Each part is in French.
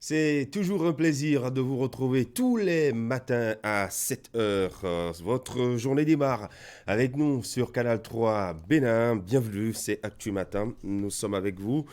C'est toujours un plaisir de vous retrouver tous les matins à 7 heures. Votre journée démarre avec nous sur Canal 3 Bénin. Bienvenue, c'est Actu Matin. Nous sommes avec vous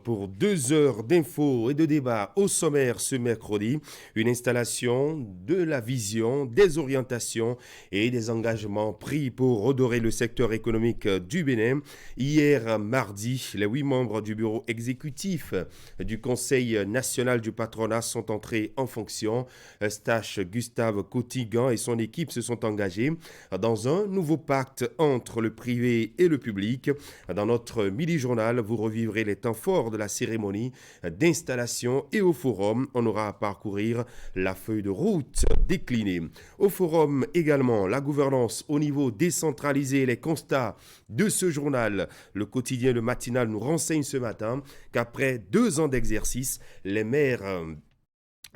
pour 2 heures d'infos et de débats au sommaire ce mercredi. Une installation, de la vision, des orientations et des engagements pris pour redorer le secteur économique du Bénin. Hier, mardi, les 8 membres du bureau exécutif du Conseil national du patronat sont entrés en fonction. Eustache Gustave Cotigan et son équipe se sont engagés dans un nouveau pacte entre le privé et le public. Dans notre midi-journal, vous revivrez les temps forts de la cérémonie d'installation et au forum, on aura à parcourir la feuille de route déclinée. Au forum également, la gouvernance au niveau décentralisé, les constats de ce journal. Le quotidien, le matinal nous renseigne ce matin qu'après 2 ans d'exercice, les maires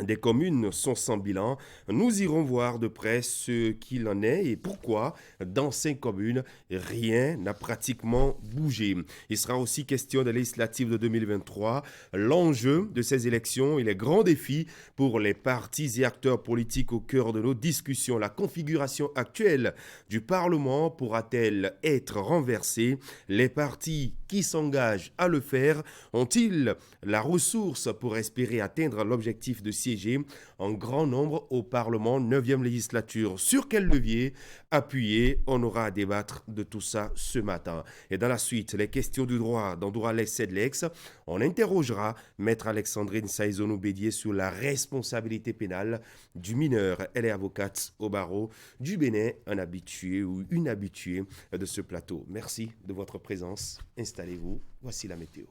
des communes sont sans bilan. Nous irons voir de près ce qu'il en est et pourquoi dans 5 communes, rien n'a pratiquement bougé. Il sera aussi question des législatives de 2023, l'enjeu de ces élections et les grands défis pour les partis et acteurs politiques au cœur de nos discussions. La configuration actuelle du Parlement pourra-t-elle être renversée? Les partis qui s'engagent à le faire ont-ils la ressource pour espérer atteindre l'objectif de siéger en grand nombre au Parlement 9e législature? Sur quel levier appuyer? On aura à débattre de tout ça ce matin. Et dans la suite, les questions du droit dans Douralès Sedlex, on interrogera Maître Alexandrine Saïzonou-Bédier sur la responsabilité pénale du mineur. Elle est avocate au barreau du Bénin, un habitué ou une habituée de ce plateau. Merci de votre présence. Installez-vous. Voici la météo.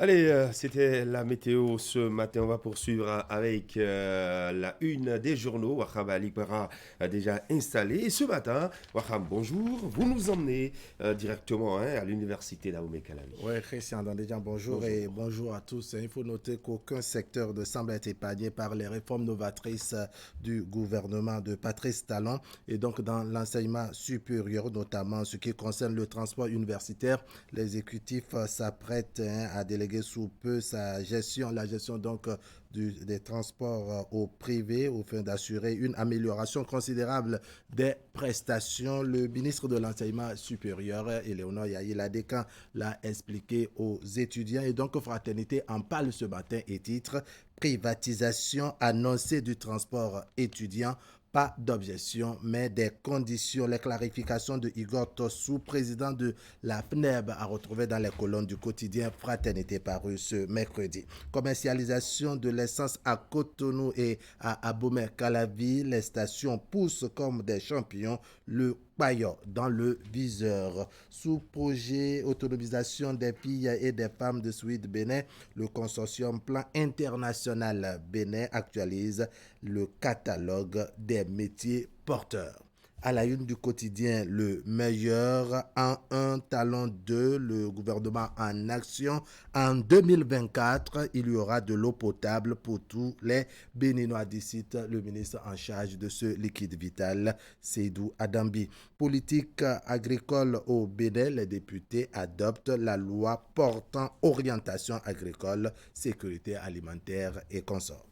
Allez, c'était la météo ce matin. On va poursuivre avec la une des journaux. Waham Ali Para a déjà installé. Et ce matin, Waham, bonjour. Vous nous emmenez directement à l'université d'Aoumé Calavi. Oui, Christian Dandéjan, bonjour Bonjour. et bonjour à tous. Il faut noter qu'aucun secteur ne semble être épargné par les réformes novatrices du gouvernement de Patrice Talon. Et donc, dans l'enseignement supérieur, notamment ce qui concerne le transport universitaire, l'exécutif s'apprête à déléguer sous peu la gestion donc des transports au privé afin d'assurer une amélioration considérable des prestations. Le ministre de l'Enseignement supérieur, Éléonore Yahi Ladekan, l'a expliqué aux étudiants. Et donc, Fraternité en parle ce matin et titre privatisation annoncée du transport étudiant. Pas d'objection, mais des conditions. Les clarifications de Igor Tossou, président de la FNEB, a retrouvé dans les colonnes du quotidien Fraternité paru ce mercredi. Commercialisation de l'essence à Cotonou et à Abomey-Calavi. Les stations poussent comme des champions le Payo dans le viseur. Sous projet autonomisation des filles et des femmes de Suite Bénin, le consortium Plan International Bénin actualise le catalogue des métiers porteurs. À la une du quotidien, le meilleur en un, talon 2, le gouvernement en action. En 2024, il y aura de l'eau potable pour tous les Béninois, d'ici le ministre en charge de ce liquide vital, Seydou Adambi. Politique agricole au Bénin, les députés adoptent la loi portant orientation agricole, sécurité alimentaire et consorts.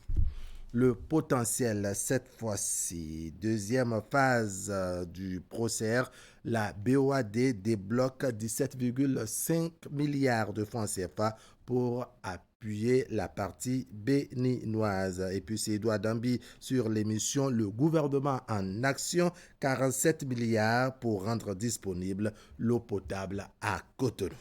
Le potentiel, cette fois-ci, deuxième phase du procès, la BOAD débloque 17,5 milliards de francs CFA pour appuyer la partie béninoise. Et puis c'est Edouard Dambi sur l'émission Le gouvernement en action, 47 milliards pour rendre disponible l'eau potable à Cotonou.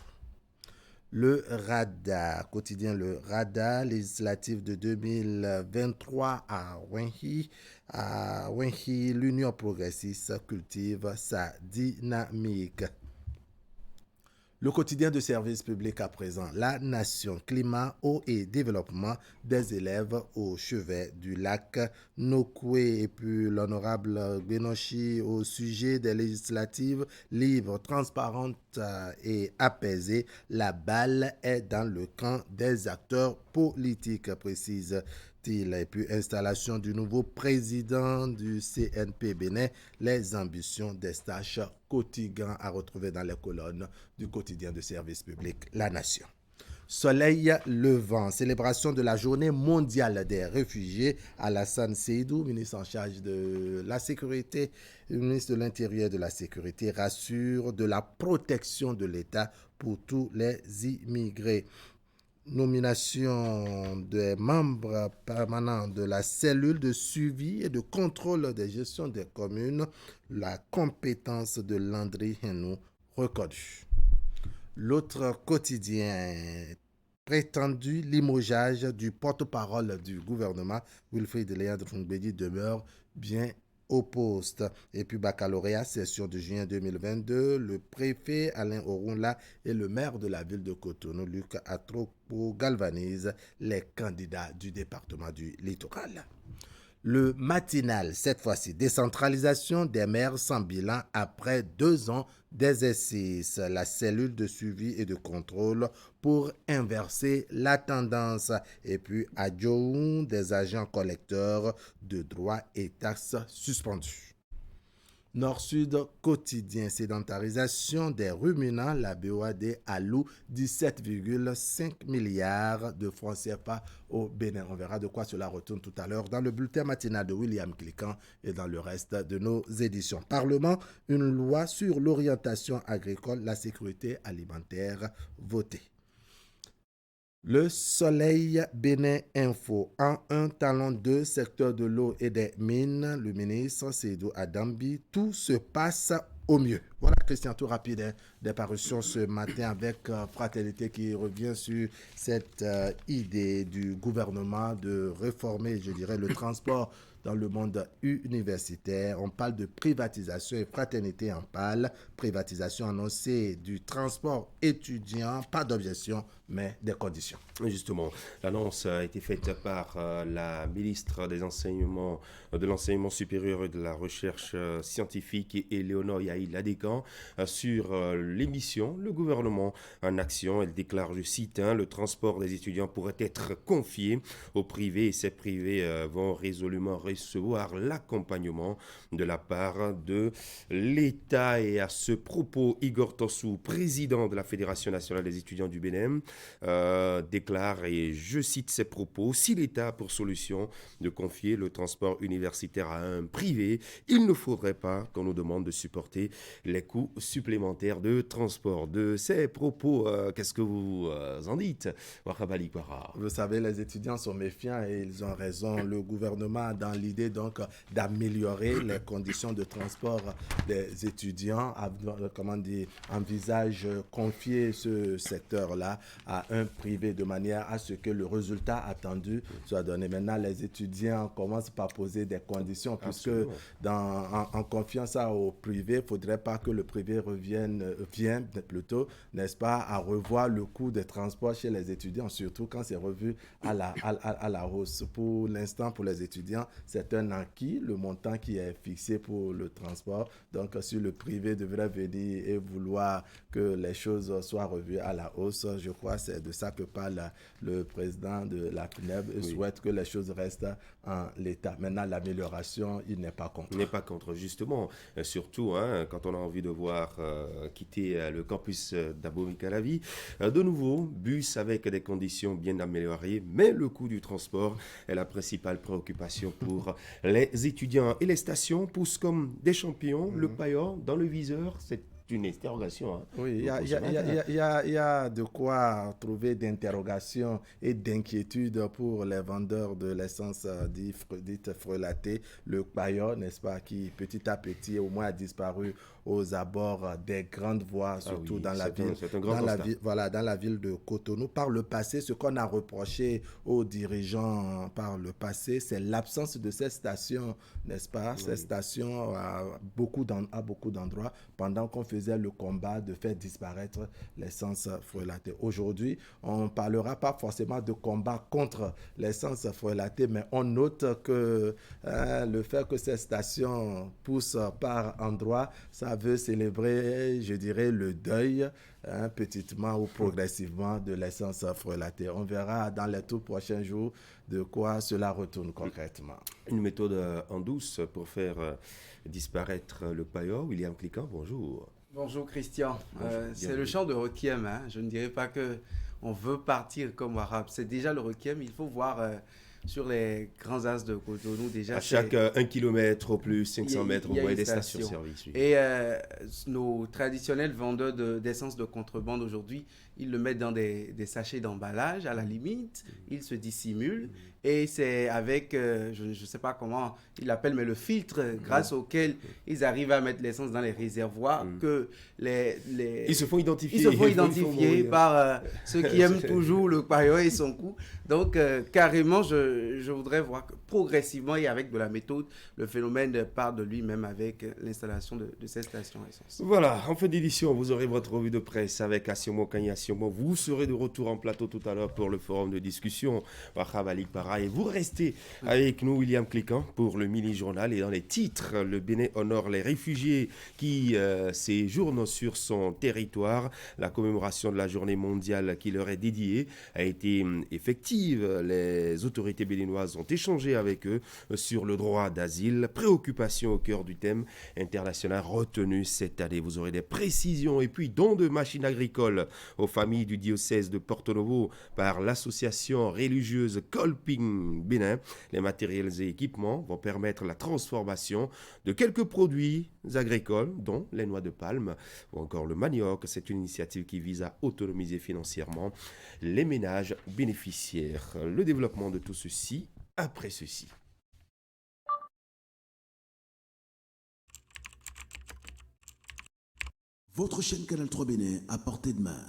Le radar, quotidien Le radar, législatif de 2023 à Wenhi. À Wenhi, l'Union progressiste cultive sa dynamique. Le quotidien de service public à présent, la nation, climat, eau et développement des élèves au chevet du lac Nokoué. Et puis l'honorable Benochi au sujet des législatives libres, transparentes et apaisées. La balle est dans le camp des acteurs politiques, précise. Et puis installation du nouveau président du CNP Bénin, les ambitions des tâches quotidiennes à retrouver dans les colonnes du quotidien de service public La Nation. Soleil levant, célébration de la journée mondiale des réfugiés. Alassane Seydou, ministre en charge de la sécurité, ministre de l'Intérieur et de la Sécurité, rassure de la protection de l'État pour tous les immigrés. Nomination des membres permanents de la cellule de suivi et de contrôle des gestions des communes, la compétence de Landry Henou reconnue. L'autre quotidien, prétendu limogeage du porte-parole du gouvernement, Wilfried Léandre Fongbedi, demeure bien au poste. Et puis baccalauréat, session de juin 2022, le préfet Alain Orunla et le maire de la ville de Cotonou, Luc Atropo, galvanisent les candidats du département du littoral. Le matinal, cette fois-ci, décentralisation des maires sans bilan après 2 ans d'exercice. La cellule de suivi et de contrôle pour inverser la tendance. Et puis, à Djoou, des agents collecteurs de droits et taxes suspendus. Nord-Sud quotidien, sédentarisation des ruminants, la BOAD alloue 17,5 milliards de francs CFA au Bénin. On verra de quoi cela retourne tout à l'heure dans le bulletin matinal de William Cliquant et dans le reste de nos éditions. Parlement, une loi sur l'orientation agricole, la sécurité alimentaire votée. Le Soleil Bénin Info. En un, talon 2, secteur de l'eau et des mines, le ministre Seydou Adambi, tout se passe au mieux. Voilà, Christian, tout rapide des parutions ce matin avec Fraternité qui revient sur cette idée du gouvernement de réformer, je dirais, le transport dans le monde universitaire. On parle de privatisation et Fraternité en parle. Privatisation annoncée du transport étudiant, pas d'objection, mais des conditions. Justement, l'annonce a été faite par la ministre de l'enseignement supérieur et de la recherche scientifique, Éléonore Yaïd Ladécan, sur l'émission Le gouvernement en action. Elle déclare, je cite, le transport des étudiants pourrait être confié au privé et ces privés vont résolument recevoir l'accompagnement de la part de l'État. Et à ce propos, Igor Tossou, président de la Fédération nationale des étudiants du Bénin, déclare, et je cite ses propos, si l'État a pour solution de confier le transport universitaire à un privé, il ne faudrait pas qu'on nous demande de supporter les coûts supplémentaires de transport. De ces propos, qu'est-ce que vous en dites, Wakabali Kwara? Vous savez, les étudiants sont méfiants et ils ont raison. Le gouvernement a dans l'idée donc d'améliorer les conditions de transport des étudiants, envisage confier ce secteur-là à un privé de manière à ce que le résultat attendu soit donné. Maintenant, les étudiants commencent par poser des conditions puisque en confiant ça au privé, il ne faudrait pas que le privé vienne plutôt, n'est-ce pas, à revoir le coût des transports chez les étudiants, surtout quand c'est revu à la hausse. Pour l'instant, pour les étudiants, c'est un acquis, le montant qui est fixé pour le transport. Donc, si le privé devrait venir et vouloir que les choses soient revues à la hausse, je crois que c'est de ça que parle le président de la CNEB et souhaite que les choses restent en l'état. Maintenant, l'amélioration, il n'est pas contre. On n'est pas contre, justement. Surtout, hein, quand on a envie de voir quitter le campus d'Abomey-Calavi. De nouveau, bus avec des conditions bien améliorées, mais le coût du transport est la principale préoccupation pour les étudiants. Et les stations poussent comme des champions. Le paillon dans le viseur, c'est une interrogation. Hein. Oui, il y a de quoi trouver d'interrogations et d'inquiétudes pour les vendeurs de l'essence dite frelatée. Le paillon, n'est-ce pas, qui petit à petit au moins a disparu aux abords des grandes voies, surtout dans la ville. C'est un grand constat. Voilà, dans la ville de Cotonou. Par le passé, ce qu'on a reproché aux dirigeants par le passé, c'est l'absence de ces stations, n'est-ce pas? Ces stations à beaucoup d'endroits, pendant qu'on faisait le combat de faire disparaître l'essence frelatée. Aujourd'hui, on ne parlera pas forcément de combat contre l'essence frelatée, mais on note que le fait que ces stations poussent par endroits, ça veut célébrer, je dirais, le deuil, petitement ou progressivement, de l'essence frelatée. On verra dans les tout prochains jours de quoi cela retourne concrètement. Une méthode en douce pour faire disparaître le paillot. William Cliquant, bonjour. Bonjour Christian. C'est le chant de Requiem. Hein. Je ne dirais pas qu'on veut partir comme Wahab. C'est déjà le Requiem. Il faut voir sur les grands as de Cotonou déjà. À chaque 1 km au plus, 500 mètres, vous voyez des stations-service. Oui. Et nos traditionnels vendeurs d'essence de contrebande aujourd'hui, ils le mettent dans des sachets d'emballage à la limite. Ils se dissimulent. Et c'est avec, je ne sais pas comment ils l'appellent, mais le filtre grâce auquel ils arrivent à mettre l'essence dans les réservoirs que Ils se font identifier. Ils se font identifier par ceux qui aiment toujours le paillot et son coût. Donc, carrément, je voudrais voir que progressivement et avec de la méthode, le phénomène part de lui-même avec l'installation de ces stations essence. Voilà, en fin d'édition, vous aurez votre revue de presse avec Assiomo Kanye Assiomo. Vous serez de retour en plateau tout à l'heure pour le forum de discussion. Wahab Ali Para. Et vous restez avec nous, William Cliquant, pour le mini-journal. Et dans les titres, le Bénin honore les réfugiés qui séjournent sur son territoire. La commémoration de la journée mondiale qui leur est dédiée a été effective. Les autorités béninoises ont échangé avec eux sur le droit d'asile. Préoccupation au cœur du thème international retenu cette année. Vous aurez des précisions et puis dons de machines agricoles aux familles du diocèse de Porto Novo par l'association religieuse Colping Bénin. Les matériels et équipements vont permettre la transformation de quelques produits agricoles, dont les noix de palme ou encore le manioc. C'est une initiative qui vise à autonomiser financièrement les ménages bénéficiaires. Le développement de tout ceci après ceci. Votre chaîne Canal 3 Bénin à portée de main.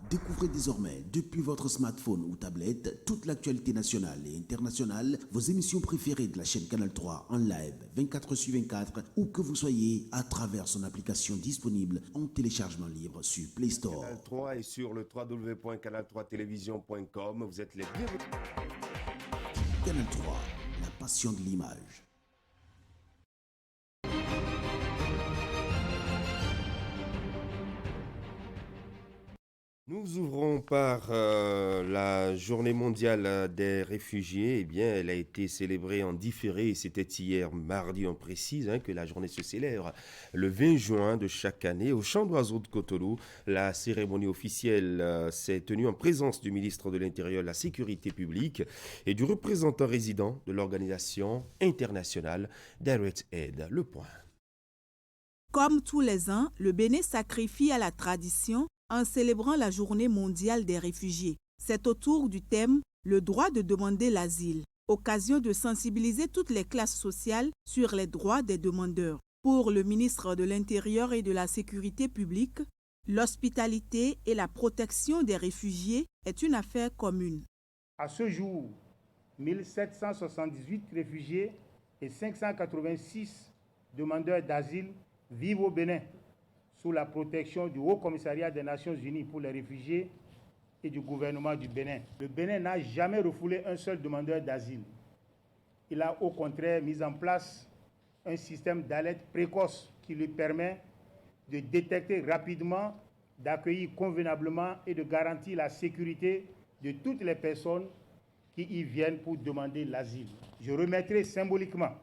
Découvrez désormais, depuis votre smartphone ou tablette, toute l'actualité nationale et internationale, vos émissions préférées de la chaîne Canal 3 en live 24/24, où que vous soyez, à travers son application disponible en téléchargement libre sur Play Store. Canal 3 et sur le www.canal3television.com. Vous êtes les bienvenus. Canal 3, la passion de l'image. Nous ouvrons par la journée mondiale des réfugiés. Eh bien, elle a été célébrée en différé. C'était hier mardi, on précise que la journée se célèbre le 20 juin de chaque année au Champ d'Oiseaux de Cotonou. La cérémonie officielle s'est tenue en présence du ministre de l'Intérieur, de la Sécurité publique et du représentant résident de l'organisation internationale Direct Aid. Le point. Comme tous les ans, le Bénin sacrifie à la tradition en célébrant la Journée mondiale des réfugiés. C'est autour du thème « Le droit de demander l'asile », occasion de sensibiliser toutes les classes sociales sur les droits des demandeurs. Pour le ministre de l'Intérieur et de la Sécurité publique, l'hospitalité et la protection des réfugiés est une affaire commune. À ce jour, 1778 réfugiés et 586 demandeurs d'asile vivent au Bénin. sous la protection du Haut Commissariat des Nations Unies pour les réfugiés et du gouvernement du Bénin. Le Bénin n'a jamais refoulé un seul demandeur d'asile. Il a au contraire mis en place un système d'alerte précoce qui lui permet de détecter rapidement, d'accueillir convenablement et de garantir la sécurité de toutes les personnes qui y viennent pour demander l'asile. Je remettrai symboliquement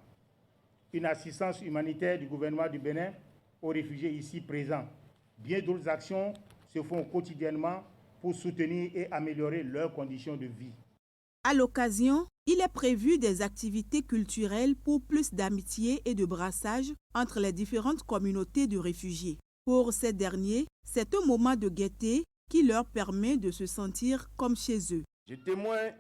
une assistance humanitaire du gouvernement du Bénin aux réfugiés ici présents. Bien d'autres actions se font quotidiennement pour soutenir et améliorer leurs conditions de vie. À l'occasion, il est prévu des activités culturelles pour plus d'amitié et de brassage entre les différentes communautés de réfugiés. Pour ces derniers, c'est un moment de gaieté qui leur permet de se sentir comme chez eux. Je témoigne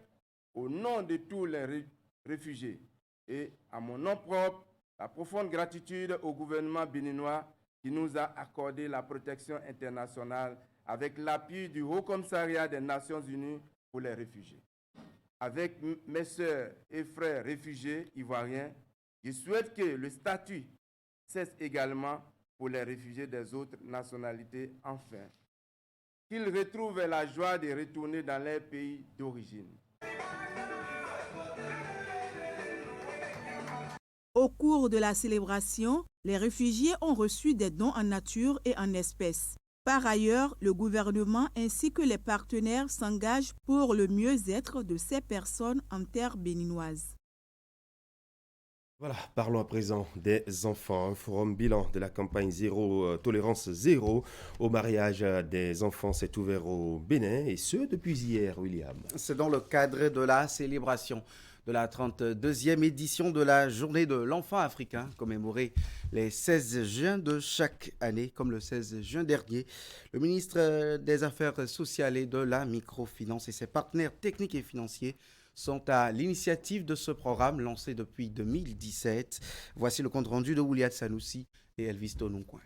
au nom de tous les réfugiés et à mon nom propre la profonde gratitude au gouvernement béninois qui nous a accordé la protection internationale avec l'appui du Haut Commissariat des Nations Unies pour les réfugiés. Avec mes sœurs et frères réfugiés ivoiriens, je souhaite que le statut cesse également pour les réfugiés des autres nationalités enfin, qu'ils retrouvent la joie de retourner dans leur pays d'origine. Au cours de la célébration, les réfugiés ont reçu des dons en nature et en espèces. Par ailleurs, le gouvernement ainsi que les partenaires s'engagent pour le mieux-être de ces personnes en terre béninoise. Voilà, parlons à présent des enfants. Un forum bilan de la campagne Tolérance Zéro au mariage des enfants s'est ouvert au Bénin et ce depuis hier, William. C'est dans le cadre de la célébration de la 32e édition de la Journée de l'enfant africain, commémorée les 16 juin de chaque année, comme le 16 juin dernier. Le ministre des Affaires sociales et de la microfinance et ses partenaires techniques et financiers sont à l'initiative de ce programme lancé depuis 2017. Voici le compte-rendu de Ouliat Sanoussi et Elvis Tononcoin.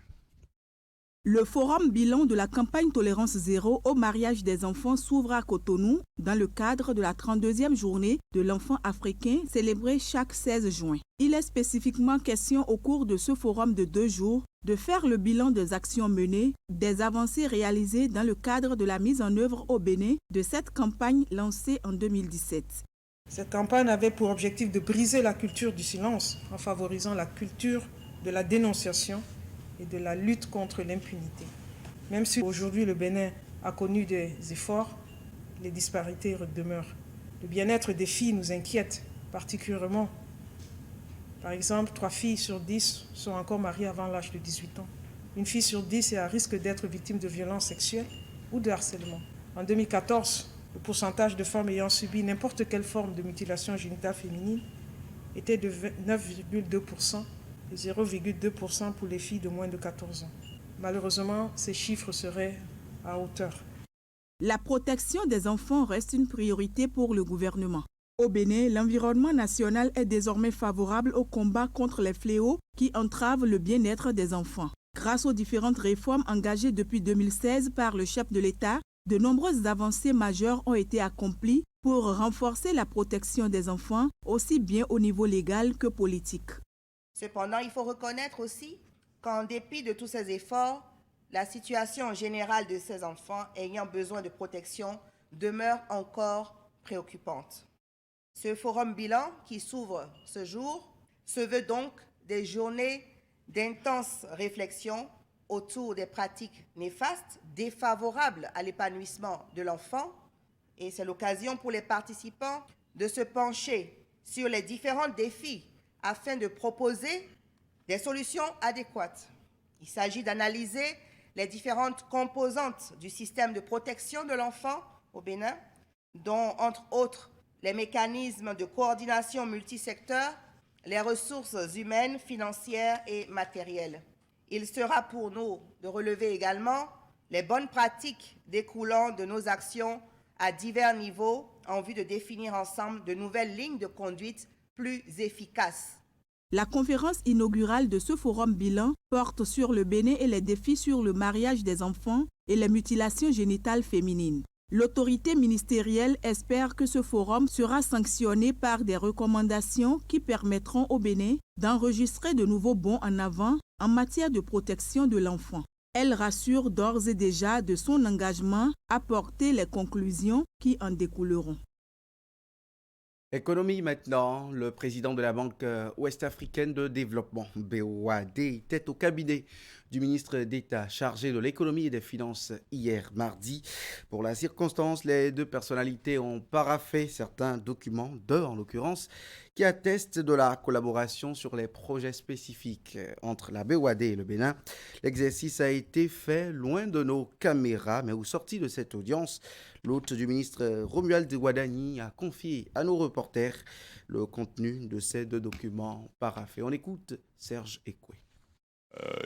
Le forum bilan de la campagne Tolérance Zéro au mariage des enfants s'ouvre à Cotonou dans le cadre de la 32e journée de l'enfant africain célébrée chaque 16 juin. Il est spécifiquement question au cours de ce forum de 2 jours de faire le bilan des actions menées, des avancées réalisées dans le cadre de la mise en œuvre au Bénin de cette campagne lancée en 2017. Cette campagne avait pour objectif de briser la culture du silence en favorisant la culture de la dénonciation et de la lutte contre l'impunité. Même si aujourd'hui le Bénin a connu des efforts, les disparités demeurent. Le bien-être des filles nous inquiète particulièrement. Par exemple, 3 filles sur 10 sont encore mariées avant l'âge de 18 ans. Une fille sur 10 est à risque d'être victime de violences sexuelles ou de harcèlement. En 2014, le pourcentage de femmes ayant subi n'importe quelle forme de mutilation génitale féminine était de 9,2%. Et 0,2% pour les filles de moins de 14 ans. Malheureusement, ces chiffres seraient à hauteur. La protection des enfants reste une priorité pour le gouvernement. Au Bénin, l'environnement national est désormais favorable au combat contre les fléaux qui entravent le bien-être des enfants. Grâce aux différentes réformes engagées depuis 2016 par le chef de l'État, de nombreuses avancées majeures ont été accomplies pour renforcer la protection des enfants, aussi bien au niveau légal que politique. Cependant, il faut reconnaître aussi qu'en dépit de tous ces efforts, la situation générale de ces enfants ayant besoin de protection demeure encore préoccupante. Ce forum bilan qui s'ouvre ce jour se veut donc des journées d'intenses réflexions autour des pratiques néfastes, défavorables à l'épanouissement de l'enfant. Et c'est l'occasion pour les participants de se pencher sur les différents défis afin de proposer des solutions adéquates. Il s'agit d'analyser les différentes composantes du système de protection de l'enfant au Bénin, dont, entre autres, les mécanismes de coordination multisecteur, les ressources humaines, financières et matérielles. Il sera pour nous de relever également les bonnes pratiques découlant de nos actions à divers niveaux en vue de définir ensemble de nouvelles lignes de conduite plus efficaces. La conférence inaugurale de ce forum bilan porte sur le Bénin et les défis sur le mariage des enfants et les mutilations génitales féminines. L'autorité ministérielle espère que ce forum sera sanctionné par des recommandations qui permettront au Bénin d'enregistrer de nouveaux bonds en avant en matière de protection de l'enfant. Elle rassure d'ores et déjà de son engagement à porter les conclusions qui en découleront. Économie maintenant, le président de la Banque ouest-africaine de développement, BOAD, était au cabinet du ministre d'État chargé de l'économie et des finances hier mardi. Pour la circonstance, les deux personnalités ont paraphé certains documents, en l'occurrence, qui attestent de la collaboration sur les projets spécifiques entre la BOAD et le Bénin. L'exercice a été fait loin de nos caméras, mais au sorti de cette audience, l'hôte du ministre Romuald Wadani a confié à nos reporters le contenu de ces deux documents paraphés. On écoute Serge Ekwe.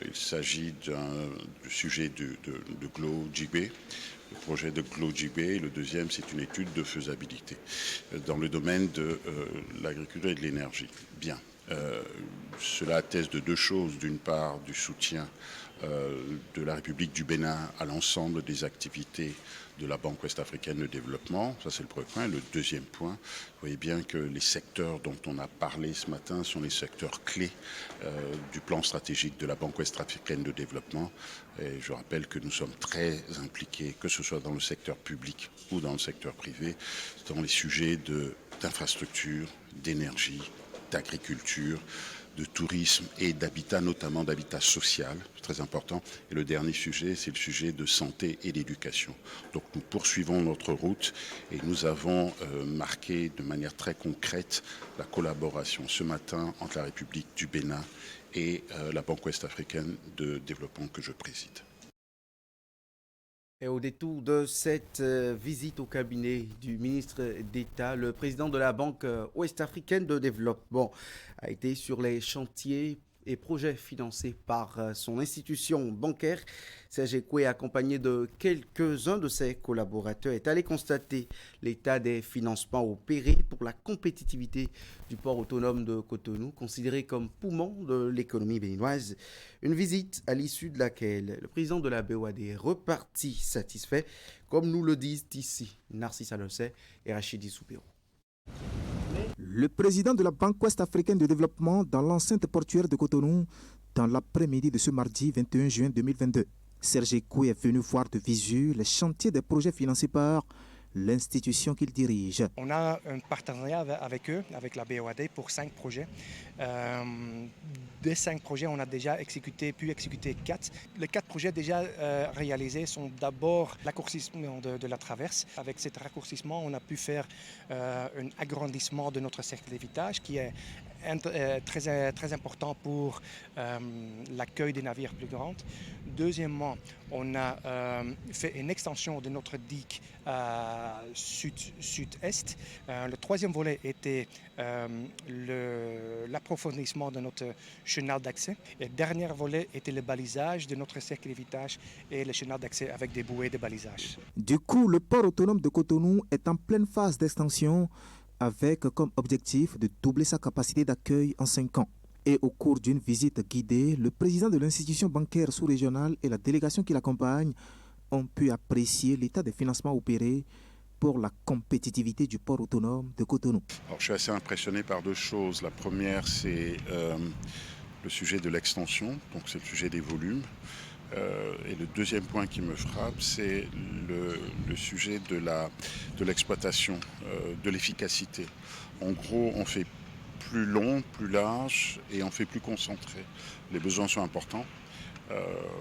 Il s'agit du sujet de GLO-JB, le projet de GLO-JB. Le deuxième, c'est une étude de faisabilité dans le domaine de l'agriculture et de l'énergie. Bien. Cela atteste de deux choses. D'une part, du soutien de la République du Bénin à l'ensemble des activités de la Banque ouest-africaine de développement. Ça, c'est le premier point. Le deuxième point, vous voyez bien que les secteurs dont on a parlé ce matin sont les secteurs clés du plan stratégique de la Banque ouest-africaine de développement. Et je rappelle que nous sommes très impliqués, que ce soit dans le secteur public ou dans le secteur privé, dans les sujets d'infrastructure, d'énergie, d'agriculture, de tourisme et d'habitat, notamment d'habitat social, très important. Et le dernier sujet, c'est le sujet de santé et d'éducation. Donc nous poursuivons notre route et nous avons marqué de manière très concrète la collaboration ce matin entre la République du Bénin et la Banque ouest-africaine de développement que je préside. Et au détour de cette visite au cabinet du ministre d'État, le président de la Banque ouest-africaine de développement a été sur les chantiers et projets financés par son institution bancaire. Serge Ekwe, accompagné de quelques-uns de ses collaborateurs, est allé constater l'état des financements opérés pour la compétitivité du port autonome de Cotonou, considéré comme poumon de l'économie béninoise. Une visite à l'issue de laquelle le président de la BOAD est reparti satisfait, comme nous le disent ici Narcisse Alocet et Rachidi Soupero. Le président de la Banque ouest-africaine de développement dans l'enceinte portuaire de Cotonou dans l'après-midi de ce mardi 21 juin 2022. Serge Ekwe est venu voir de visu les chantiers des projets financés par l'institution qu'il dirige. On a un partenariat avec eux, avec la BOAD, pour 5 projets. Des 5 projets, on a déjà pu exécuter 4. Les 4 projets déjà réalisés sont d'abord l'accourcissement de la traverse. Avec cet raccourcissement, on a pu faire un agrandissement de notre cercle d'évitage qui est très important pour l'accueil des navires plus grands. Deuxièmement, on a fait une extension de notre digue sud-est. Le troisième volet était l'approfondissement de notre chenal d'accès. Et le dernier volet était le balisage de notre cercle d'évitage et le chenal d'accès avec des bouées de balisage. Du coup, le port autonome de Cotonou est en pleine phase d'extension avec comme objectif de doubler sa capacité d'accueil en 5 ans. Et au cours d'une visite guidée, le président de l'institution bancaire sous-régionale et la délégation qui l'accompagne ont pu apprécier l'état des financements opérés pour la compétitivité du port autonome de Cotonou. Alors, je suis assez impressionné par 2 choses. La première, c'est le sujet de l'extension, donc c'est le sujet des volumes. Et le deuxième point qui me frappe, c'est le sujet de l'exploitation, de l'efficacité. En gros, on fait plus long, plus large et on fait plus concentré. Les besoins sont importants.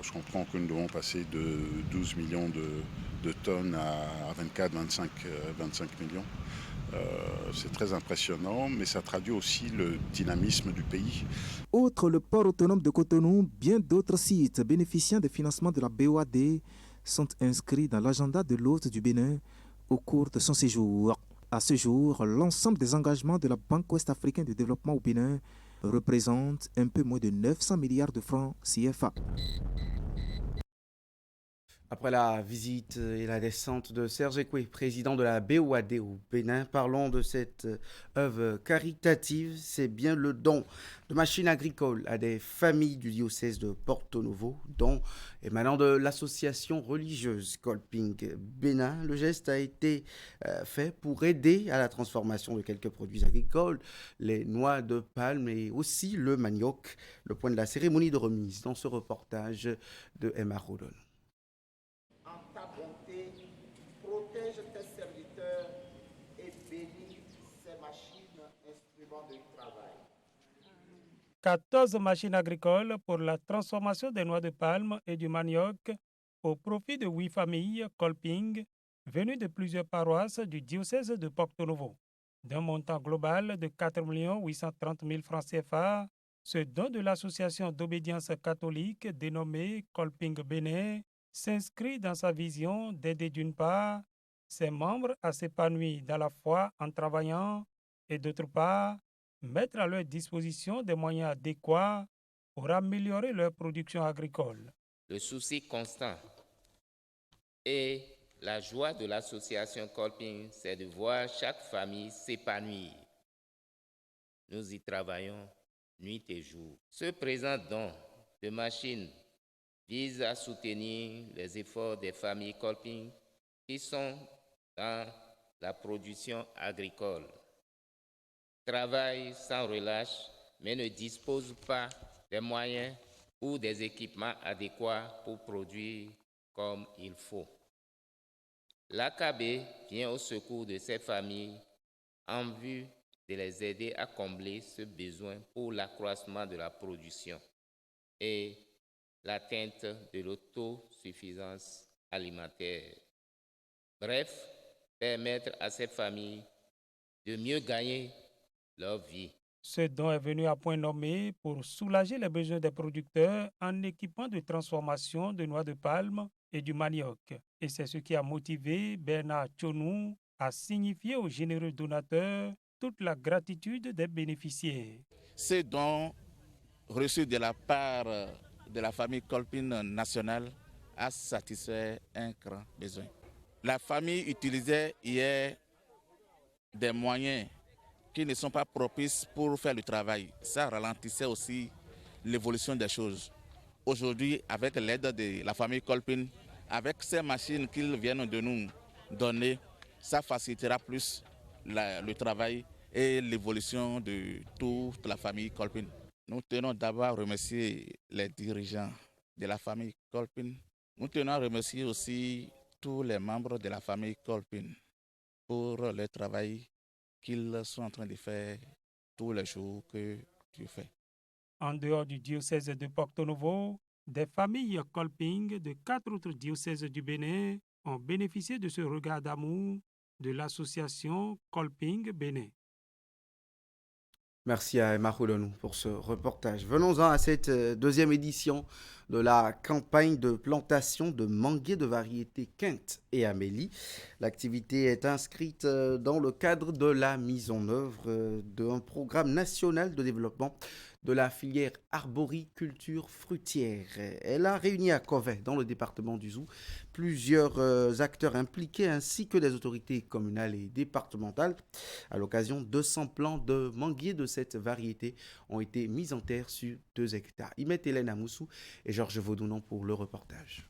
Je comprends que nous devons passer de 12 millions de tonnes à 24, 25 millions. C'est très impressionnant, mais ça traduit aussi le dynamisme du pays. Outre le port autonome de Cotonou, bien d'autres sites bénéficiant des financements de la BOAD sont inscrits dans l'agenda de l'hôte du Bénin au cours de son séjour. À ce jour, l'ensemble des engagements de la Banque ouest-africaine de développement au Bénin représente un peu moins de 900 milliards de francs CFA. Après la visite et la descente de Serge Ekwe, président de la BOAD au Bénin, parlons de cette œuvre caritative. C'est bien le don de machines agricoles à des familles du diocèse de Porto Novo, don émanant de l'association religieuse Kolping Bénin. Le geste a été fait pour aider à la transformation de quelques produits agricoles, les noix de palme et aussi le manioc. Le point de la cérémonie de remise dans ce reportage de Emma Rodon. Protège tes serviteurs et bénis ces machines, instruments de travail. 14 machines agricoles pour la transformation des noix de palme et du manioc au profit de 8 familles Kolping venues de plusieurs paroisses du diocèse de Porto Novo. D'un montant global de 4 830 000 francs CFA, ce don de l'association d'obédience catholique dénommée Kolping Bénin s'inscrit dans sa vision d'aider d'une part ses membres à s'épanouir dans la foi en travaillant et d'autre part mettre à leur disposition des moyens adéquats pour améliorer leur production agricole. Le souci constant et la joie de l'association Kolping, c'est de voir chaque famille s'épanouir. Nous y travaillons nuit et jour. Ce présent don de machines vise à soutenir les efforts des familles Kolping qui sont dans la production agricole, travaillent sans relâche mais ne disposent pas des moyens ou des équipements adéquats pour produire comme il faut. L'AKB vient au secours de ces familles en vue de les aider à combler ce besoin pour l'accroissement de la production et l'atteinte de l'autosuffisance alimentaire. Bref, permettre à ces familles de mieux gagner leur vie. Ce don est venu à point nommé pour soulager les besoins des producteurs en équipement de transformation de noix de palme et du manioc. Et c'est ce qui a motivé Bernard Tchonou à signifier aux généreux donateurs toute la gratitude des bénéficiaires. Ces dons reçus de la part de la famille Kolping nationale a satisfait un grand besoin. La famille utilisait hier des moyens qui ne sont pas propices pour faire le travail. Ça ralentissait aussi l'évolution des choses. Aujourd'hui, avec l'aide de la famille Kolping, avec ces machines qu'ils viennent de nous donner, ça facilitera plus le travail et l'évolution de toute la famille Kolping. Nous tenons d'abord à remercier les dirigeants de la famille Kolping. Nous tenons à remercier aussi tous les membres de la famille Kolping pour le travail qu'ils sont en train de faire tous les jours que tu fais. En dehors du diocèse de Porto Novo, des familles Kolping de 4 autres diocèses du Bénin ont bénéficié de ce regard d'amour de l'association Kolping Bénin. Merci à Emma Roulonou pour ce reportage. Venons-en à cette deuxième édition de la campagne de plantation de manguiers de variété Quinte et Amélie. L'activité est inscrite dans le cadre de la mise en œuvre d'un programme national de développement de la filière arboriculture fruitière. Elle a réuni à Covey, dans le département du Zou, plusieurs acteurs impliqués ainsi que des autorités communales et départementales. À l'occasion, 200 plants de manguiers de cette variété ont été mis en terre sur 2 hectares. Y met Hélène Amoussou et Georges Vaudounon pour le reportage.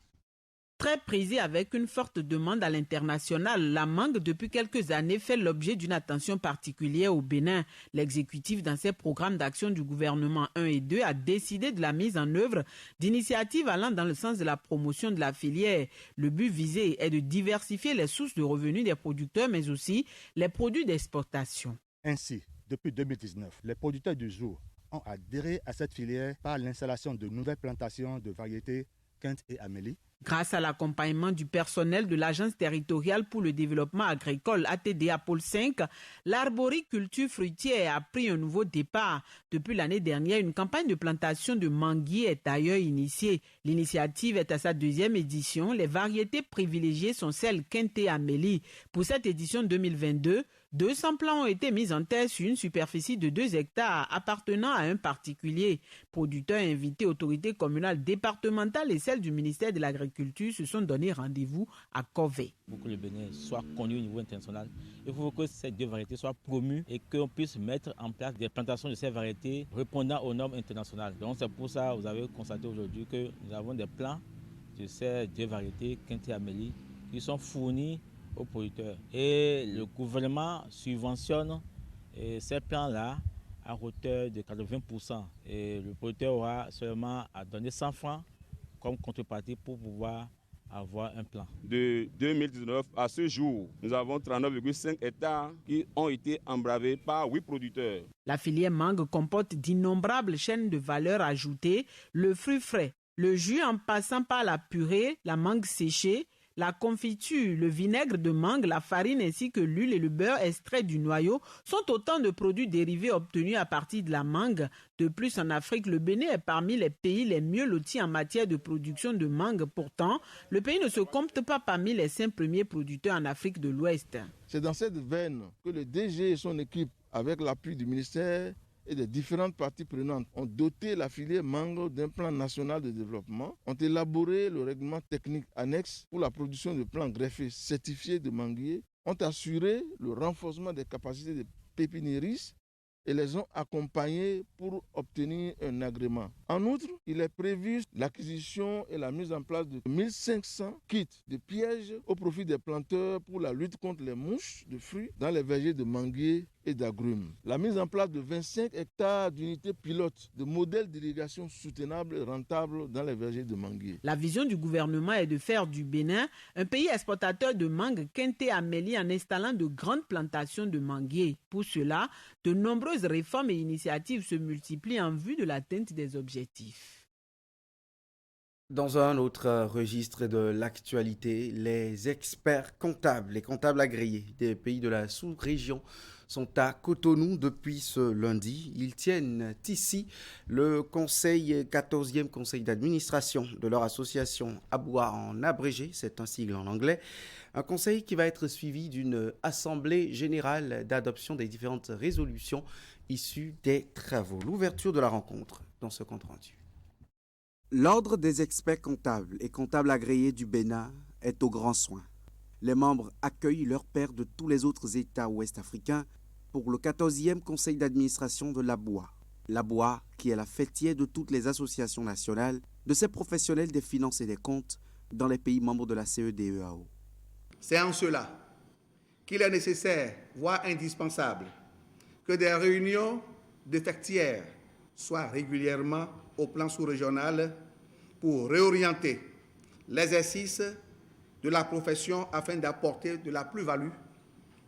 Très prisée avec une forte demande à l'international, la mangue depuis quelques années fait l'objet d'une attention particulière au Bénin. L'exécutif dans ses programmes d'action du gouvernement 1 et 2 a décidé de la mise en œuvre d'initiatives allant dans le sens de la promotion de la filière. Le but visé est de diversifier les sources de revenus des producteurs mais aussi les produits d'exportation. Ainsi, depuis 2019, les producteurs du Zou ont adhéré à cette filière par l'installation de nouvelles plantations de variétés Quinte et Amélie. Grâce à l'accompagnement du personnel de l'Agence territoriale pour le développement agricole ATDA Pôle 5, l'arboriculture fruitière a pris un nouveau départ. Depuis l'année dernière, une campagne de plantation de manguiers est d'ailleurs initiée. L'initiative est à sa 2e édition. Les variétés privilégiées sont celles Quinte et Amélie. Pour cette édition 2022, 200 plants ont été mis en terre sur une superficie de 2 hectares appartenant à un particulier. Producteurs, invités, autorités communales, départementales et celles du ministère de l'Agriculture se sont donné rendez-vous à Covey. Pour que le Bénin soit connu au niveau international, il faut que ces 2 variétés soient promues et qu'on puisse mettre en place des plantations de ces variétés répondant aux normes internationales. Donc c'est pour ça que vous avez constaté aujourd'hui que nous avons des plants de ces 2 variétés, Quinte et Amélie, qui sont fournis aux producteurs. Et le gouvernement subventionne ces plants-là à hauteur de 80%. Et le producteur aura seulement à donner 100 francs comme contrepartie pour pouvoir avoir un plan. De 2019 à ce jour, nous avons 39,5 hectares qui ont été embravés par 8 producteurs. La filière mangue comporte d'innombrables chaînes de valeur ajoutée, le fruit frais, le jus en passant par la purée, la mangue séchée, la confiture, le vinaigre de mangue, la farine ainsi que l'huile et le beurre extrait du noyau sont autant de produits dérivés obtenus à partir de la mangue. De plus, en Afrique, le Bénin est parmi les pays les mieux lotis en matière de production de mangue. Pourtant, le pays ne se compte pas parmi les 5 premiers producteurs en Afrique de l'Ouest. C'est dans cette veine que le DG et son équipe, avec l'appui du ministère et des différentes parties prenantes, ont doté la filière mangue d'un plan national de développement, ont élaboré le règlement technique annexe pour la production de plants greffés certifiés de manguiers, ont assuré le renforcement des capacités des pépiniéristes et les ont accompagnés pour obtenir un agrément. En outre, il est prévu l'acquisition et la mise en place de 1500 kits de pièges au profit des planteurs pour la lutte contre les mouches de fruits dans les vergers de manguiers et d'agrumes. La mise en place de 25 hectares d'unités pilotes de modèles d'irrigation soutenables et rentables dans les vergers de manguiers. La vision du gouvernement est de faire du Bénin un pays exportateur de mangue Quinte et Amélie en installant de grandes plantations de manguiers. Pour cela, de nombreuses réformes et initiatives se multiplient en vue de l'atteinte des objectifs. Dans un autre registre de l'actualité, les experts comptables, les comptables agréés des pays de la sous-région sont à Cotonou depuis ce lundi. Ils tiennent ici le 14e conseil d'administration de leur association ABOA en abrégé, c'est un sigle en anglais. Un conseil qui va être suivi d'une assemblée générale d'adoption des différentes résolutions issues des travaux. L'ouverture de la rencontre dans ce compte rendu. L'Ordre des experts comptables et comptables agréés du Bénin est au grand soin. Les membres accueillent leurs pairs de tous les autres États ouest-africains pour le 14e conseil d'administration de l'ABOA. L'ABOA, qui est la fêtière de toutes les associations nationales de ces professionnels des finances et des comptes dans les pays membres de la CEDEAO. C'est en cela qu'il est nécessaire, voire indispensable, que des réunions de fêtières soient régulièrement au plan sous-régional pour réorienter l'exercice de la profession afin d'apporter de la plus-value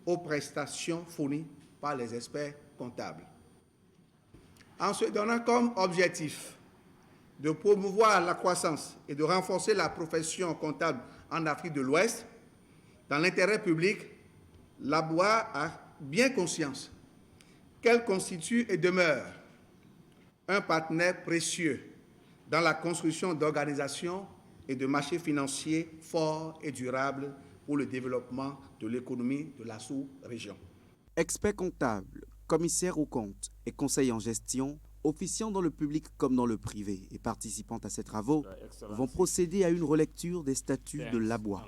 aux prestations fournies par les experts comptables. En se donnant comme objectif de promouvoir la croissance et de renforcer la profession comptable en Afrique de l'Ouest, dans l'intérêt public, l'ABOA a bien conscience qu'elle constitue et demeure un partenaire précieux dans la construction d'organisations et de marchés financiers forts et durables pour le développement de l'économie de la sous-région. Experts comptables, commissaires aux comptes et conseillers en gestion, officiant dans le public comme dans le privé et participant à ces travaux, vont procéder à une relecture des statuts de l'ABOA.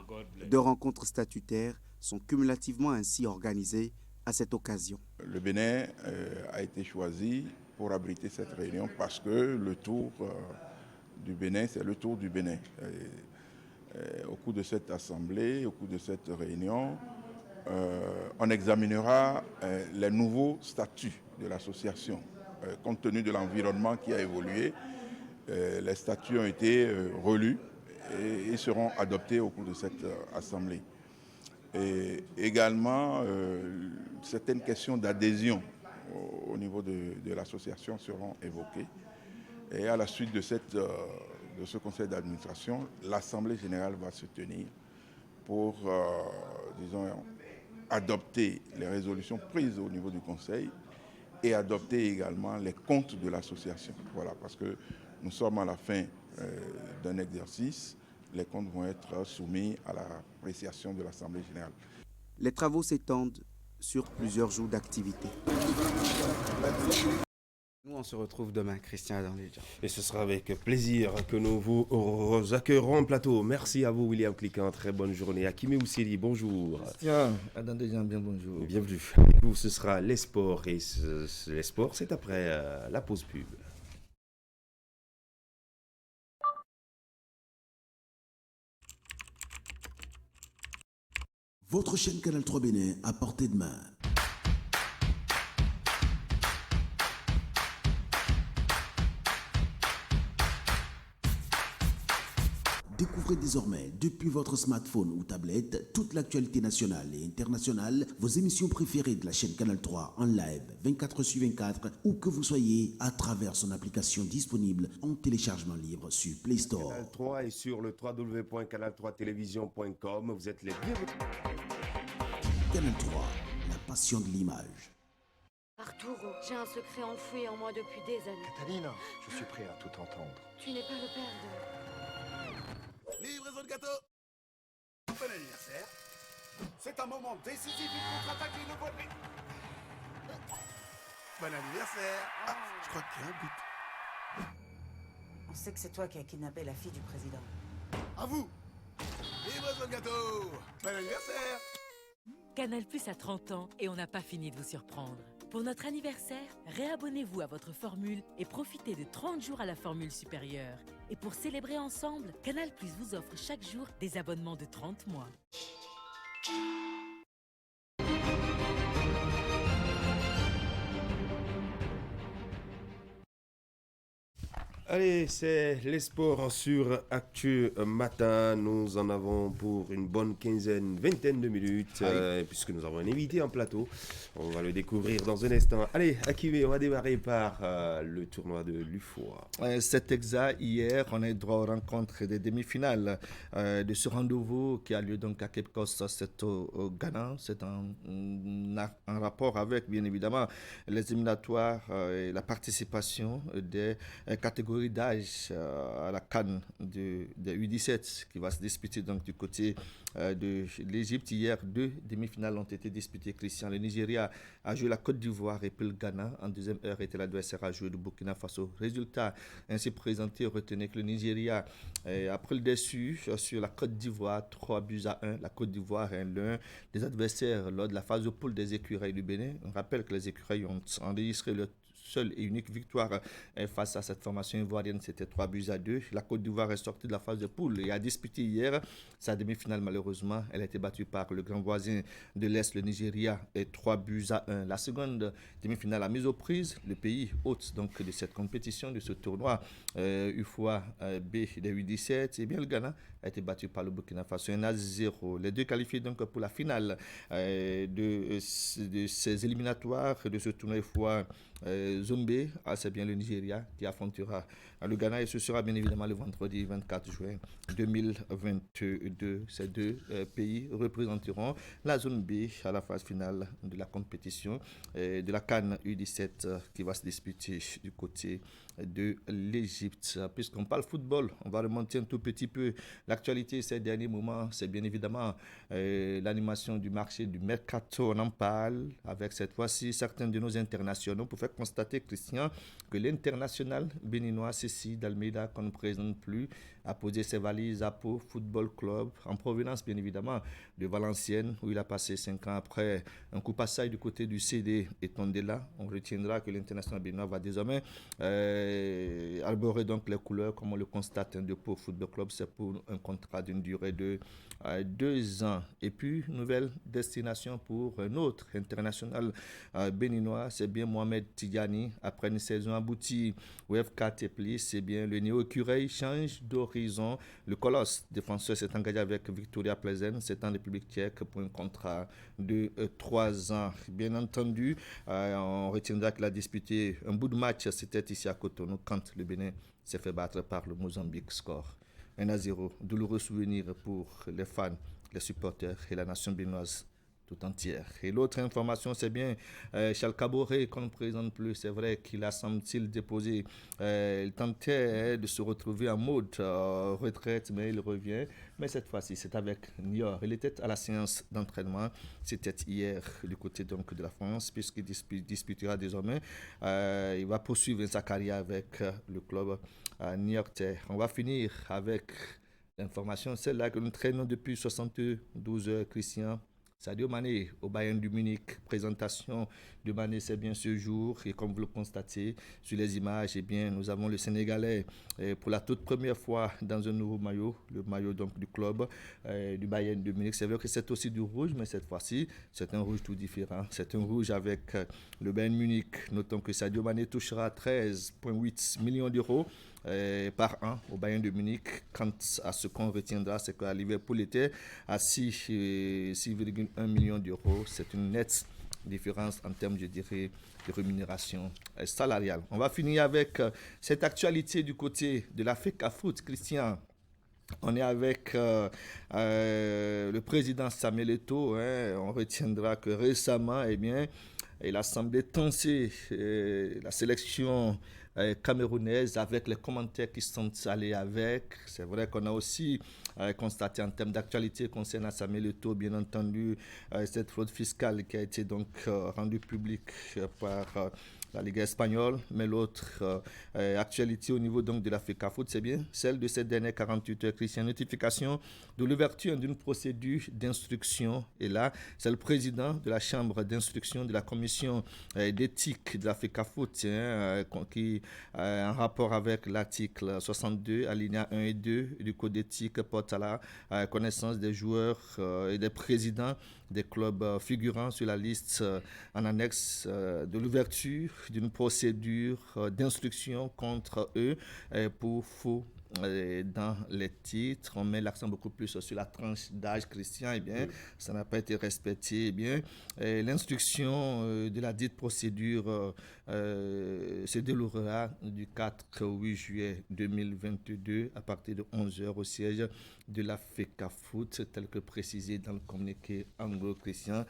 2 rencontres statutaires sont cumulativement ainsi organisées à cette occasion. Le Bénin a été choisi pour abriter cette réunion parce que le tour du Bénin, c'est le tour du Bénin. Au cours de cette assemblée, au cours de cette réunion, on examinera les nouveaux statuts de l'association. Compte tenu de l'environnement qui a évolué, les statuts ont été relus et seront adoptés au cours de cette assemblée. Et également, certaines questions d'adhésion au niveau de l'association seront évoquées. Et à la suite de ce conseil d'administration, l'Assemblée générale va se tenir pour, disons, adopter les résolutions prises au niveau du conseil et adopter également les comptes de l'association. Voilà, parce que nous sommes à la fin d'un exercice, les comptes vont être soumis à l'appréciation de l'Assemblée générale. Les travaux s'étendent sur plusieurs jours d'activité. Nous, on se retrouve demain, Christian, dans les gens. Et ce sera avec plaisir que nous vous accueillerons en plateau. Merci à vous, William Cliquant. Très bonne journée. Akime Ousseli, bonjour. Tiens, Adam Dejan, bien bonjour. Bienvenue. Avec vous, ce sera les sports. Et les sports, c'est après la pause pub. Votre chaîne Canal 3 Bénin à portée de main. Découvrez désormais, depuis votre smartphone ou tablette, toute l'actualité nationale et internationale, vos émissions préférées de la chaîne Canal 3 en live 24/24, où que vous soyez, à travers son application disponible en téléchargement libre sur Play Store. Canal 3 et sur le www.canal3television.com. Vous êtes les bienvenus. Canal 3, la passion de l'image. Arturo, j'ai un secret enfoui en moi depuis des années. Catalina, je suis prêt à tout entendre. Tu n'es pas le père de... Livraison de gâteau. Bon anniversaire. C'est un moment décisif, il contre-attaque les nouveaux prix. Bon anniversaire. Ah, je crois qu'il y a un but. On sait que c'est toi qui as kidnappé la fille du président. À vous. Livraison de gâteau. Bon anniversaire. Canal Plus a 30 ans et on n'a pas fini de vous surprendre. Pour notre anniversaire, réabonnez-vous à votre formule et profitez de 30 jours à la formule supérieure. Et pour célébrer ensemble, Canal Plus vous offre chaque jour des abonnements de 30 mois. Allez, c'est les sports sur Actu Matin. Nous en avons pour une bonne vingtaine de minutes, puisque nous avons un invité en plateau. On va le découvrir dans un instant. Allez, Akime, on va démarrer par le tournoi de l'UFOA. C'est exact. Hier, on a eu droit aux rencontres des demi-finales de ce rendez-vous qui a lieu donc à Cape Coast, c'est au Ghana. C'est en rapport avec, bien évidemment, les éliminatoires et la participation des catégories d'âge à la CAN de U17 qui va se disputer donc du côté de l'Égypte. Hier, 2 demi-finales ont été disputées. Christian, le Nigeria a joué la Côte d'Ivoire et puis le Ghana. En deuxième heure, était l'adversaire à jouer le Burkina Faso. Résultat ainsi présenté, retenez que le Nigeria a pris le dessus sur la Côte d'Ivoire, 3-1. La Côte d'Ivoire est l'un des adversaires lors de la phase de poule des écureuils du Bénin. On rappelle que les écureuils ont enregistré le seule et unique victoire face à cette formation ivoirienne, c'était 3-2. La Côte d'Ivoire est sortie de la phase de poule et a disputé hier sa demi-finale. Malheureusement, elle a été battue par le grand voisin de l'Est, le Nigeria, et 3-1. La seconde demi-finale a mis aux prises le pays hôte donc de cette compétition, de ce tournoi UFOA B des U17. Et bien le Ghana a été battu par le Burkina Faso 1-0. Les deux qualifiés donc pour la finale de ces éliminatoires de ce tournoi UFOA Zone B, c'est bien le Nigeria qui affrontera le Ghana et ce sera bien évidemment le vendredi 24 juin 2022. Ces deux pays représenteront la zone B à la phase finale de la compétition de la CAN U17 qui va se disputer du côté de l'Égypte. Puisqu'on parle football, on va remonter un tout petit peu l'actualité ces derniers moments. C'est bien évidemment l'animation du marché du Mercato. On en parle avec cette fois-ci certains de nos internationaux pour faire constater, Christian, que l'international béninois Cécile d'Almeida, qu'on ne présente plus, a posé ses valises à Pau Football Club, en provenance bien évidemment de Valenciennes, où il a passé 5 ans après un coup passage du côté du CD et Tondela. On retiendra que l'international béninois va désormais arborer donc les couleurs, comme on le constate, de Pau Football Club. C'est pour un contrat d'une durée de 2 ans. Et puis, nouvelle destination pour un autre international béninois, c'est bien Mohamed Tidjani. Après une saison aboutie au FK Teplis, c'est bien le néo-écureuil change d'horizon. Le colosse défenseur s'est engagé avec Victoria Pleasant, c'est en République tchèque, pour un contrat de 3 ans. Bien entendu, on retiendra qu'il a disputé un bout de match, c'était ici à Cotonou, quand le Bénin s'est fait battre par le Mozambique. Score 1-0. Douloureux souvenir pour les fans, les supporters et la nation béninoise tout entière. Et l'autre information, c'est bien Charles Caboret qu'on ne présente plus. C'est vrai qu'il a, semble-t-il, déposé. Il tentait de se retrouver en mode retraite, mais il revient. Mais cette fois-ci, c'est avec Niort. Il était à la séance d'entraînement. C'était hier du côté donc, de la France, puisqu'il disputera désormais. Il va poursuivre sa carrière avec le club niortais. On va finir avec l'information, celle-là que nous traînons depuis 72 heures, Christian. Sadio Mané au Bayern de Munich. Présentation de Mané, c'est bien ce jour. Et comme vous le constatez sur les images, eh bien, nous avons le Sénégalais pour la toute première fois dans un nouveau maillot, le maillot donc du club du Bayern de Munich. C'est vrai que c'est aussi du rouge, mais cette fois-ci, c'est un rouge tout différent. C'est un rouge avec le Bayern Munich. Notons que Sadio Mané touchera 13,8 millions d'euros par an au Bayern de Munich. Quant à ce qu'on retiendra, c'est qu'à Liverpool était à 6,1 millions d'euros. C'est une nette différence en termes, je dirais, de rémunération salariale. On va finir avec cette actualité du côté de l'Africa Foot, Christian. On est avec le président Samuel Eto'o. On retiendra que récemment, eh bien, il a semblé tenser la sélection camerounaise avec les commentaires qui sont allés avec. C'est vrai qu'on a aussi constaté en termes d'actualité concernant Samuel Eto'o, bien entendu, cette fraude fiscale qui a été donc rendue publique par la Ligue espagnole, mais l'autre actualité au niveau donc de l'Africa Foot, c'est bien celle de ces dernières 48 heures, Christian. Notification de l'ouverture d'une procédure d'instruction. Et là, c'est le président de la chambre d'instruction de la commission d'éthique de l'Africa Foot qui, en rapport avec l'article 62, alinéa 1 et 2 du code d'éthique, porte à la connaissance des joueurs et des présidents des clubs figurant sur la liste en annexe de l'ouverture d'une procédure d'instruction contre eux pour faux dans les titres. On met l'accent beaucoup plus sur la tranche d'âge, Christian. Eh bien, ça n'a pas été respecté. Eh bien, l'instruction de la dite procédure se déroulera du 4 au 8 juillet 2022 à partir de 11h au siège de la FECA Foot, tel que précisé dans le communiqué anglo-christian.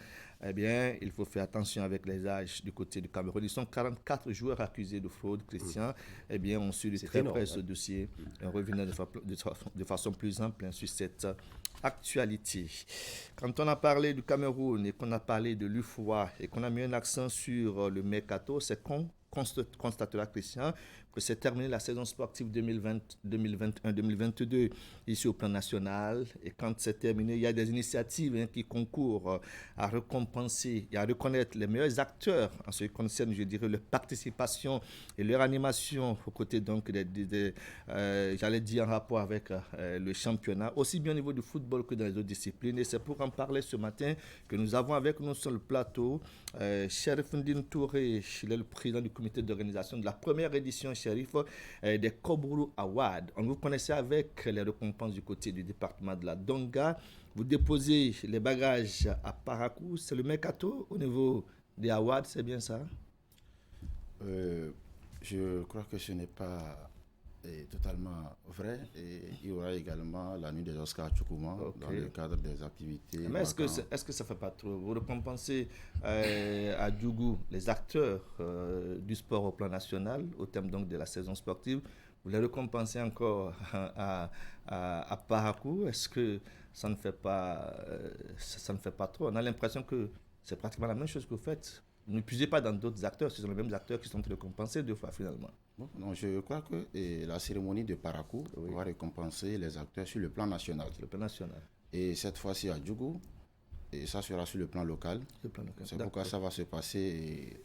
Eh bien, il faut faire attention avec les âges du côté du Cameroun. Ils sont 44 joueurs accusés de fraude, Christian. Eh bien, on suit de très près ce dossier et on revient de façon plus ample sur cette actualité. Quand on a parlé du Cameroun et qu'on a parlé de l'UFOA et qu'on a mis un accent sur le mercato, c'est qu'on constatera, Christian, que c'est terminé la saison sportive 2021-2022 ici au plan national. Et quand c'est terminé, il y a des initiatives qui concourent à récompenser et à reconnaître les meilleurs acteurs en ce qui concerne, je dirais, leur participation et leur animation aux côtés donc j'allais dire en rapport avec le championnat, aussi bien au niveau du football que dans les autres disciplines. Et c'est pour en parler ce matin que nous avons avec nous sur le plateau Cherif Ndine Touré, il est le président du comité d'organisation de la première édition des Kobourou Awards. On vous connaissait avec les récompenses du côté du département de la Donga. Vous déposez les bagages à Parakou. C'est le mercato au niveau des awards, c'est bien ça? Je crois que ce n'est pas totalement vrai. Et il y aura également la nuit des Oscars à Tchoukouma dans le cadre des activités. Mais est-ce que ça ne fait pas trop? Vous récompensez à Djougou les acteurs du sport au plan national au terme donc de la saison sportive. Vous les récompensez encore à Parakou. Est-ce que ça ne fait pas trop? On a l'impression que c'est pratiquement la même chose que vous faites. Ne puisez pas dans d'autres acteurs, ce sont les mêmes acteurs qui sont récompensés deux fois finalement. Bon, non, je crois que la cérémonie de Parakou va récompenser les acteurs sur le plan national. Sur le plan national. Et cette fois-ci à Djougou, et ça sera sur le plan local. C'est pourquoi ça va se passer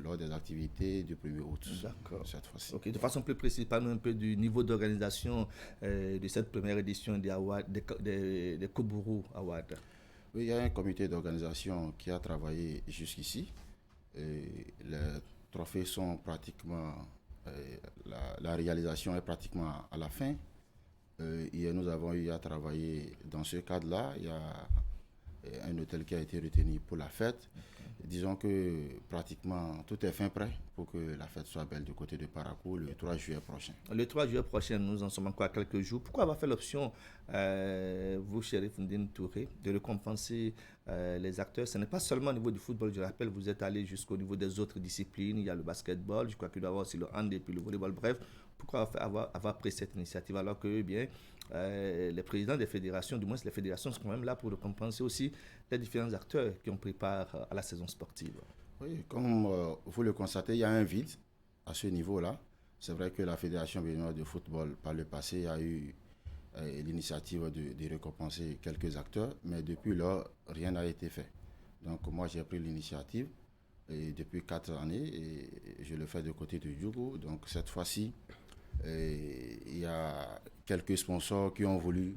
lors des activités du 1er août. D'accord. Cette fois-ci. Ok, de façon plus précise, parlons un peu du niveau d'organisation de cette première édition des Kobourou Awards. Oui, il y a un comité d'organisation qui a travaillé jusqu'ici. Les trophées sont pratiquement, la réalisation est pratiquement à la fin. Hier, nous avons eu à travailler dans ce cadre-là. Il y a un hôtel qui a été retenu pour la fête. Disons que pratiquement tout est fin prêt pour que la fête soit belle du côté de Parakou le 3 juillet prochain. Le 3 juillet prochain, nous en sommes encore à quelques jours. Pourquoi avoir fait l'option, vous, Chérif Ndine Touré, de récompenser les acteurs? Ce n'est pas seulement au niveau du football, je rappelle, vous êtes allé jusqu'au niveau des autres disciplines. Il y a le basketball, je crois qu'il doit y avoir aussi le hand et puis le volleyball. Bref, pourquoi avoir pris cette initiative alors que, eh bien, les présidents des fédérations, du moins les fédérations, sont quand même là pour récompenser aussi les différents acteurs qui ont pris part à la saison sportive? Oui, comme vous le constatez, il y a un vide à ce niveau-là. C'est vrai que la Fédération béninoise de football, par le passé, a eu l'initiative de récompenser quelques acteurs, mais depuis lors, rien n'a été fait. Donc moi, j'ai pris l'initiative depuis 4 années et je le fais de côté de Djougou. Donc cette fois-ci, il y a quelques sponsors qui ont voulu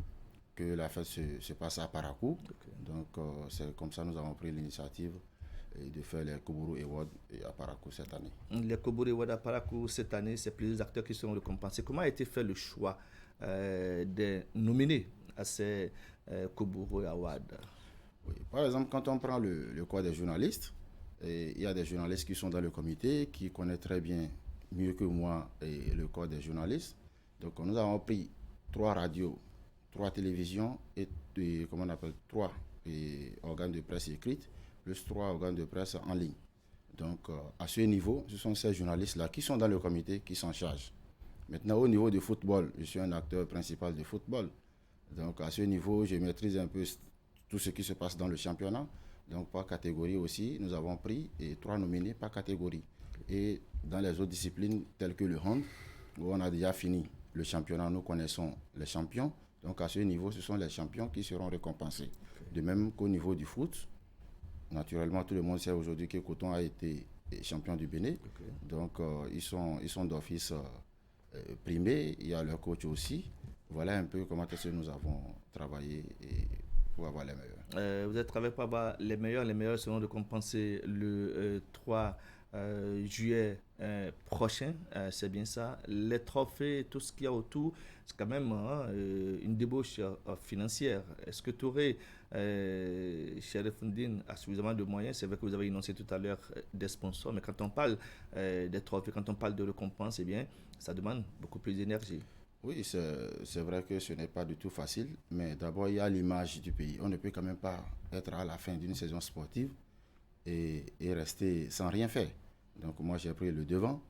que la fête se passe à Parakou. Okay. Donc c'est comme ça que nous avons pris l'initiative de faire les Koburu Awards à Parakou cette année. Les Koburu Awards à Parakou cette année, c'est plusieurs acteurs qui seront récompensés. Comment a été fait le choix de nominer à ces Koburu Awards? Oui, par exemple, quand on prend le corps des journalistes, il y a des journalistes qui sont dans le comité, qui connaissent très bien, mieux que moi, le corps des journalistes. Donc nous avons pris 3 radios, 3 télévisions et 3 organes de presse écrites, plus 3 organes de presse en ligne. Donc, à ce niveau, ce sont ces journalistes-là qui sont dans le comité qui s'en chargent. Maintenant, au niveau du football, je suis un acteur principal du football. Donc, à ce niveau, je maîtrise un peu tout ce qui se passe dans le championnat. Donc, par catégorie aussi, nous avons pris 3 nominés par catégorie. Et dans les autres disciplines, telles que le hand, où on a déjà fini le championnat, nous connaissons les champions. Donc, à ce niveau, ce sont les champions qui seront récompensés. De même qu'au niveau du foot, naturellement, tout le monde sait aujourd'hui que Coton a été champion du Bénin. Okay. Donc, ils sont d'office primés. Il y a leur coach aussi. Voilà un peu comment est-ce que nous avons travaillé pour avoir les meilleurs. Vous avez travaillé pour avoir les meilleurs. Les meilleurs seront récompensés le 3 juillet prochain. C'est bien ça. Les trophées, tout ce qu'il y a autour, c'est quand même une débauche financière. Est-ce que Touré, Chérif Ndine, a suffisamment de moyens? C'est vrai que vous avez énoncé tout à l'heure des sponsors, mais quand on parle des trophées, quand on parle de récompenses, eh bien, ça demande beaucoup plus d'énergie. Oui, c'est vrai que ce n'est pas du tout facile, mais d'abord, il y a l'image du pays. On ne peut quand même pas être à la fin d'une saison sportive et rester sans rien faire. Donc moi, j'ai pris le devant.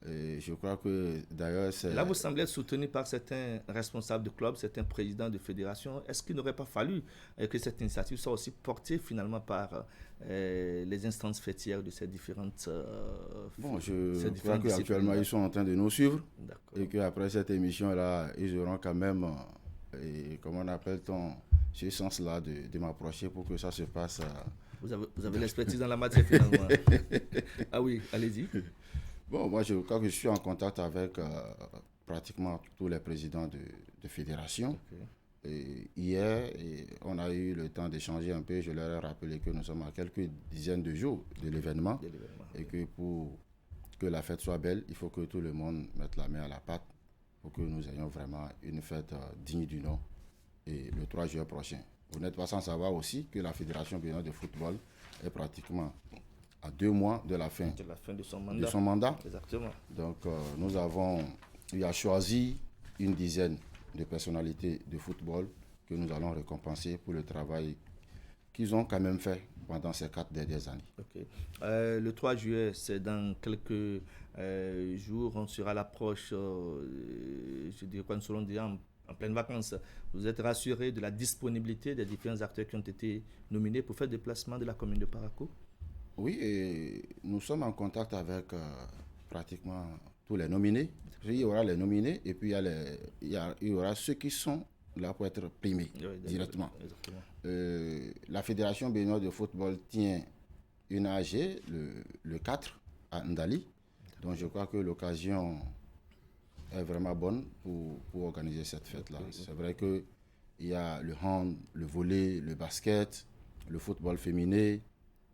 Et je crois que d'ailleurs c'est... Là, vous semblez être soutenu par certains responsables de clubs, certains présidents de fédérations. Est-ce qu'il n'aurait pas fallu que cette initiative soit aussi portée finalement par les instances fêtières de ces différentes... Bon, je crois qu'actuellement, ils sont en train de nous suivre. Et qu'après cette émission-là, ils auront quand même, comment on appelle-t-on, ce sens-là de m'approcher pour que ça se passe... Vous avez l'expertise dans la matière finalement. Ah oui, allez-y. Bon, moi, je crois que je suis en contact avec pratiquement tous les présidents de fédération. Okay. Et hier, on a eu le temps d'échanger un peu. Je leur ai rappelé que nous sommes à quelques dizaines de jours de l'événement. Et que pour que la fête soit belle, il faut que tout le monde mette la main à la pâte pour que nous ayons vraiment une fête digne du nom. Et le 3 juillet prochain. Vous n'êtes pas sans savoir aussi que la Fédération béninoise de football est pratiquement à 2 mois de la fin de son mandat. Exactement. Donc, nous avons choisi une dizaine de personnalités de football que nous allons récompenser pour le travail qu'ils ont quand même fait pendant ces 4 dernières années. Okay. Le 3 juillet, c'est dans quelques jours, on sera à l'approche, je dirais quoi, nous serons déjà en pleine vacances. Vous êtes rassuré de la disponibilité des différents acteurs qui ont été nominés pour faire le déplacement de la commune de Parakou? Oui, et nous sommes en contact avec pratiquement tous les nominés. Il y aura les nominés et puis il y aura ceux qui sont là pour être primés directement. La Fédération béninoise de football tient une AG le 4 à Ndali. Donc je crois que l'occasion est vraiment bonne pour organiser cette fête-là. C'est vrai qu'il y a le hand, le volley, le basket, le football féminin.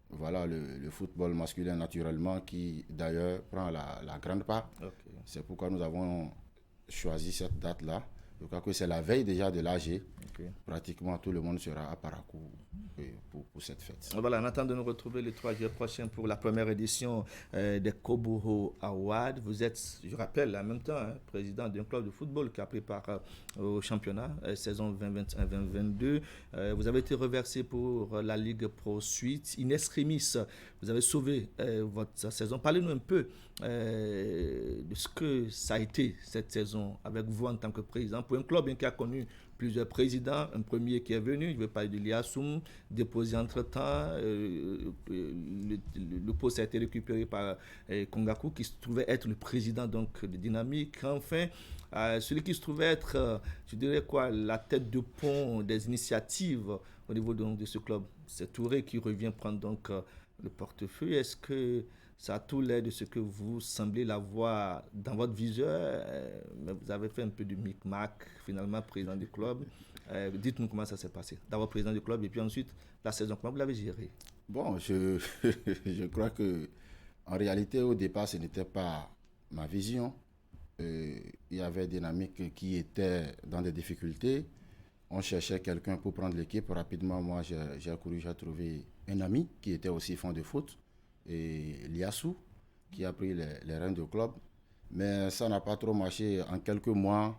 Voilà, le football masculin naturellement qui d'ailleurs prend la grande part. Okay. C'est pourquoi nous avons choisi cette date-là Je crois que c'est la veille déjà de l'AG. Pratiquement tout le monde sera à Parakou pour cette fête. Voilà, on attend de nous retrouver le 3 juillet prochain pour la première édition des Koburo Awards. Vous êtes, je rappelle, en même temps, président d'un club de football qui a préparé au championnat saison 2021-2022. Vous avez été reversé pour la Ligue Pro Suite. In extremis, vous avez sauvé votre saison. Parlez-nous un peu de ce que ça a été cette saison avec vous en tant que président pour un club qui a connu plusieurs présidents, un premier qui est venu, je vais parler de Liassoum, déposé entre-temps, le poste a été récupéré par Kongaku qui se trouvait être le président donc, de Dynamique. Enfin, celui qui se trouvait être, je dirais quoi, la tête de pont des initiatives au niveau donc, de ce club, c'est Touré qui revient prendre donc le portefeuille. Est-ce que ça a tout l'air de ce que vous semblez l'avoir dans votre viseur, mais vous avez fait un peu du micmac, finalement président du club. Dites-nous comment ça s'est passé. D'abord président du club et puis ensuite la saison, comment vous l'avez gérée? Bon, je crois que en réalité au départ ce n'était pas ma vision. Il y avait Dynamique qui était dans des difficultés. On cherchait quelqu'un pour prendre l'équipe. Rapidement, moi j'ai trouvé un ami qui était aussi fan de foot. Et Liassou, qui a pris les rênes du club. Mais ça n'a pas trop marché en quelques mois,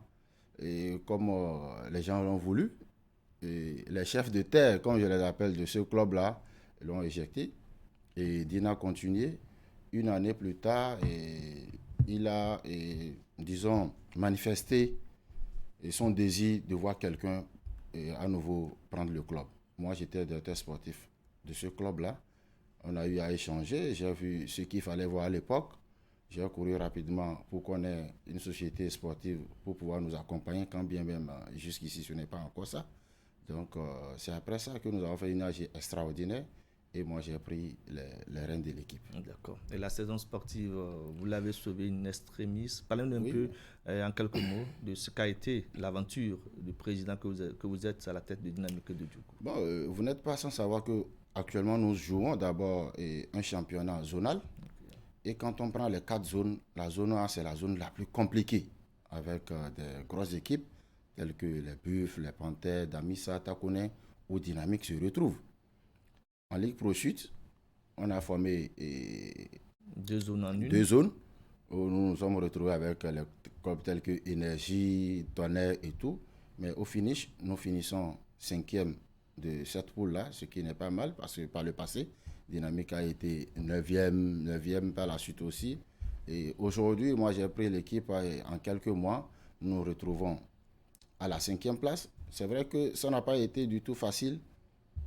et comme les gens l'ont voulu. Et les chefs de terre, comme je les appelle, de ce club-là, l'ont éjecté. Et Dina a continué. Une année plus tard, il a, disons, manifesté son désir de voir quelqu'un à nouveau prendre le club. Moi, j'étais directeur sportif de ce club-là. On a eu à échanger, j'ai vu ce qu'il fallait voir à l'époque. J'ai couru rapidement pour qu'on ait une société sportive pour pouvoir nous accompagner, quand bien même jusqu'ici ce n'est pas encore ça. Donc c'est après ça que nous avons fait une AG extraordinaire et moi j'ai pris les rênes de l'équipe. D'accord. Et la saison sportive, vous l'avez sauvée in extremis. Parlez-nous un peu en quelques mots de ce qu'a été l'aventure du président que vous êtes à la tête de Dynamique de Djougou. Bon, vous n'êtes pas sans savoir que actuellement, nous jouons d'abord un championnat zonal. Et quand on prend les 4 zones, la zone A, c'est la zone la plus compliquée, avec des grosses équipes telles que les Buffles, les Panthères, Damissa, Takone, où Dynamique se retrouve. En Ligue Pro Suite, on a formé 2 zones en une. 2 zones, où nous nous sommes retrouvés avec les clubs tels que Énergie, Tonnerre et tout. Mais au finish, nous finissons 5e de cette poule-là, ce qui n'est pas mal parce que par le passé, Dynamique a été 9e par la suite aussi. Et aujourd'hui, moi j'ai pris l'équipe en quelques mois, nous nous retrouvons à la 5e place. C'est vrai que ça n'a pas été du tout facile,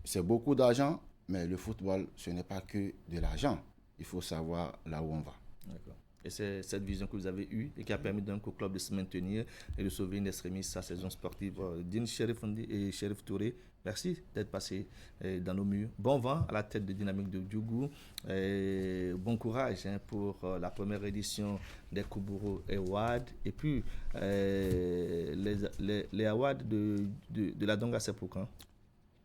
c'est beaucoup d'argent, mais le football, ce n'est pas que de l'argent. Il faut savoir là où on va. D'accord. Et c'est cette vision que vous avez eue et qui a permis donc au club de se maintenir et de sauver une extremis sa saison sportive. Dine Chérif Ndi et Chérif Touré, merci d'être passé dans nos murs. Bon vent à la tête de Dynamique de Djougou. Bon courage pour la première édition des Koburo Awards. Et puis, les awards de la Donga, c'est pour quand?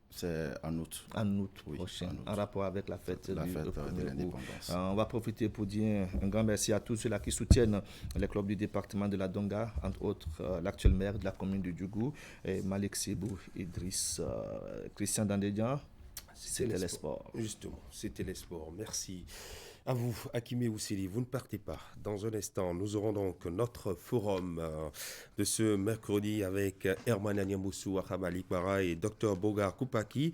C'est en août. En août prochain, en rapport avec la fête, de l'indépendance. On va profiter pour dire un grand merci à tous ceux-là qui soutiennent les clubs du département de la Donga, entre autres l'actuel maire de la commune de Djougou, Malik Sebou, Idriss, Christian Dandédian. C'était les sports. Justement, c'était les sports. Merci. À vous, Hakimé Oussili, vous ne partez pas. Dans un instant, nous aurons donc notre forum de ce mercredi avec Herman Anyamoussou, Ahamali Kwara et Dr Bogar Koupaki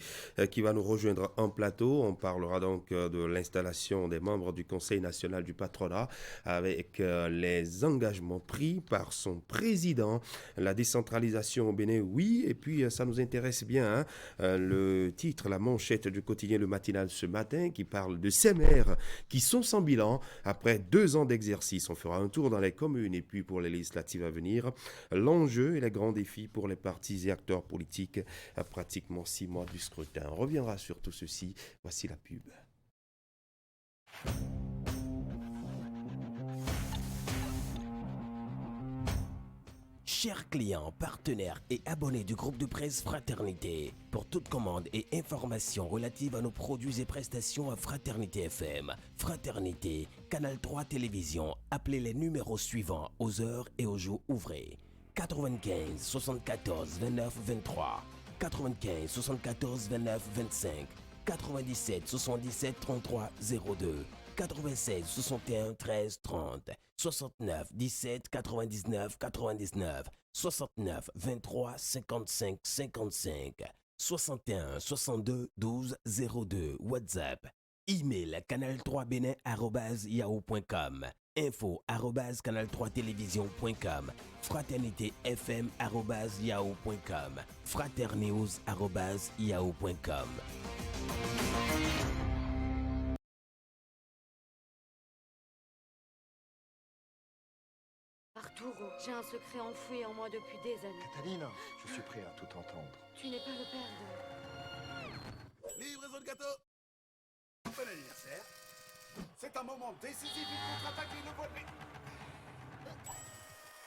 qui va nous rejoindre en plateau. On parlera donc de l'installation des membres du Conseil national du patronat avec les engagements pris par son président. La décentralisation au Bénin, oui, et puis ça nous intéresse bien. Le titre, la manchette du quotidien Le Matinal ce matin qui parle de ces maires qui sont sans bilan après 2 ans d'exercice. On fera un tour dans les communes et puis pour les législatives à venir. L'enjeu et les grands défis pour les partis et acteurs politiques à pratiquement 6 mois du scrutin. On reviendra sur tout ceci. Voici la pub. Chers clients, partenaires et abonnés du groupe de presse Fraternité, pour toute commande et information relative à nos produits et prestations à Fraternité FM, Fraternité, Canal 3 Télévision, appelez les numéros suivants aux heures et aux jours ouvrés. 95 74 29 23, 95 74 29 25, 97 77 33 02, 96 61 13 30, 69 17 99 99, 69 23 55 55, 61 62 12 02, WhatsApp, email canal3benin@yahoo.com, info@canal3télévision.com, fraternitéfm@yahoo.com, fraternews@yahoo.com. Arturo, j'ai un secret enfoui en moi depuis des années. Catalina, je suis prêt à tout entendre. Tu n'es pas le père de... Livraison de gâteau. Bon anniversaire. C'est un moment décisif, il contre-attaque les nouveau-nés.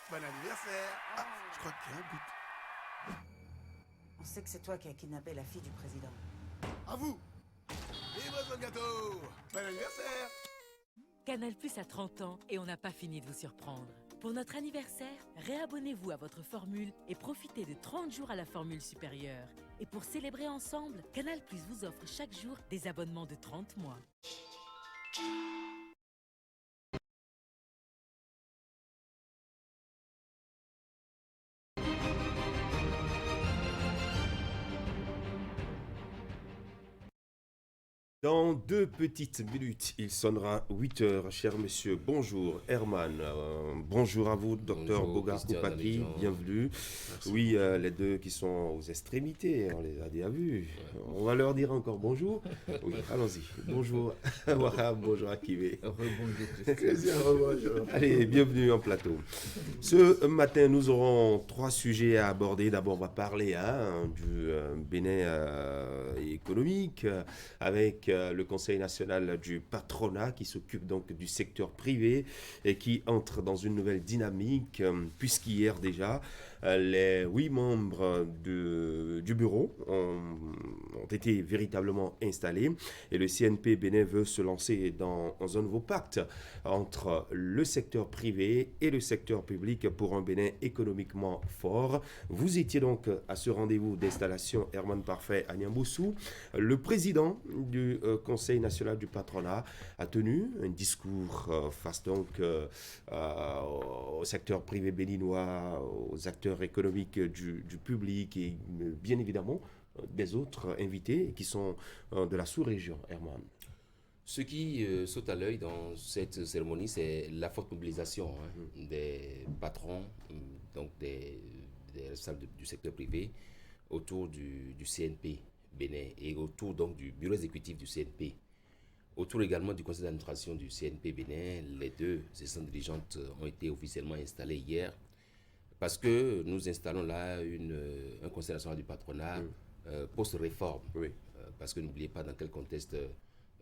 Bon anniversaire. Ah, je crois qu'il y a un but. On sait que c'est toi qui as kidnappé la fille du président. À vous. Livraison de gâteau. Bon anniversaire. Canal Plus a 30 ans et on n'a pas fini de vous surprendre. Pour notre anniversaire, réabonnez-vous à votre formule et profitez de 30 jours à la formule supérieure. Et pour célébrer ensemble, Canal Plus vous offre chaque jour des abonnements de 30 mois. Dans 2 petites minutes, il sonnera 8 heures. Cher monsieur, bonjour Herman. Bonjour à vous, docteur Bogar Koupaki, bienvenue. Merci. Oui, les deux qui sont aux extrémités, on les a déjà vus. On va leur dire encore bonjour. Oui, allons-y. Bonjour Wahab, bonjour Akibé. Bonjour. Allez, bienvenue en plateau. Ce matin, nous aurons 3 sujets à aborder. D'abord, on va parler du Bénin économique avec le Conseil national du patronat qui s'occupe donc du secteur privé et qui entre dans une nouvelle dynamique puisqu'hier déjà les 8 membres du bureau ont été véritablement installés et le CNP Bénin veut se lancer dans un nouveau pacte entre le secteur privé et le secteur public pour un Bénin économiquement fort. Vous étiez donc à ce rendez-vous d'installation Herman Parfait à Niamboussou. Le président du Conseil national du patronat a tenu un discours face donc au secteur privé béninois, aux acteurs économiques du public et bien évidemment des autres invités qui sont de la sous-région. Herman. Ce qui saute à l'œil dans cette cérémonie, c'est la forte mobilisation des patrons, donc des responsables du secteur privé autour du CNP Bénin et autour donc du bureau exécutif du CNP. Autour également du conseil d'administration du CNP Bénin, les 2 instances dirigeantes ont été officiellement installées hier parce que nous installons là un conseil national du patronat post-réforme. Parce que n'oubliez pas dans quel contexte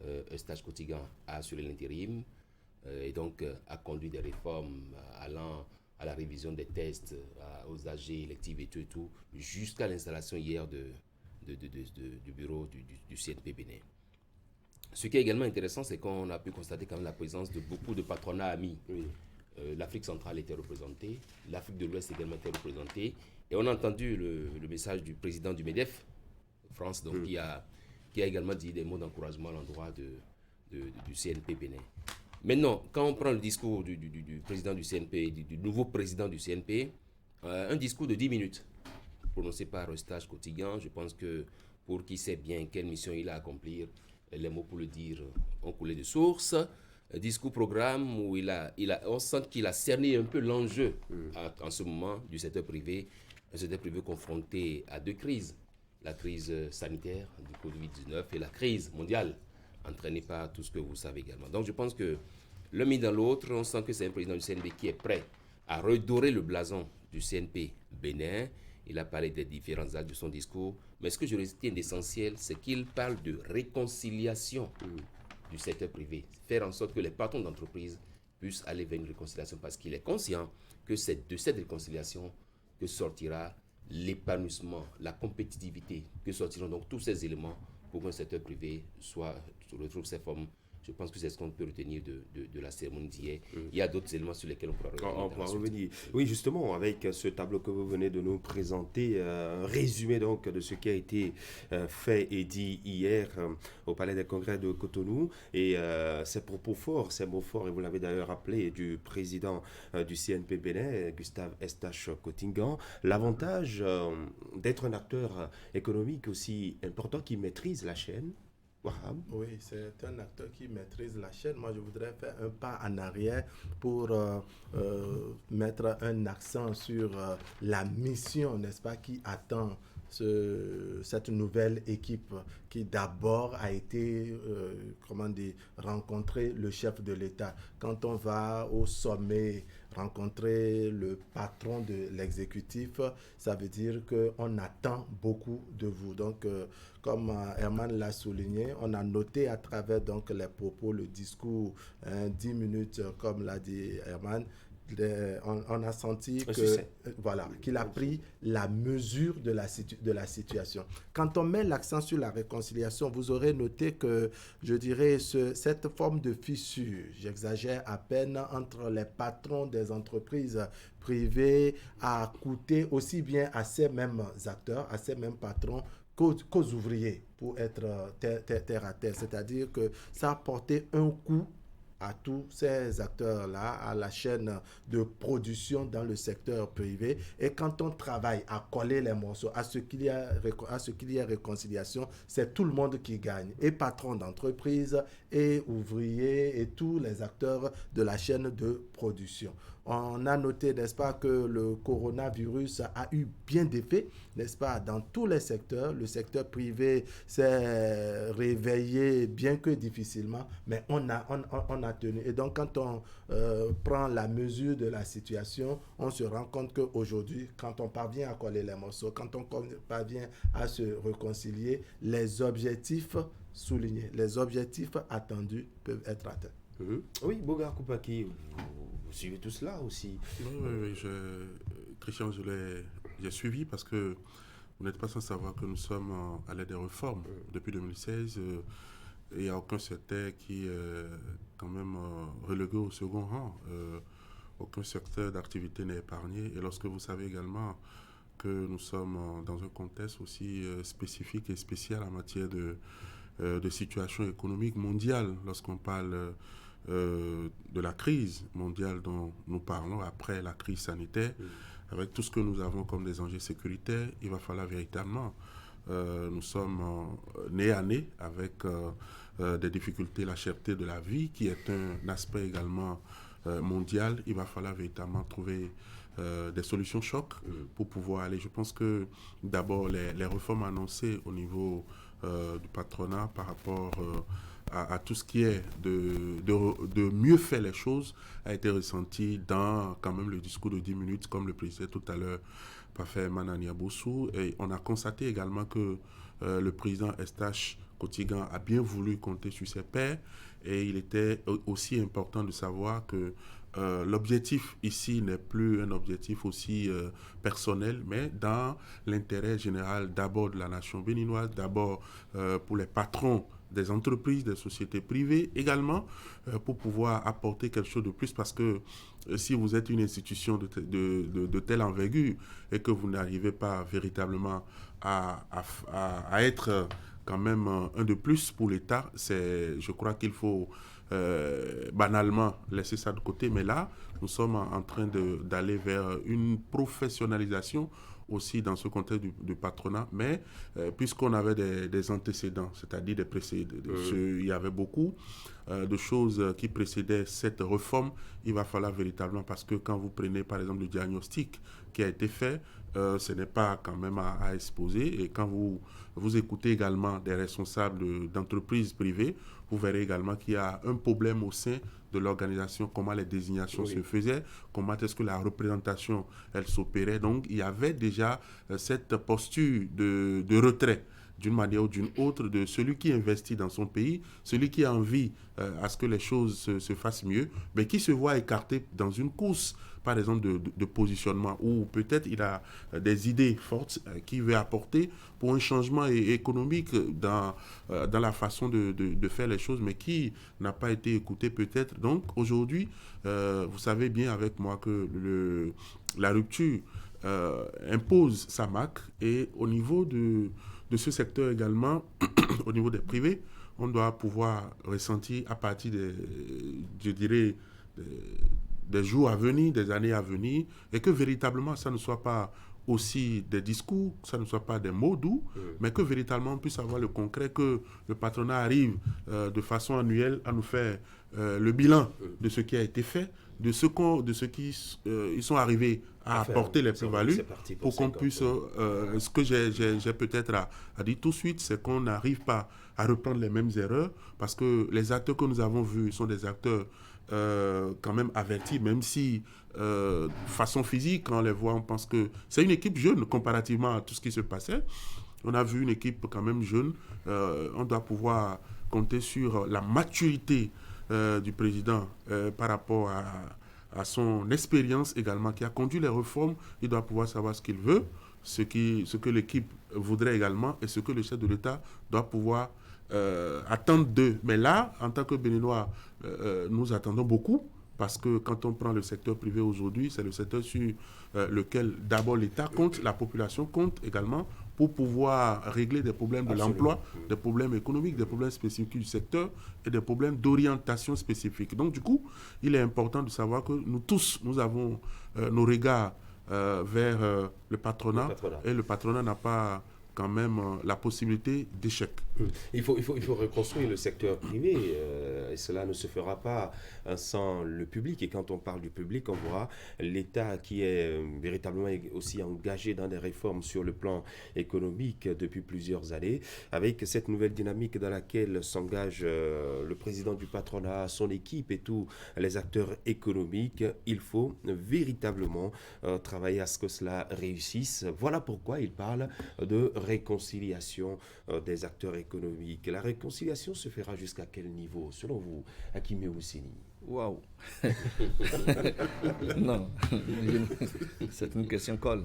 un stage quotidien a assuré l'intérim et donc a conduit des réformes allant à la révision des tests, aux AG électives et tout, jusqu'à l'installation hier du bureau du CNP Bénin. Ce qui est également intéressant, c'est qu'on a pu constater quand même la présence de beaucoup de patronats amis. L'Afrique centrale était représentée, l'Afrique de l'Ouest également était représentée, et on a entendu le message du président du MEDEF, France, donc, qui a également dit des mots d'encouragement à l'endroit du CNP Bénin. Maintenant, quand on prend le discours du président du CNP, du nouveau président du CNP, un discours de 10 minutes, prononcé par un stage quotidien, je pense que pour qui sait bien quelle mission il a à accomplir, les mots pour le dire ont coulé de source. Discours programme où on sent qu'il a cerné un peu l'enjeu en ce moment du secteur privé, un secteur privé confronté à 2 crises. La crise sanitaire du Covid-19 et la crise mondiale entraînée par tout ce que vous savez également. Donc je pense que l'un mis dans l'autre, on sent que c'est un président du CNP qui est prêt à redorer le blason du CNP Bénin. Il a parlé des différents actes de son discours, mais ce que je retiens d'essentiel, c'est qu'il parle de réconciliation du secteur privé. Faire en sorte que les patrons d'entreprise puissent aller vers une réconciliation parce qu'il est conscient que c'est de cette réconciliation que sortira l'épanouissement, la compétitivité, que sortiront donc tous ces éléments pour qu'un secteur privé retrouve ses formes Je pense que c'est ce qu'on peut retenir de la cérémonie d'hier. Il y a d'autres éléments sur lesquels on pourra revenir. Oui, justement, avec ce tableau que vous venez de nous présenter, un résumé donc de ce qui a été fait et dit hier au Palais des Congrès de Cotonou. Et ces propos forts, ces mots forts, et vous l'avez d'ailleurs rappelé, du président du CNP Bénin, Gustave Eustache Cotingan, l'avantage d'être un acteur économique aussi important qui maîtrise la chaîne. Wahab. Oui, c'est un acteur qui maîtrise la chaîne. Moi, je voudrais faire un pas en arrière pour mettre un accent sur la mission, n'est-ce pas, qui attend cette nouvelle équipe qui d'abord a été, rencontrer le chef de l'État. Quand on va au sommet rencontrer le patron de l'exécutif, ça veut dire qu'on attend beaucoup de vous. Donc, comme Herman l'a souligné, on a noté à travers donc, les propos, le discours, 10 minutes, comme l'a dit Herman, on a senti qu'il a pris la mesure de la situation. Quand on met l'accent sur la réconciliation, vous aurez noté que, je dirais, cette forme de fissure, j'exagère à peine, entre les patrons des entreprises privées a coûté aussi bien à ces mêmes acteurs, à ces mêmes patrons, qu'aux ouvriers, pour être terre à terre. C'est-à-dire que ça a porté un coup à tous ces acteurs-là, à la chaîne de production dans le secteur privé. Et quand on travaille à coller les morceaux, à ce qu'il y ait réconciliation, c'est tout le monde qui gagne. Et patrons d'entreprise, et ouvriers, et tous les acteurs de la chaîne de production. On a noté, n'est-ce pas, que le coronavirus a eu bien d'effets, n'est-ce pas, dans tous les secteurs. Le secteur privé s'est réveillé, bien que difficilement, mais on a tenu. Et donc, quand on prend la mesure de la situation, on se rend compte qu'aujourd'hui, quand on parvient à coller les morceaux, quand on parvient à se réconcilier, les objectifs soulignés, les objectifs attendus peuvent être atteints. Oui, Bogar Koupaki, vous suivez tout cela aussi. Oui, Christian, j'ai suivi parce que vous n'êtes pas sans savoir que nous sommes à l'aide des réformes. Depuis 2016, il n'y a aucun secteur qui est quand même relégué au second rang. Aucun secteur d'activité n'est épargné. Et lorsque vous savez également que nous sommes dans un contexte aussi spécifique et spécial en matière de situation économique mondiale, lorsqu'on parle de la crise mondiale dont nous parlons après la crise sanitaire, avec tout ce que nous avons comme des enjeux sécuritaires, il va falloir véritablement, nous sommes nez à nez avec des difficultés, la cherté de la vie, qui est un aspect également mondial. Il va falloir véritablement trouver des solutions chocs pour pouvoir aller. Je pense que d'abord les réformes annoncées au niveau du patronat par rapport à tout ce qui est de mieux faire les choses a été ressenti dans quand même le discours de 10 minutes, comme le précisait tout à l'heure Parfait Manania Bossou. Et on a constaté également que le président Eustache Cotingan a bien voulu compter sur ses pairs, et il était aussi important de savoir que l'objectif ici n'est plus un objectif aussi personnel, mais dans l'intérêt général d'abord de la nation béninoise, d'abord pour les patrons des entreprises, des sociétés privées, également pour pouvoir apporter quelque chose de plus, parce que si vous êtes une institution de telle envergure et que vous n'arrivez pas véritablement à être quand même un de plus pour l'État, je crois qu'il faut banalement laisser ça de côté. Mais là, nous sommes en train d'aller vers une professionnalisation aussi dans ce contexte du patronat, mais puisqu'on avait des antécédents, c'est-à-dire des précédents, il y avait beaucoup de choses qui précédaient cette réforme, il va falloir véritablement, parce que quand vous prenez par exemple le diagnostic qui a été fait, ce n'est pas quand même à exposer, et quand vous écoutez également des responsables d'entreprises privées, vous verrez également qu'il y a un problème au sein de l'organisation, comment les désignations se faisaient, comment est-ce que la représentation, elle s'opérait. Donc, il y avait déjà cette posture de retrait d'une manière ou d'une autre de celui qui investit dans son pays, celui qui a envie à ce que les choses se fassent mieux, mais qui se voit écarté dans une course, par exemple, de positionnement, où peut-être il a des idées fortes qu'il veut apporter pour un changement économique dans la façon de faire les choses, mais qui n'a pas été écouté peut-être. Donc aujourd'hui, vous savez bien avec moi que la rupture impose sa marque, et au niveau de ce secteur également, au niveau des privés, on doit pouvoir ressentir à partir des jours à venir, des années à venir, et que véritablement ça ne soit pas aussi des discours, que ça ne soit pas des mots doux, mais que véritablement on puisse avoir le concret, que le patronat arrive de façon annuelle à nous faire le bilan de ce qui a été fait, de ce qu'ils sont arrivés à apporter les plus-values, pour qu'on puisse... ce que j'ai peut-être à dire tout de suite, c'est qu'on n'arrive pas à reprendre les mêmes erreurs, parce que les acteurs que nous avons vus sont des acteurs quand même avertis, même si de façon physique, quand on les voit, on pense que c'est une équipe jeune comparativement à tout ce qui se passait. On a vu une équipe quand même jeune. On doit pouvoir compter sur la maturité du président par rapport à son expérience également, qui a conduit les réformes. Il doit pouvoir savoir ce qu'il veut, ce que l'équipe voudrait également, et ce que le chef de l'État doit pouvoir attendre d'eux. Mais là, en tant que Béninois, nous attendons beaucoup, parce que quand on prend le secteur privé aujourd'hui, c'est le secteur sur lequel d'abord l'État compte, la population compte également, pour pouvoir régler des problèmes de l'emploi, des problèmes économiques, des problèmes spécifiques du secteur et des problèmes d'orientation spécifique. Donc du coup, il est important de savoir que nous tous, nous avons nos regards vers le patronat, et le patronat n'a pas quand même la possibilité d'échec. Il faut reconstruire le secteur privé, et cela ne se fera pas sans le public. Et quand on parle du public, on voit l'État qui est véritablement aussi engagé dans des réformes sur le plan économique depuis plusieurs années, avec cette nouvelle dynamique dans laquelle s'engage le président du patronat, son équipe et tous les acteurs économiques. Il faut véritablement travailler à ce que cela réussisse. Voilà pourquoi il parle de réconciliation des acteurs économiques. La réconciliation se fera jusqu'à quel niveau, selon vous, Hakimi Ousseni? Waouh. Non, c'est une question colle.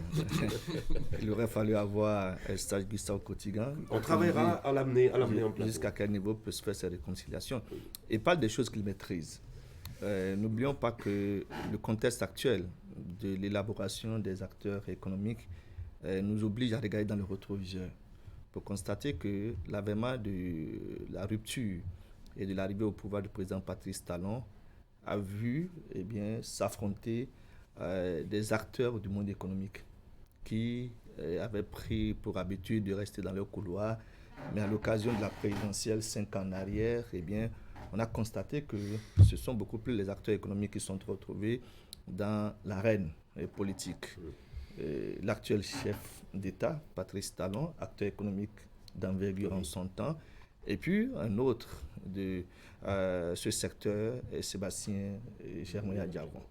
Il aurait fallu avoir un stage Gustave Kotigan. On travaillera à l'amener en place. Jusqu'à quel niveau peut se faire cette réconciliation. Et parle des choses qu'il maîtrise. N'oublions pas que le contexte actuel de l'élaboration des acteurs économiques nous oblige à regarder dans le rétroviseur pour constater que l'avènement de la rupture et de l'arrivée au pouvoir du président Patrice Talon a vu s'affronter des acteurs du monde économique qui avaient pris pour habitude de rester dans leur couloir, mais à l'occasion de la présidentielle 5 ans en arrière, on a constaté que ce sont beaucoup plus les acteurs économiques qui sont retrouvés dans l'arène politique. L'actuel chef d'État, Patrice Talon, acteur économique d'envergure en son temps, et puis un autre de ce secteur, Sébastien Germoya Diavon.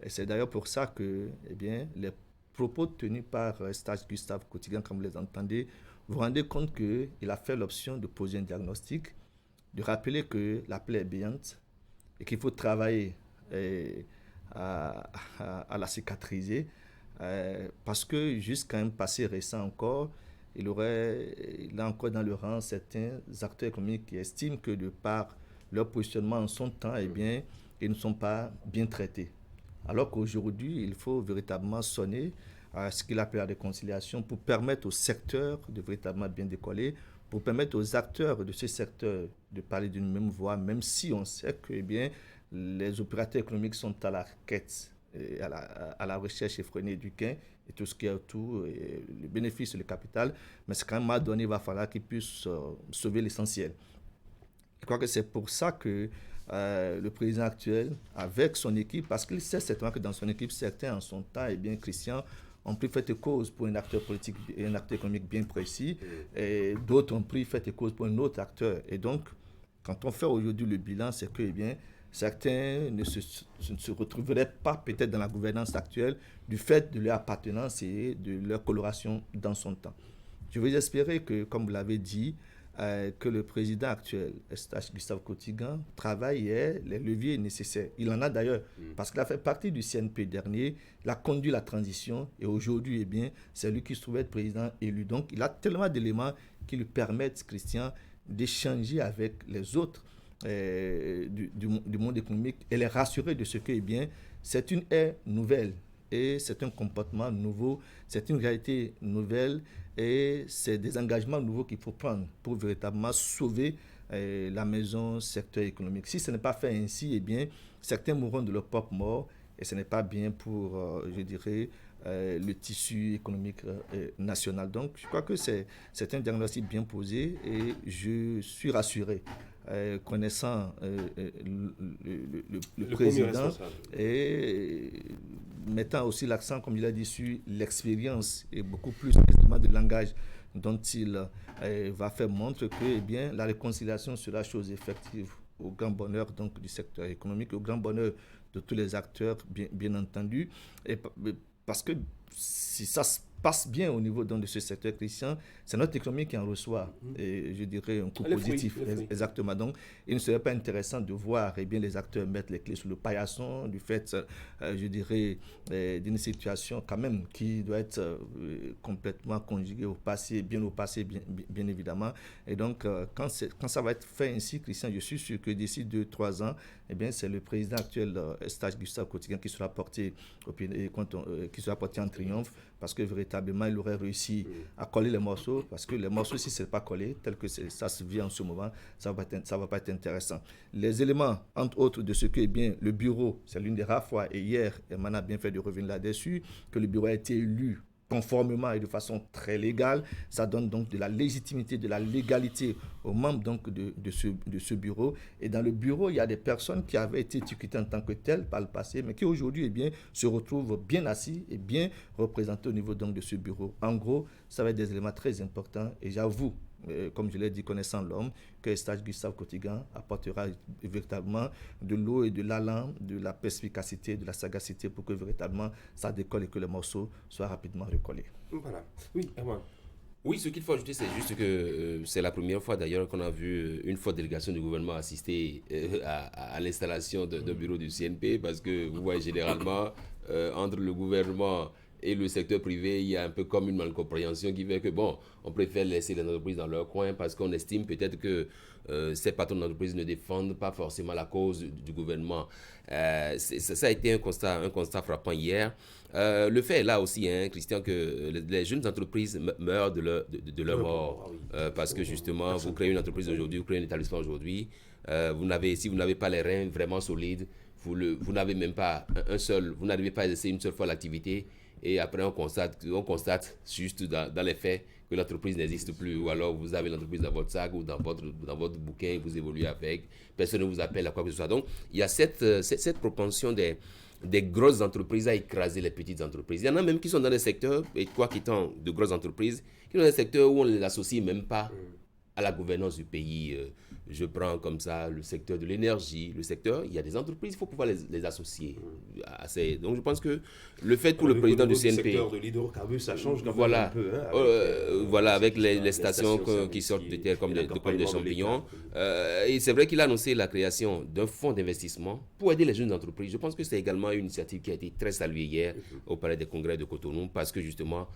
Et c'est d'ailleurs pour ça que les propos tenus par Stage Gustave Kotigan, comme vous les entendez, vous rendez compte qu'il a fait l'option de poser un diagnostic, de rappeler que la plaie est béante et qu'il faut travailler à la cicatriser. Parce que jusqu'à un passé récent encore, il a encore dans le rang certains acteurs économiques qui estiment que de par leur positionnement en son temps, ils ne sont pas bien traités. Alors qu'aujourd'hui, il faut véritablement sonner à ce qu'il appelle la réconciliation pour permettre au secteur de véritablement bien décoller, pour permettre aux acteurs de ce secteur de parler d'une même voix, même si on sait que les opérateurs économiques sont à la quête, à la recherche effrénée du gain et tout ce qui est autour, le bénéfice et le capital, mais c'est quand même à donner, il va falloir qu'ils puissent sauver l'essentiel. Je crois que c'est pour ça que le président actuel, avec son équipe, parce qu'il sait certainement que dans son équipe, certains en son temps, Christian, ont pris fait et cause pour un acteur politique et un acteur économique bien précis, et d'autres ont pris fait et cause pour un autre acteur. Et donc, quand on fait aujourd'hui le bilan, c'est que certains ne se retrouveraient pas peut-être dans la gouvernance actuelle du fait de leur appartenance et de leur coloration dans son temps. Je veux espérer que, comme vous l'avez dit, que le président actuel, Eustache Gustave Cottigan, travaille et ait les leviers nécessaires. Il en a d'ailleurs, parce qu'il a fait partie du CNP dernier, il a conduit la transition et aujourd'hui, eh bien, c'est lui qui se trouvait être président élu. Donc, il a tellement d'éléments qui lui permettent, Christian, d'échanger avec les autres du monde économique et les rassurer de ce que, eh bien, c'est une ère nouvelle et c'est un comportement nouveau, c'est une réalité nouvelle et c'est des engagements nouveaux qu'il faut prendre pour véritablement sauver la maison secteur économique. Si ce n'est pas fait ainsi, eh bien, certains mourront de leur propre mort et ce n'est pas bien pour, je dirais, le tissu économique national. Donc, je crois que c'est un diagnostic bien posé et je suis rassuré. Connaissant le président et mettant aussi l'accent, comme il a dit, sur l'expérience et beaucoup plus de langage dont il va faire montre que eh bien, la réconciliation sera chose effective au grand bonheur donc, du secteur économique, au grand bonheur de tous les acteurs, bien entendu. Et parce que si ça se passe bien au niveau donc, de ce secteur, Christian, c'est notre économie qui en reçoit, et je dirais un coup positif. Exactement. Donc, il ne serait pas intéressant de voir eh bien, les acteurs mettre les clés sous le paillasson, du fait, je dirais, d'une situation quand même qui doit être complètement conjuguée au passé, bien évidemment. Et donc, quand ça va être fait ainsi, Christian, je suis sûr que d'ici 2-3 ans, eh bien, c'est le président actuel, Eustache Gustave Cottigan, qui sera porté en triomphe, parce que véritablement, il aurait réussi à coller les morceaux, parce que les morceaux, si ce n'est pas collé, tel que ça se vit en ce moment, ça ne va pas être intéressant. Les éléments, entre autres, de ce que eh bien, le bureau, c'est l'une des rares fois, et hier, Herman a bien fait de revenir là-dessus, que le bureau a été élu conformément et de façon très légale. Ça donne donc de la légitimité, de la légalité aux membres donc de ce bureau. Et dans le bureau, il y a des personnes qui avaient été étiquetées en tant que telles par le passé, mais qui aujourd'hui eh bien, se retrouvent bien assis et bien représentés au niveau donc de ce bureau. En gros, ça va être des éléments très importants et j'avoue, comme je l'ai dit, connaissant l'homme, que Eustache Gustave Cottigan apportera véritablement de l'eau et de l'allant, de la perspicacité, de la sagacité pour que véritablement ça décolle et que les morceaux soient rapidement recollés. Voilà. Oui, Herman. Oui, ce qu'il faut ajouter, c'est juste que c'est la première fois d'ailleurs qu'on a vu une forte délégation du gouvernement assister à l'installation d'un bureau du CNP, parce que vous voyez généralement entre le gouvernement et le secteur privé, il y a un peu comme une malcompréhension qui fait que, bon, on préfère laisser les entreprises dans leur coin parce qu'on estime peut-être que ces patrons d'entreprise ne défendent pas forcément la cause du gouvernement. Ça a été un constat frappant hier. Le fait est là aussi, hein, Christian, que les jeunes entreprises meurent de leur mort. Parce que justement, vous créez une entreprise aujourd'hui, vous créez un établissement aujourd'hui, si vous n'avez pas les reins vraiment solides, vous n'avez même pas vous n'arrivez pas à essayer une seule fois l'activité. Et après, on constate juste dans les faits que l'entreprise n'existe plus. Ou alors, vous avez l'entreprise dans votre sac ou dans votre bouquin, vous évoluez avec, personne ne vous appelle à quoi que ce soit. Donc, il y a cette propension des grosses entreprises à écraser les petites entreprises. Il y en a même qui sont dans des secteurs, et quoi qu'étant de grosses entreprises, qui sont dans des secteurs où on ne les associe même pas à la gouvernance du pays. Je prends comme ça le secteur de l'énergie, il y a des entreprises, il faut pouvoir les associer. Donc je pense que le fait pour le président du CNP... Le secteur de l'hydrocarbure, ça change quand même un peu. Avec les stations qui sortent de terre comme des champignons. Et c'est vrai qu'il a annoncé la création d'un fonds d'investissement pour aider les jeunes entreprises. Je pense que c'est également une initiative qui a été très saluée hier au Palais des Congrès de Cotonou, parce que justement,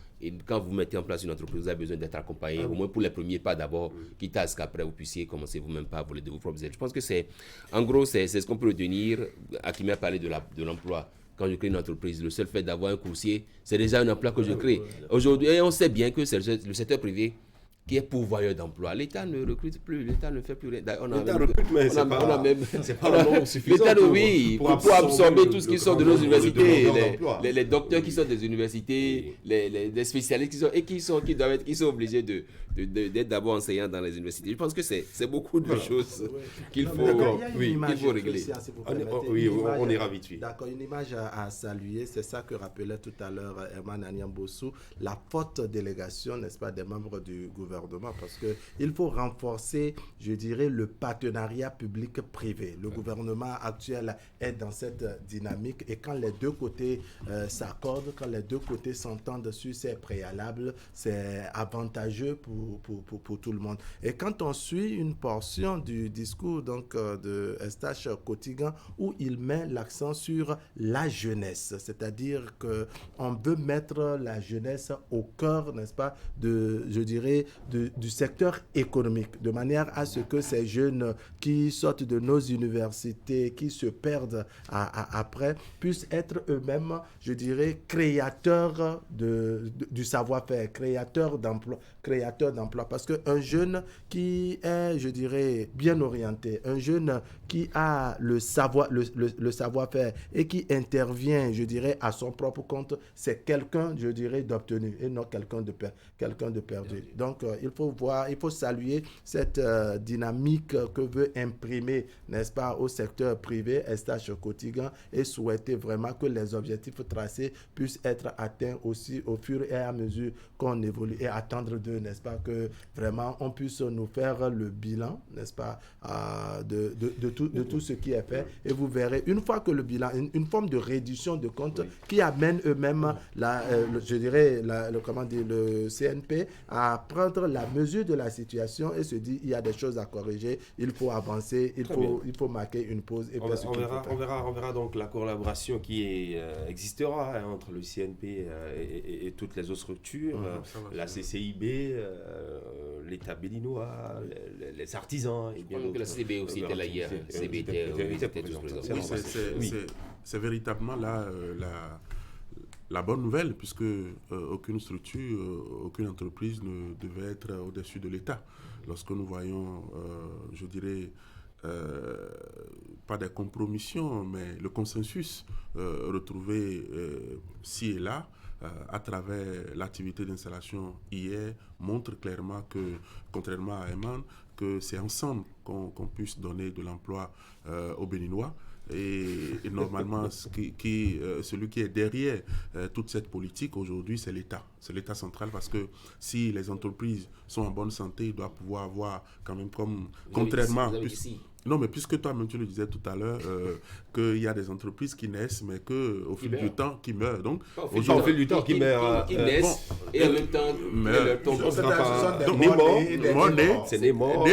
quand vous mettez en place une entreprise, vous avez besoin d'être accompagné, au moins pour les premiers pas d'abord, quitte à ce qu'après vous puissiez commencer vous-même pas à voler de vos propres ailes. Je pense que c'est ce qu'on peut retenir. Akimi a parlé de l'emploi. Quand je crée une entreprise, le seul fait d'avoir un coursier, c'est déjà un emploi que je crée. Aujourd'hui, et on sait bien que c'est le secteur privé qui est pourvoyeur d'emploi. L'État ne recrute plus, l'État ne fait plus rien. L'État recrute, mais c'est pas un nombre suffisant pour absorber tout ce qui sort de nos universités, les docteurs qui sortent des universités, les spécialistes qui sont obligés d'être d'abord enseignants dans les universités. Je pense que c'est beaucoup de choses qu'il faut régler. On ira vite suite. D'accord, une image à saluer, c'est ça que rappelait tout à l'heure Herman Anyambossou, la forte délégation, n'est-ce pas, des membres du gouvernement gouvernement parce qu'il faut renforcer, je dirais, le partenariat public-privé. Le gouvernement actuel est dans cette dynamique et quand les deux côtés s'accordent, quand les deux côtés s'entendent sur ces préalables, c'est avantageux pour tout le monde. Et quand on suit une portion du discours donc, de Eustache Kotigan où il met l'accent sur la jeunesse, c'est-à-dire qu'on veut mettre la jeunesse au cœur, n'est-ce pas, je dirais, du secteur économique, de manière à ce que ces jeunes qui sortent de nos universités, qui se perdent après, puissent être eux-mêmes, je dirais, créateurs du savoir-faire, créateurs d'emploi. Parce qu'un jeune qui est, je dirais, bien orienté, un jeune qui a le savoir-faire et qui intervient, je dirais, à son propre compte, c'est quelqu'un, je dirais, d'obtenu et non quelqu'un de perdu. Donc, il faut saluer cette dynamique que veut imprimer, n'est-ce pas, au secteur privé, Eustache Kotigan, et souhaiter vraiment que les objectifs tracés puissent être atteints aussi au fur et à mesure qu'on évolue et attendre d'eux, n'est-ce pas, que vraiment on puisse nous faire le bilan, n'est-ce pas, de tout ce qui est fait. Et vous verrez, une fois que le bilan, une forme de réduction de comptes qui amène eux-mêmes, je dirais, le CNP à prendre la mesure de la situation et se dire il y a des choses à corriger, il faut avancer, il faut marquer une pause. Et on verra donc la collaboration qui existera entre le CNP et toutes les autres structures, la CCIB, l'État béninois, les artisans. Je crois que la CB aussi était là hier. C'est véritablement la bonne nouvelle, puisque aucune structure, aucune entreprise ne devait être au-dessus de l'État. Lorsque nous voyons, je dirais, pas des compromissions, mais le consensus retrouvé ci et là, à travers l'activité d'installation hier, montre clairement que, contrairement à Eman, que c'est ensemble qu'on puisse donner de l'emploi aux Béninois. Et normalement, celui qui est derrière toute cette politique aujourd'hui, c'est l'État. C'est l'État central, parce que si les entreprises sont en bonne santé, ils doivent pouvoir avoir quand même contrairement... Non, mais puisque toi-même tu le disais tout à l'heure, qu'il y a des entreprises qui naissent, mais qu'au fil du temps, qui meurent. Donc, au fil du temps, qui meurent. Qui naissent et en même temps, c'est des morts.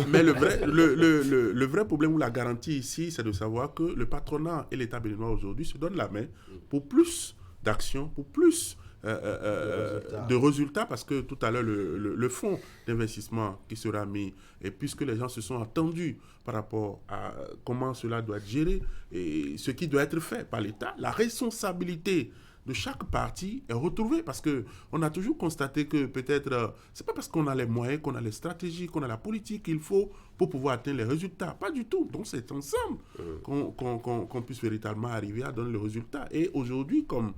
Mais le vrai problème ou la garantie ici, c'est de savoir que le patronat et l'État béninois aujourd'hui se donnent la main pour plus d'action, pour plus de résultats, parce que tout à l'heure, le fonds d'investissement qui sera mis, et puisque les gens se sont attendus par rapport à comment cela doit être géré et ce qui doit être fait par l'État, la responsabilité de chaque partie est retrouvée, parce qu'on a toujours constaté que peut-être, c'est pas parce qu'on a les moyens, qu'on a les stratégies, qu'on a la politique qu'il faut pour pouvoir atteindre les résultats. Pas du tout. Donc c'est ensemble qu'on puisse véritablement arriver à donner le résultat. Et aujourd'hui, comme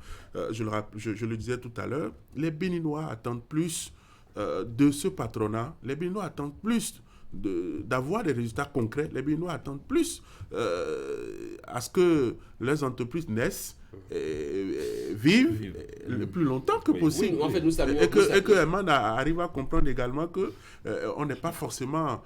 je le disais tout à l'heure, les Béninois attendent plus de ce patronat. Les Béninois attendent plus d'avoir des résultats concrets. Les Béninois attendent plus à ce que les entreprises naissent et vivent le plus longtemps que possible. Oui, en fait, nous saluons et que Eman arrive à comprendre également que on n'est pas forcément,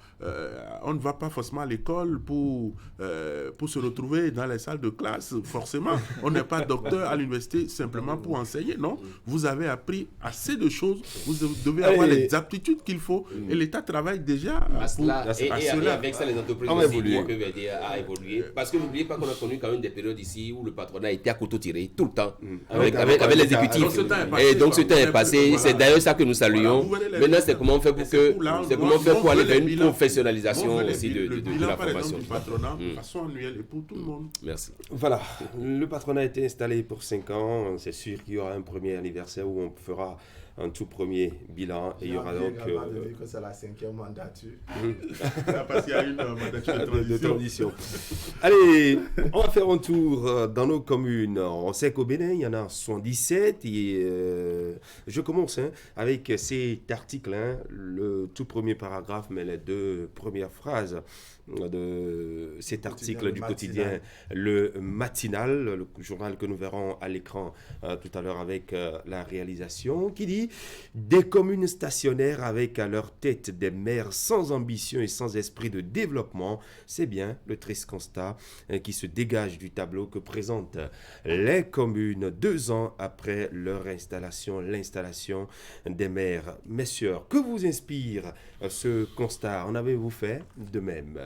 on ne va pas forcément à l'école pour se retrouver dans les salles de classe. Forcément, on n'est pas docteur à l'université simplement pour enseigner. Non, vous avez appris assez de choses. Vous devez avoir les aptitudes qu'il faut. Et l'État travaille déjà à cela. Et avec ça, les entreprises aussi peuvent aider à évoluer. Parce que n'oubliez pas qu'on a connu quand même des périodes ici où le patronat était à couteau tiré tout le temps avec les exécutifs. Et donc ce temps est passé. C'est d'ailleurs ça que nous saluons. Maintenant, c'est comment on fait pour aller vers une professionnalisation aussi de la formation. Du patronat de façon annuelle et pour tout le monde. Merci. Voilà, le patronat a été installé pour 5 ans. C'est sûr qu'il y aura un premier anniversaire où on fera un tout premier bilan. Et il y aura donc... que c'est la 5e mandature. Parce qu'il y a une mandature de transition. Allez, on va faire un tour dans nos communes. On sait qu'au Bénin, il y en a 77. Et je commence avec cet article, le tout premier paragraphe, mais les 2 premières phrases de cet article du quotidien Le Matinal, le journal que nous verrons à l'écran tout à l'heure avec la réalisation, qui dit « Des communes stationnaires avec à leur tête des maires sans ambition et sans esprit de développement », c'est bien le triste constat qui se dégage du tableau que présentent les communes 2 ans après leur installation, l'installation des maires. Messieurs, que vous inspire ce constat? En avez-vous fait de même?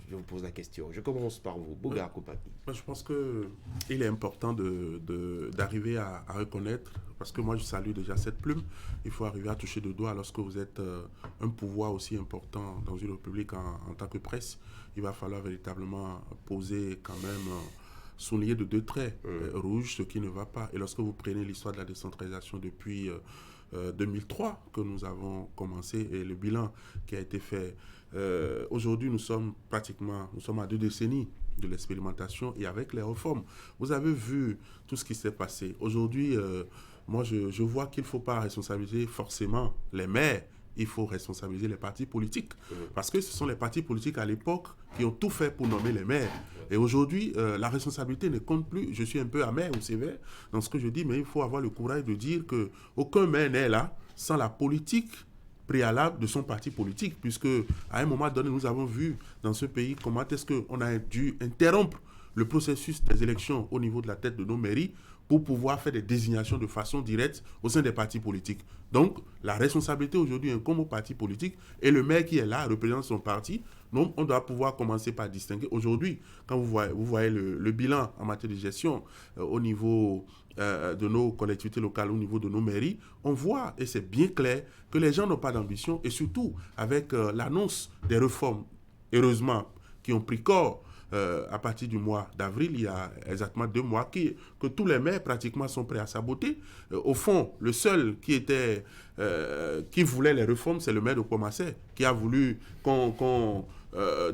Je vous pose la question. Je commence par vous, Bouga Koupaki. Je pense qu'il est important d'arriver à reconnaître, parce que moi je salue déjà cette plume, il faut arriver à toucher de doigt lorsque vous êtes un pouvoir aussi important dans une république en tant que presse. Il va falloir véritablement poser quand même, souligner de 2 traits rouges ce qui ne va pas. Et lorsque vous prenez l'histoire de la décentralisation depuis 2003 que nous avons commencé et le bilan qui a été fait, aujourd'hui nous sommes à 2 décennies de l'expérimentation et avec les réformes. Vous avez vu tout ce qui s'est passé. Aujourd'hui, moi je vois qu'il ne faut pas responsabiliser forcément les maires, il faut responsabiliser les partis politiques. Parce que ce sont les partis politiques à l'époque qui ont tout fait pour nommer les maires. Et aujourd'hui, la responsabilité ne compte plus. Je suis un peu amer ou sévère dans ce que je dis, mais il faut avoir le courage de dire qu'aucun maire n'est là sans la politique préalable de son parti politique, puisque à un moment donné, nous avons vu dans ce pays comment est-ce qu'on a dû interrompre le processus des élections au niveau de la tête de nos mairies pour pouvoir faire des désignations de façon directe au sein des partis politiques. Donc, la responsabilité aujourd'hui incombe aux partis politiques et le maire qui est là représente son parti. Donc, on doit pouvoir commencer par distinguer. Aujourd'hui, quand vous voyez le bilan en matière de gestion au niveau de nos collectivités locales, au niveau de nos mairies, on voit, et c'est bien clair, que les gens n'ont pas d'ambition et surtout avec l'annonce des réformes, heureusement, qui ont pris corps à partir du mois d'avril, il y a exactement 2 mois, que tous les maires pratiquement sont prêts à saboter. Au fond, le seul qui voulait les réformes, c'est le maire de Pomassé, qui a voulu qu'on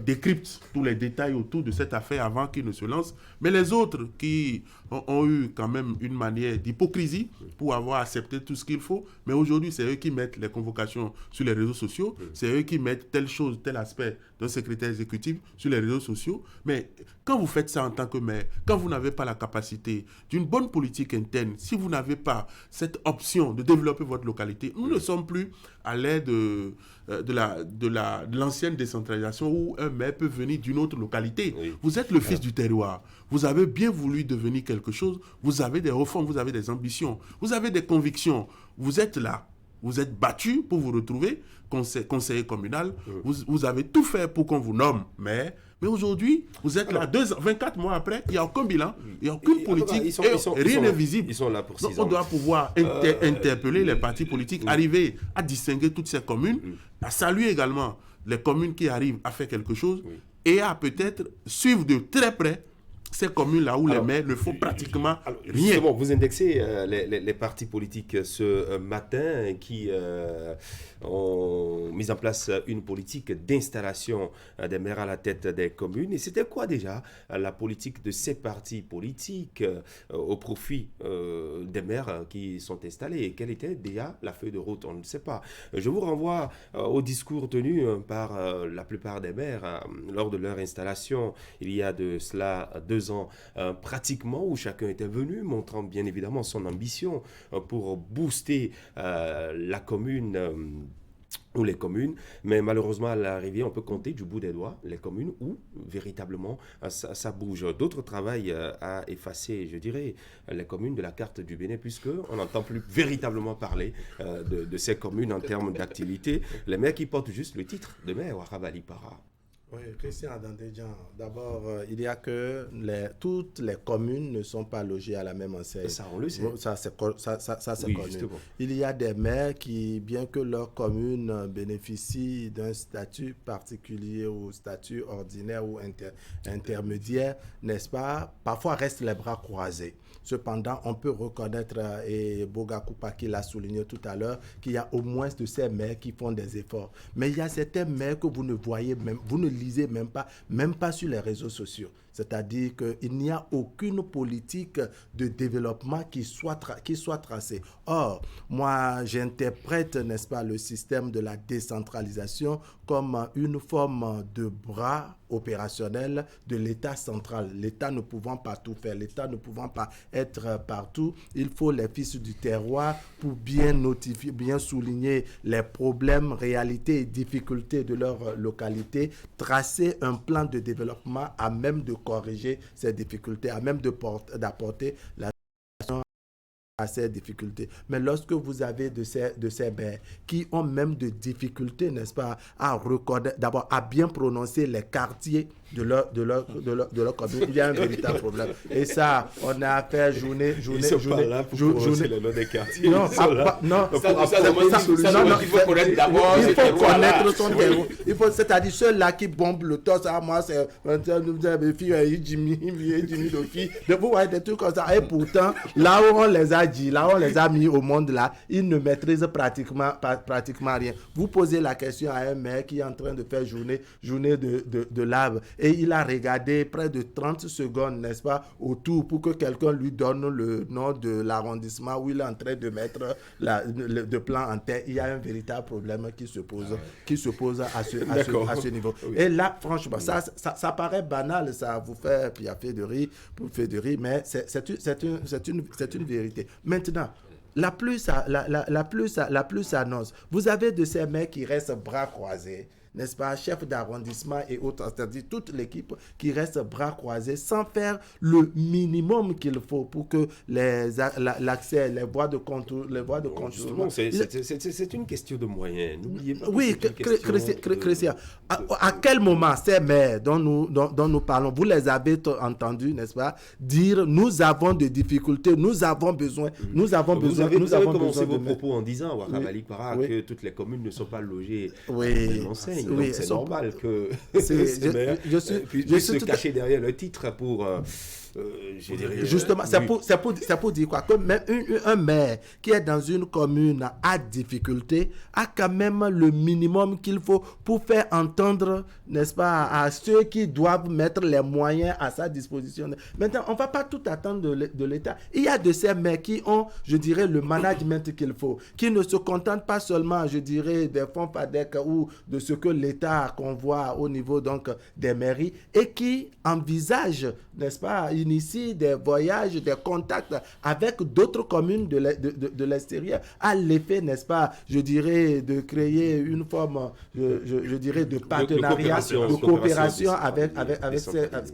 décrypte tous les détails autour de cette affaire avant qu'il ne se lance. Mais les autres qui ont eu quand même une manière d'hypocrisie pour avoir accepté tout ce qu'il faut, mais aujourd'hui, c'est eux qui mettent les convocations sur les réseaux sociaux, c'est eux qui mettent telle chose, tel aspect d'un secrétaire exécutif sur les réseaux sociaux. Mais quand vous faites ça en tant que maire, quand vous n'avez pas la capacité d'une bonne politique interne, si vous n'avez pas cette option de développer votre localité, nous ne sommes plus à l'ère de l'ancienne décentralisation où un maire peut venir d'une autre localité. Oui. Vous êtes le fils du terroir. Vous avez bien voulu devenir quelque chose. Vous avez des réformes, vous avez des ambitions, vous avez des convictions. Vous êtes là. Vous êtes battu pour vous retrouver conseiller communal. Vous avez tout fait pour qu'on vous nomme maire. Mais aujourd'hui, vous êtes là 24 mois après, il n'y a aucun bilan, il n'y a aucune politique, rien n'est visible. Ils sont là pour 6 ans. Donc on doit pouvoir interpeller les partis politiques, arriver à distinguer toutes ces communes, à saluer également les communes qui arrivent à faire quelque chose et à peut-être suivre de très près ces communes-là où les maires ne font pratiquement rien. Justement, vous indexez les partis politiques ce matin qui ont mis en place une politique d'installation des maires à la tête des communes. Et c'était quoi déjà la politique de ces partis politiques au profit des maires qui sont installés? Et quelle était déjà la feuille de route? On ne sait pas. Je vous renvoie au discours tenu par la plupart des maires lors de leur installation il y a de cela 2 ans pratiquement, où chacun était venu montrant bien évidemment son ambition pour booster la commune ou les communes, mais malheureusement à l'arrivée on peut compter du bout des doigts les communes où véritablement ça bouge. D'autres travaillent à effacer, je dirais, les communes de la carte du Bénin, puisqu'on n'entend plus véritablement parler de ces communes en termes d'activité. Les maires qui portent juste le titre de maire, Warabali Para. Oui, Christian Adandéjan, d'abord, il y a que toutes les communes ne sont pas logées à la même enseigne. Ça, on le sait. Ça, c'est connu. Justement. Il y a des maires qui, bien que leur commune bénéficie d'un statut particulier ou statut ordinaire ou intermédiaire, n'est-ce pas, parfois restent les bras croisés. Cependant, on peut reconnaître, et Bouga Koupaki l'a souligné tout à l'heure, qu'il y a au moins de ces maires qui font des efforts. Mais il y a certains maires que vous ne voyez même, vous ne lisez même pas sur les réseaux sociaux. C'est-à-dire qu'il n'y a aucune politique de développement qui soit tracée. Or, moi, j'interprète, n'est-ce pas, le système de la décentralisation comme une forme de bras opérationnel de l'État central. L'État ne pouvant pas tout faire, l'État ne pouvant pas être partout, il faut les fils du terroir pour bien notifier, bien souligner les problèmes, réalités et difficultés de leur localité, tracer un plan de développement à même de corriger ces difficultés, à même d'apporter la solution à ces difficultés. Mais lorsque vous avez de ces maires qui ont même des difficultés, n'est-ce pas, à reconnaître, d'abord à bien prononcer les quartiers de leur commune, il y a un véritable problème. Et ça, on a fait journée. Ils sont pas là pour prononcer les noms des quartiers. Non, il faut connaître son terreau. C'est-à-dire ceux-là qui bombent le torse, moi c'est mes filles, Jimmy Dofi, vous voyez des trucs comme ça. Et pourtant, là où on les a dit, là où on les a mis au monde là, ils ne maîtrisent pratiquement rien. Vous posez la question à un maire qui est en train de faire journée de l'arbre. Et il a regardé près de 30 secondes, n'est-ce pas, autour pour que quelqu'un lui donne le nom de l'arrondissement où il est en train de mettre de plan en terre. Il y a un véritable problème qui se pose à ce niveau. Oui. Et là, franchement, ça paraît banal, ça vous fait piaffer de rire, mais c'est une vérité. Maintenant, la plus s'annonce. Vous avez de ces mecs qui restent bras croisés, n'est-ce pas, chef d'arrondissement et autres, c'est-à-dire toute l'équipe qui reste bras croisés sans faire le minimum qu'il faut pour que l'accès, les voies de contour, justement, c'est une question de moyens. N'oubliez pas. Oui, Christian, à quel moment ces maires dont nous parlons, vous les avez entendus, n'est-ce pas, dire nous avons des difficultés, nous avons besoin. Vous avez commencé vos propos en disant, Wakamali Para, que toutes les communes ne sont pas logées à l'enseigne. Donc c'est normal que puissent se cacher derrière le titre pour... Justement, c'est pour dire quoi, que même un maire qui est dans une commune à difficulté a quand même le minimum qu'il faut pour faire entendre, n'est-ce pas, à ceux qui doivent mettre les moyens à sa disposition. Maintenant, on ne va pas tout attendre de l'État. Il y a de ces maires qui ont, je dirais, le management qu'il faut, qui ne se contentent pas seulement, je dirais, des fonds PADEC ou de ce que l'État convoie au niveau donc des mairies et qui envisagent, n'est-ce pas, initie des voyages, des contacts avec d'autres communes de l'extérieur, à l'effet, n'est-ce pas, je dirais, de créer une forme, je dirais, de partenariat, de coopération avec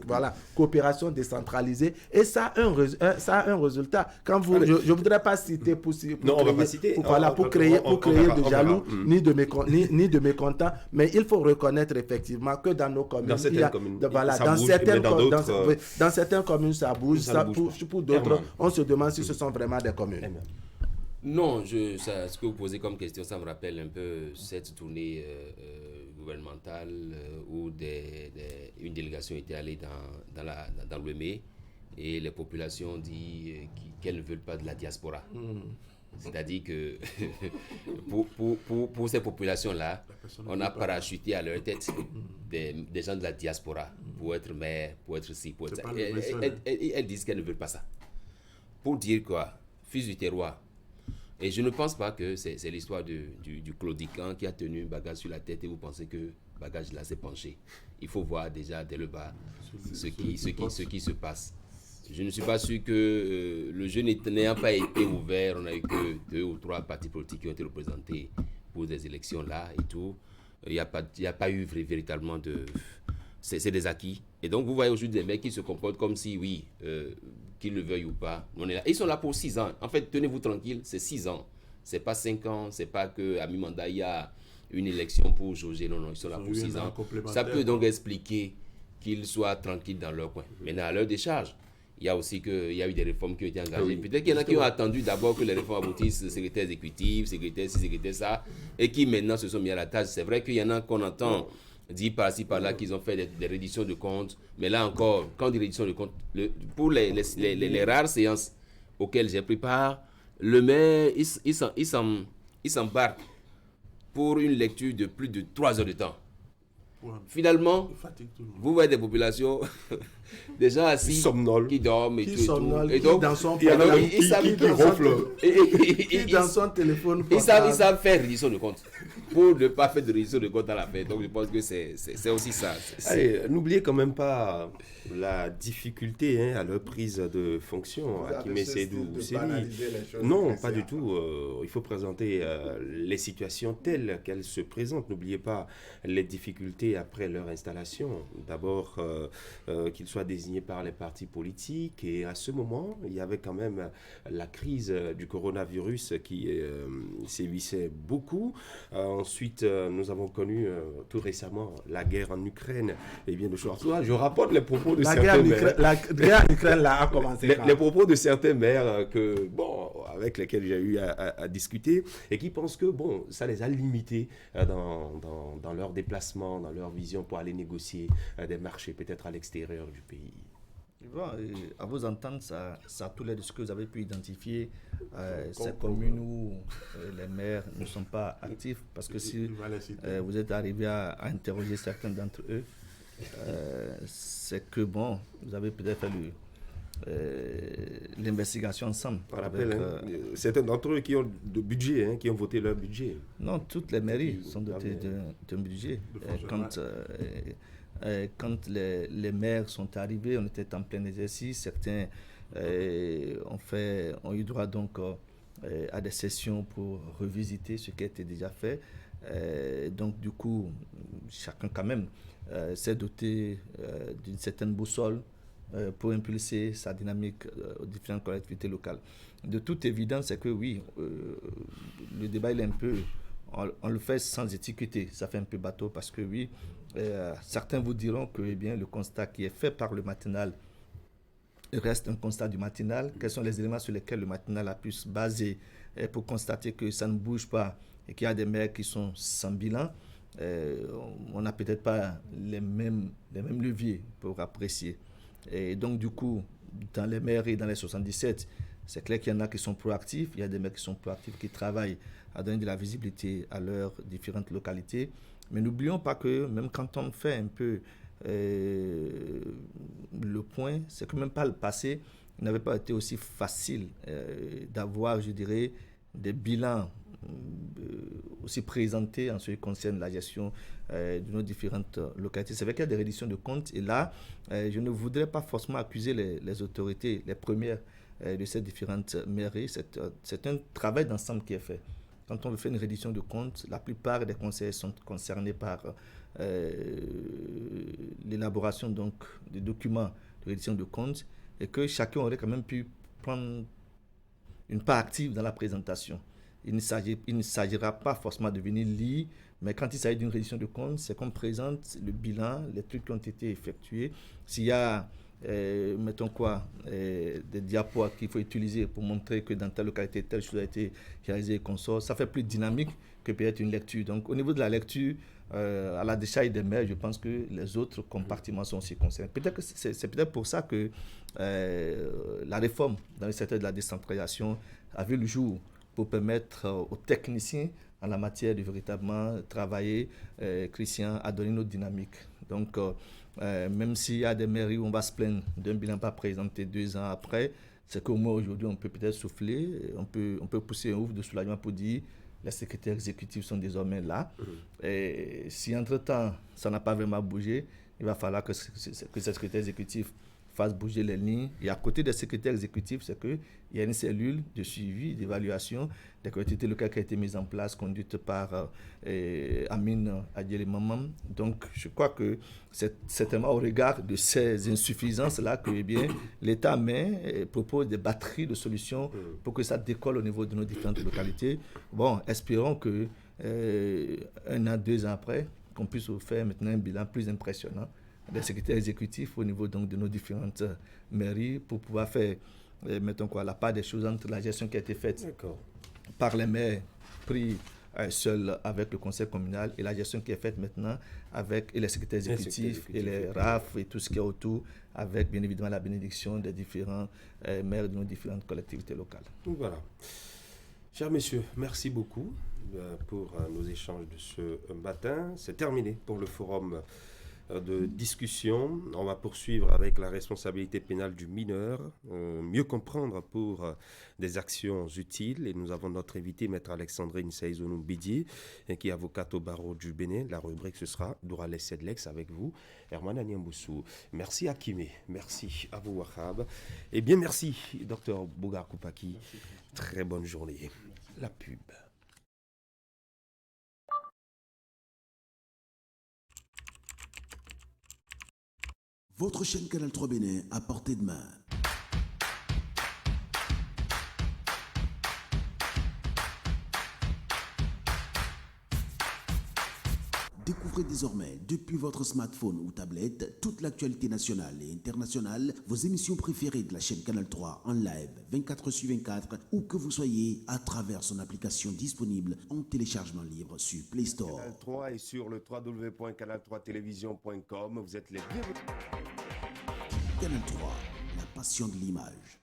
voilà, coopération décentralisée. Et ça a un résultat. Quand vous, je ne voudrais pas citer pour créer de jaloux, ni de mécontents, mais il faut reconnaître effectivement que dans nos communes, dans certaines communes, ça bouge. Pour d'autres, on se demande si ce sont vraiment des communes. Non, ce que vous posez comme question, ça me rappelle un peu cette tournée gouvernementale où une délégation était allée dans l'Ouémé et les populations disent qu'elles ne veulent pas de la diaspora. C'est-à-dire que pour ces populations-là, on a parachuté à leur tête des gens de la diaspora pour être maire, pour être ci, pour être ça. Elles disent qu'elles ne veulent pas ça. Pour dire quoi? Fils du terroir. Et je ne pense pas que c'est l'histoire du claudiquant qui a tenu un bagage sur la tête et vous pensez que le bagage là s'est penché. Il faut voir déjà dès le bas ce qui se passe. Je ne suis pas sûr que le jeu n'ayant pas été ouvert, on a eu que 2 ou 3 partis politiques qui ont été représentés pour des élections là et tout. Il n'y a pas eu véritablement de... C'est des acquis. Et donc vous voyez aujourd'hui des mecs qui se comportent comme si, oui, qu'ils le veuillent ou pas, on est là. Ils sont là pour 6 ans. En fait, tenez-vous tranquille, c'est 6 ans. C'est pas 5 ans, c'est pas qu'à mi-mandat, il y a une élection pour jauger. Non, ils sont là pour 6 ans. Ça peut donc expliquer qu'ils soient tranquilles dans leur coin. Maintenant, à leur décharge, il y a aussi qu'il y a eu des réformes qui ont été engagées. Peut-être qu'il y en a qui ont attendu d'abord que les réformes aboutissent, secrétaire exécutif, secrétaire ci, secrétaire ça, et qui maintenant se sont mis à la tâche. C'est vrai qu'il y en a qu'on entend dire par-ci, par-là qu'ils ont fait des redditions de comptes. Mais là encore, quand on dit reddition de comptes, pour les rares séances auxquelles j'ai pris part, le maire, il s'embarque pour une lecture de plus de 3 heures de temps. Finalement, vous voyez des populations, des gens assis, qui dorment et tout. Et donc, dans son téléphone. Ils savent faire reddition de compte pour ne pas faire de reddition de compte à la fin. Donc, je pense que c'est aussi ça. Allez, n'oubliez quand même pas la difficulté à leur prise de fonction. Hakim Seydou Seni. Non, pas du tout. Il faut présenter les situations telles qu'elles se présentent. N'oubliez pas les difficultés après leur installation. D'abord, qu'ils soient désignés par les partis politiques. Et à ce moment, il y avait quand même la crise du coronavirus qui sévissait beaucoup. Ensuite, nous avons connu tout récemment la guerre en Ukraine et bien de choses. Je rapporte les propos de certains maires. La guerre en Ukraine là, a commencé. Les propos de certains maires avec lesquels j'ai eu à discuter et qui pensent que ça les a limités dans leur déplacement, dans leur vision pour aller négocier des marchés peut-être à l'extérieur du pays. Bon, à vous entendre, ça tout l'air de ce que vous avez pu identifier, ces communes où les maires ne sont pas actifs, parce que si vous êtes arrivé à interroger certains d'entre eux, c'est que vous avez peut-être fait l'investigation ensemble. Certains d'entre eux qui ont de budget, qui ont voté leur budget. Non, toutes les mairies sont dotées d'un budget. Quand les maires sont arrivés, on était en plein exercice. Certains ont eu droit donc à des sessions pour revisiter ce qui a été déjà fait. Donc du coup, chacun quand même s'est doté d'une certaine boussole pour impulser sa dynamique aux différentes collectivités locales. De toute évidence, c'est que oui, le débat il est un peu... On le fait sans étiqueter, ça fait un peu bateau parce que oui, certains vous diront que le constat qui est fait par le matinal reste un constat du matinal. Quels sont les éléments sur lesquels le matinal a pu se baser pour constater que ça ne bouge pas et qu'il y a des maires qui sont sans bilan? On n'a peut-être pas les mêmes leviers pour apprécier. Et donc du coup, dans les mairies, dans les 77, c'est clair qu'il y en a qui sont proactifs, il y a des maires qui sont proactifs, qui travaillent à donner de la visibilité à leurs différentes localités. Mais n'oublions pas que même quand on fait un peu le point, c'est que même par le passé, il n'avait pas été aussi facile d'avoir, je dirais, des bilans aussi présentés en ce qui concerne la gestion de nos différentes localités. C'est vrai qu'il y a des redditions de comptes et là, je ne voudrais pas forcément accuser les autorités, les premières de ces différentes mairies. C'est un travail d'ensemble qui est fait. Quand on fait une reddition de comptes, la plupart des conseillers sont concernés par l'élaboration donc des documents de reddition de comptes et que chacun aurait quand même pu prendre une part active dans la présentation. Il ne s'agira pas forcément de venir lire, mais quand il s'agit d'une reddition de comptes, c'est qu'on présente le bilan, les trucs qui ont été effectués. S'il y a des diapos qu'il faut utiliser pour montrer que dans telle localité, telle chose a été réalisée et qu'on sort, ça fait plus dynamique que peut-être une lecture. Donc, au niveau de la lecture, à la décharge des maires, je pense que les autres compartiments sont aussi concernés. Peut-être que c'est peut-être pour ça que la réforme dans le secteur de la décentralisation a vu le jour pour permettre aux techniciens en la matière de véritablement travailler, Christian, à donner notre dynamique. Donc, même s'il y a des mairies où on va se plaindre d'un bilan pas présenté 2 ans après, c'est qu'au moins aujourd'hui, on peut peut-être souffler, on peut pousser un ouf de soulagement pour dire les secrétaires exécutifs sont désormais là. Et si entre-temps, ça n'a pas vraiment bougé, il va falloir que ces secrétaires exécutifs fassent bouger les lignes. Et à côté des secrétaires exécutifs, c'est qu'il y a une cellule de suivi, d'évaluation des collectivités locales qui a été mise en place, conduite par Amine Adjeli Mamam. Donc, je crois que c'est certainement au regard de ces insuffisances-là que l'État propose des batteries de solutions pour que ça décolle au niveau de nos différentes localités. Bon, espérons que 1 an, 2 ans après, qu'on puisse faire maintenant un bilan plus impressionnant des secrétaires exécutifs au niveau donc de nos différentes mairies pour pouvoir faire la part des choses entre la gestion qui a été faite par les maires pris seuls avec le conseil communal et la gestion qui est faite maintenant avec les secrétaires exécutifs et les RAF et tout ce qui est autour avec bien évidemment la bénédiction des différents maires de nos différentes collectivités locales. Donc voilà. Chers messieurs, merci beaucoup pour nos échanges de ce matin. C'est terminé pour le forum de discussion. On va poursuivre avec la responsabilité pénale du mineur, mieux comprendre pour des actions utiles. Et nous avons notre invité, Maître Alexandrine Saïzonou Bidi, qui est avocate au barreau du Bénin. La rubrique, ce sera Dourale Sedlex avec vous, Herman Anyamboussou. Merci Akimé, merci à vous Wahab. Et bien merci, Dr Bougar Koupaki. Très bonne journée. La pub. Votre chaîne Canal 3 Bénin à portée de main. Découvrez désormais, depuis votre smartphone ou tablette, toute l'actualité nationale et internationale, vos émissions préférées de la chaîne Canal 3 en live 24/24, où que vous soyez, à travers son application disponible en téléchargement libre sur Play Store. Canal 3 et sur le www.canal3television.com. Vous êtes les bienvenus. Canal 3, la passion de l'image.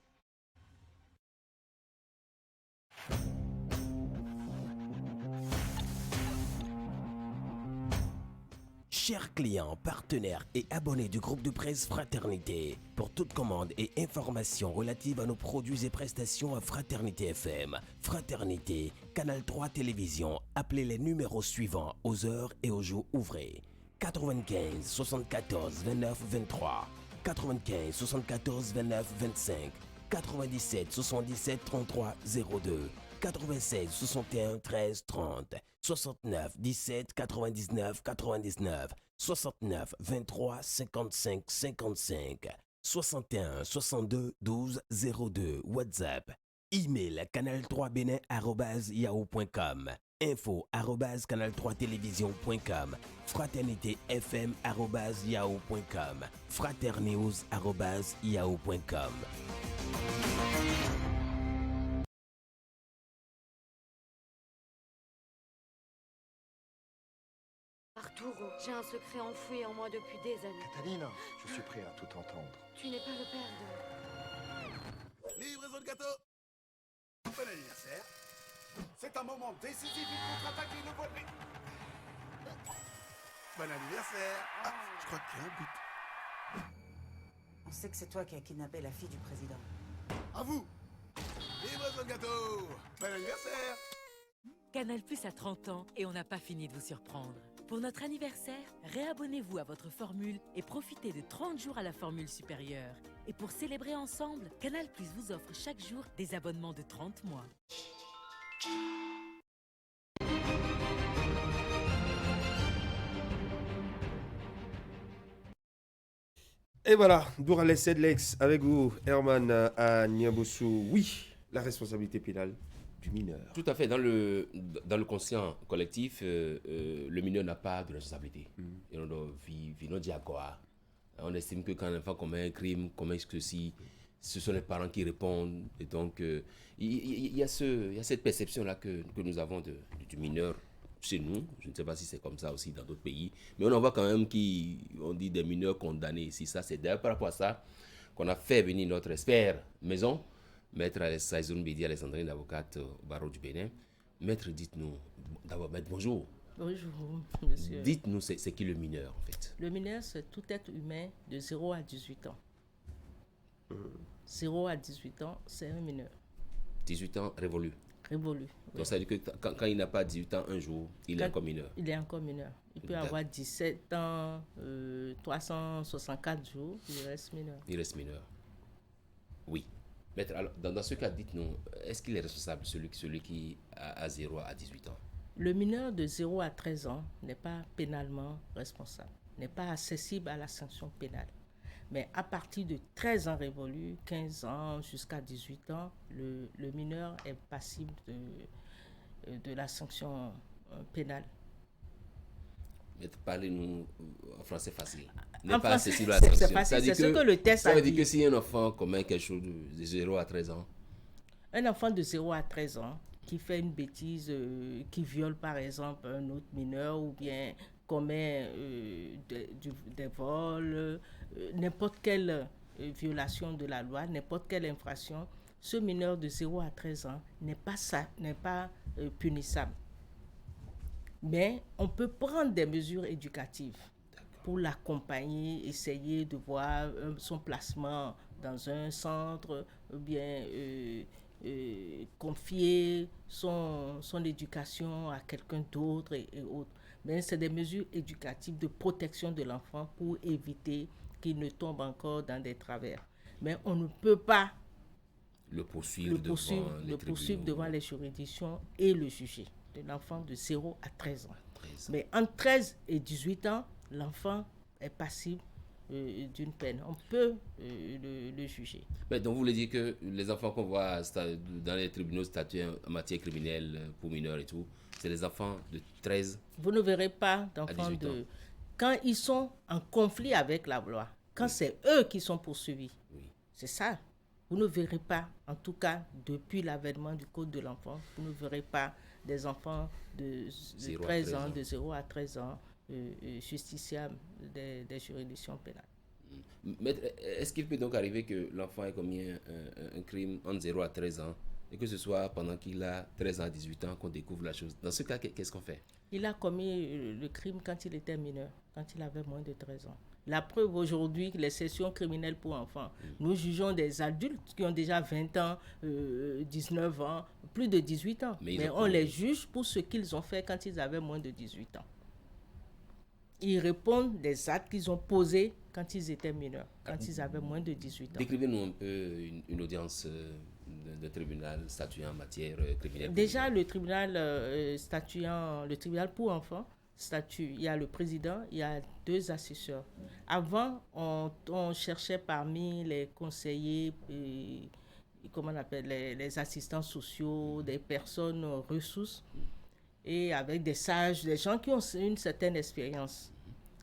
Chers clients, partenaires et abonnés du groupe de presse Fraternité, pour toute commande et information relative à nos produits et prestations à Fraternité FM, Fraternité, Canal 3 Télévision, appelez les numéros suivants aux heures et aux jours ouvrés. 95 74 29 23, 95 74 29 25, 97 77 33 02, 96 61 13 30, 69 17 99 99, 69 23 55 55, 61 62 12 02, WhatsApp, email canal3benin@yahoo.com, info@canal3télévision.com, fraternitéfm@yahoo.com, fraternews@yahoo.com. Arturo, j'ai un secret enfoui en moi depuis des années. Catalina, je suis prêt à tout entendre. Tu n'es pas le père de... Livraison de gâteau. Bon anniversaire. C'est un moment décisif, il contre-attaque et le volet. Bon anniversaire. Ah, je crois qu'il y a un but. On sait que c'est toi qui as kidnappé la fille du président. À vous. Livraison de gâteau. Bon anniversaire. Canal Plus a 30 ans et on n'a pas fini de vous surprendre. Pour notre anniversaire, réabonnez-vous à votre formule et profitez de 30 jours à la formule supérieure. Et pour célébrer ensemble, Canal Plus vous offre chaque jour des abonnements de 30 mois. Et voilà, Dourale Sedlex avec vous, Herman Anyamboussou. Oui, la responsabilité pénale du mineur. Tout à fait. Dans le conscient collectif, le mineur n'a pas de responsabilité. Et on doit vivre dire quoi. On estime que quand un enfant commet un crime, commet ceci, ce sont les parents qui répondent. Et donc, il y a cette perception-là que nous avons du mineur chez nous. Je ne sais pas si c'est comme ça aussi dans d'autres pays. Mais on en voit quand même on dit des mineurs condamnés ici. Ça, c'est d'ailleurs par rapport à ça qu'on a fait venir notre expert maison, Maître Saïzonou Bidi, Alexandrine, avocate au barreau du Bénin. Maître, dites-nous, d'abord, Maître, bonjour. Bonjour, monsieur. Dites-nous, c'est qui le mineur, en fait? Le mineur, c'est tout être humain de 0 à 18 ans. 0 à 18 ans, c'est un mineur. 18 ans révolu. Révolu. Donc, ça veut dire que quand il n'a pas 18 ans un jour, il est encore mineur. Il est encore mineur. Il peut avoir 17 ans, 364 jours, il reste mineur. Il reste mineur. Oui. Maître, alors, dans ce cas, dites-nous, est-ce qu'il est responsable, celui qui a 0 à 18 ans? Le mineur de 0 à 13 ans n'est pas pénalement responsable, n'est pas accessible à la sanction pénale. Mais à partir de 13 ans révolus, 15 ans jusqu'à 18 ans, le mineur est passible de la sanction pénale. Mais parlez-nous en français facile. N'est pas accessible à la sanction. C'est facile, c'est ce que le test a dit. Ça veut dire que si un enfant commet quelque chose de 0 à 13 ans, un enfant de 0 à 13 ans qui fait une bêtise, qui viole par exemple un autre mineur ou bien commet des vols, n'importe quelle violation de la loi, n'importe quelle infraction, ce mineur de 0 à 13 ans n'est pas punissable. Mais on peut prendre des mesures éducatives pour l'accompagner, essayer de voir son placement dans un centre, ou bien confier son éducation à quelqu'un d'autre et autres. Mais c'est des mesures éducatives de protection de l'enfant pour éviter qu'il ne tombe encore dans des travers. Mais on ne peut pas le poursuivre devant les juridictions et le juger de l'enfant de 0 à 13 ans. Mais entre 13 et 18 ans, l'enfant est passible d'une peine. On peut le juger. Mais donc vous voulez dire que les enfants qu'on voit dans les tribunaux statués en matière criminelle pour mineurs et tout, c'est des enfants de 13 Vous ne verrez pas d'enfants de... Quand ils sont en conflit avec la loi, quand c'est eux qui sont poursuivis, c'est ça. Vous ne verrez pas, en tout cas depuis l'avènement du Code de l'enfant, vous ne verrez pas des enfants de 13 ans, de 0 à 13 ans, justiciables des juridictions pénales. Mais est-ce qu'il peut donc arriver que l'enfant ait commis un crime entre 0 à 13 ans et que ce soit pendant qu'il a 13 ans à 18 ans qu'on découvre la chose? Dans ce cas, qu'est-ce qu'on fait? Il a commis le crime quand il était mineur, quand il avait moins de 13 ans. La preuve aujourd'hui, les sessions criminelles pour enfants, nous jugeons des adultes qui ont déjà 20 ans, 19 ans, plus de 18 ans. Mais on les juge pour ce qu'ils ont fait quand ils avaient moins de 18 ans. Ils répondent des actes qu'ils ont posés quand ils étaient mineurs, quand ils avaient moins de 18 ans. Décrivez-nous un peu une audience de tribunal statuant en matière criminelle. Déjà, le tribunal statuant, le tribunal pour enfants, il y a le président, il y a 2 assesseurs. Avant, on cherchait parmi les conseillers, comment on appelle, les assistants sociaux, des personnes ressources, et avec des sages, des gens qui ont une certaine expérience,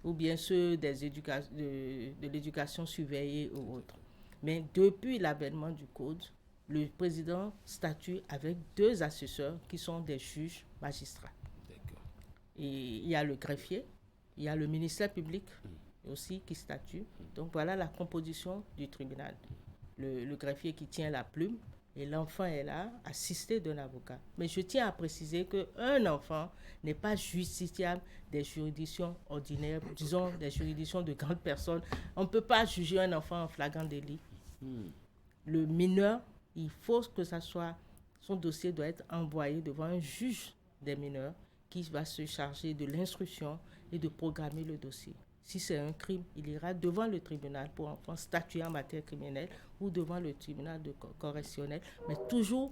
ou bien ceux de l'éducation surveillée ou autre. Mais depuis l'avènement du Code, le président statue avec 2 assesseurs qui sont des juges magistrats. Et il y a le greffier, il y a le ministère public aussi qui statue. Donc voilà la composition du tribunal. Le greffier qui tient la plume et l'enfant est là, assisté d'un avocat. Mais je tiens à préciser qu'un enfant n'est pas justiciable des juridictions ordinaires, disons des juridictions de grandes personnes. On ne peut pas juger un enfant en flagrant délit. Le mineur, il faut que son dossier doit être envoyé devant un juge des mineurs qui va se charger de l'instruction et de programmer le dossier. Si c'est un crime, il ira devant le tribunal pour enfants statué en matière criminelle ou devant le tribunal correctionnel, mais toujours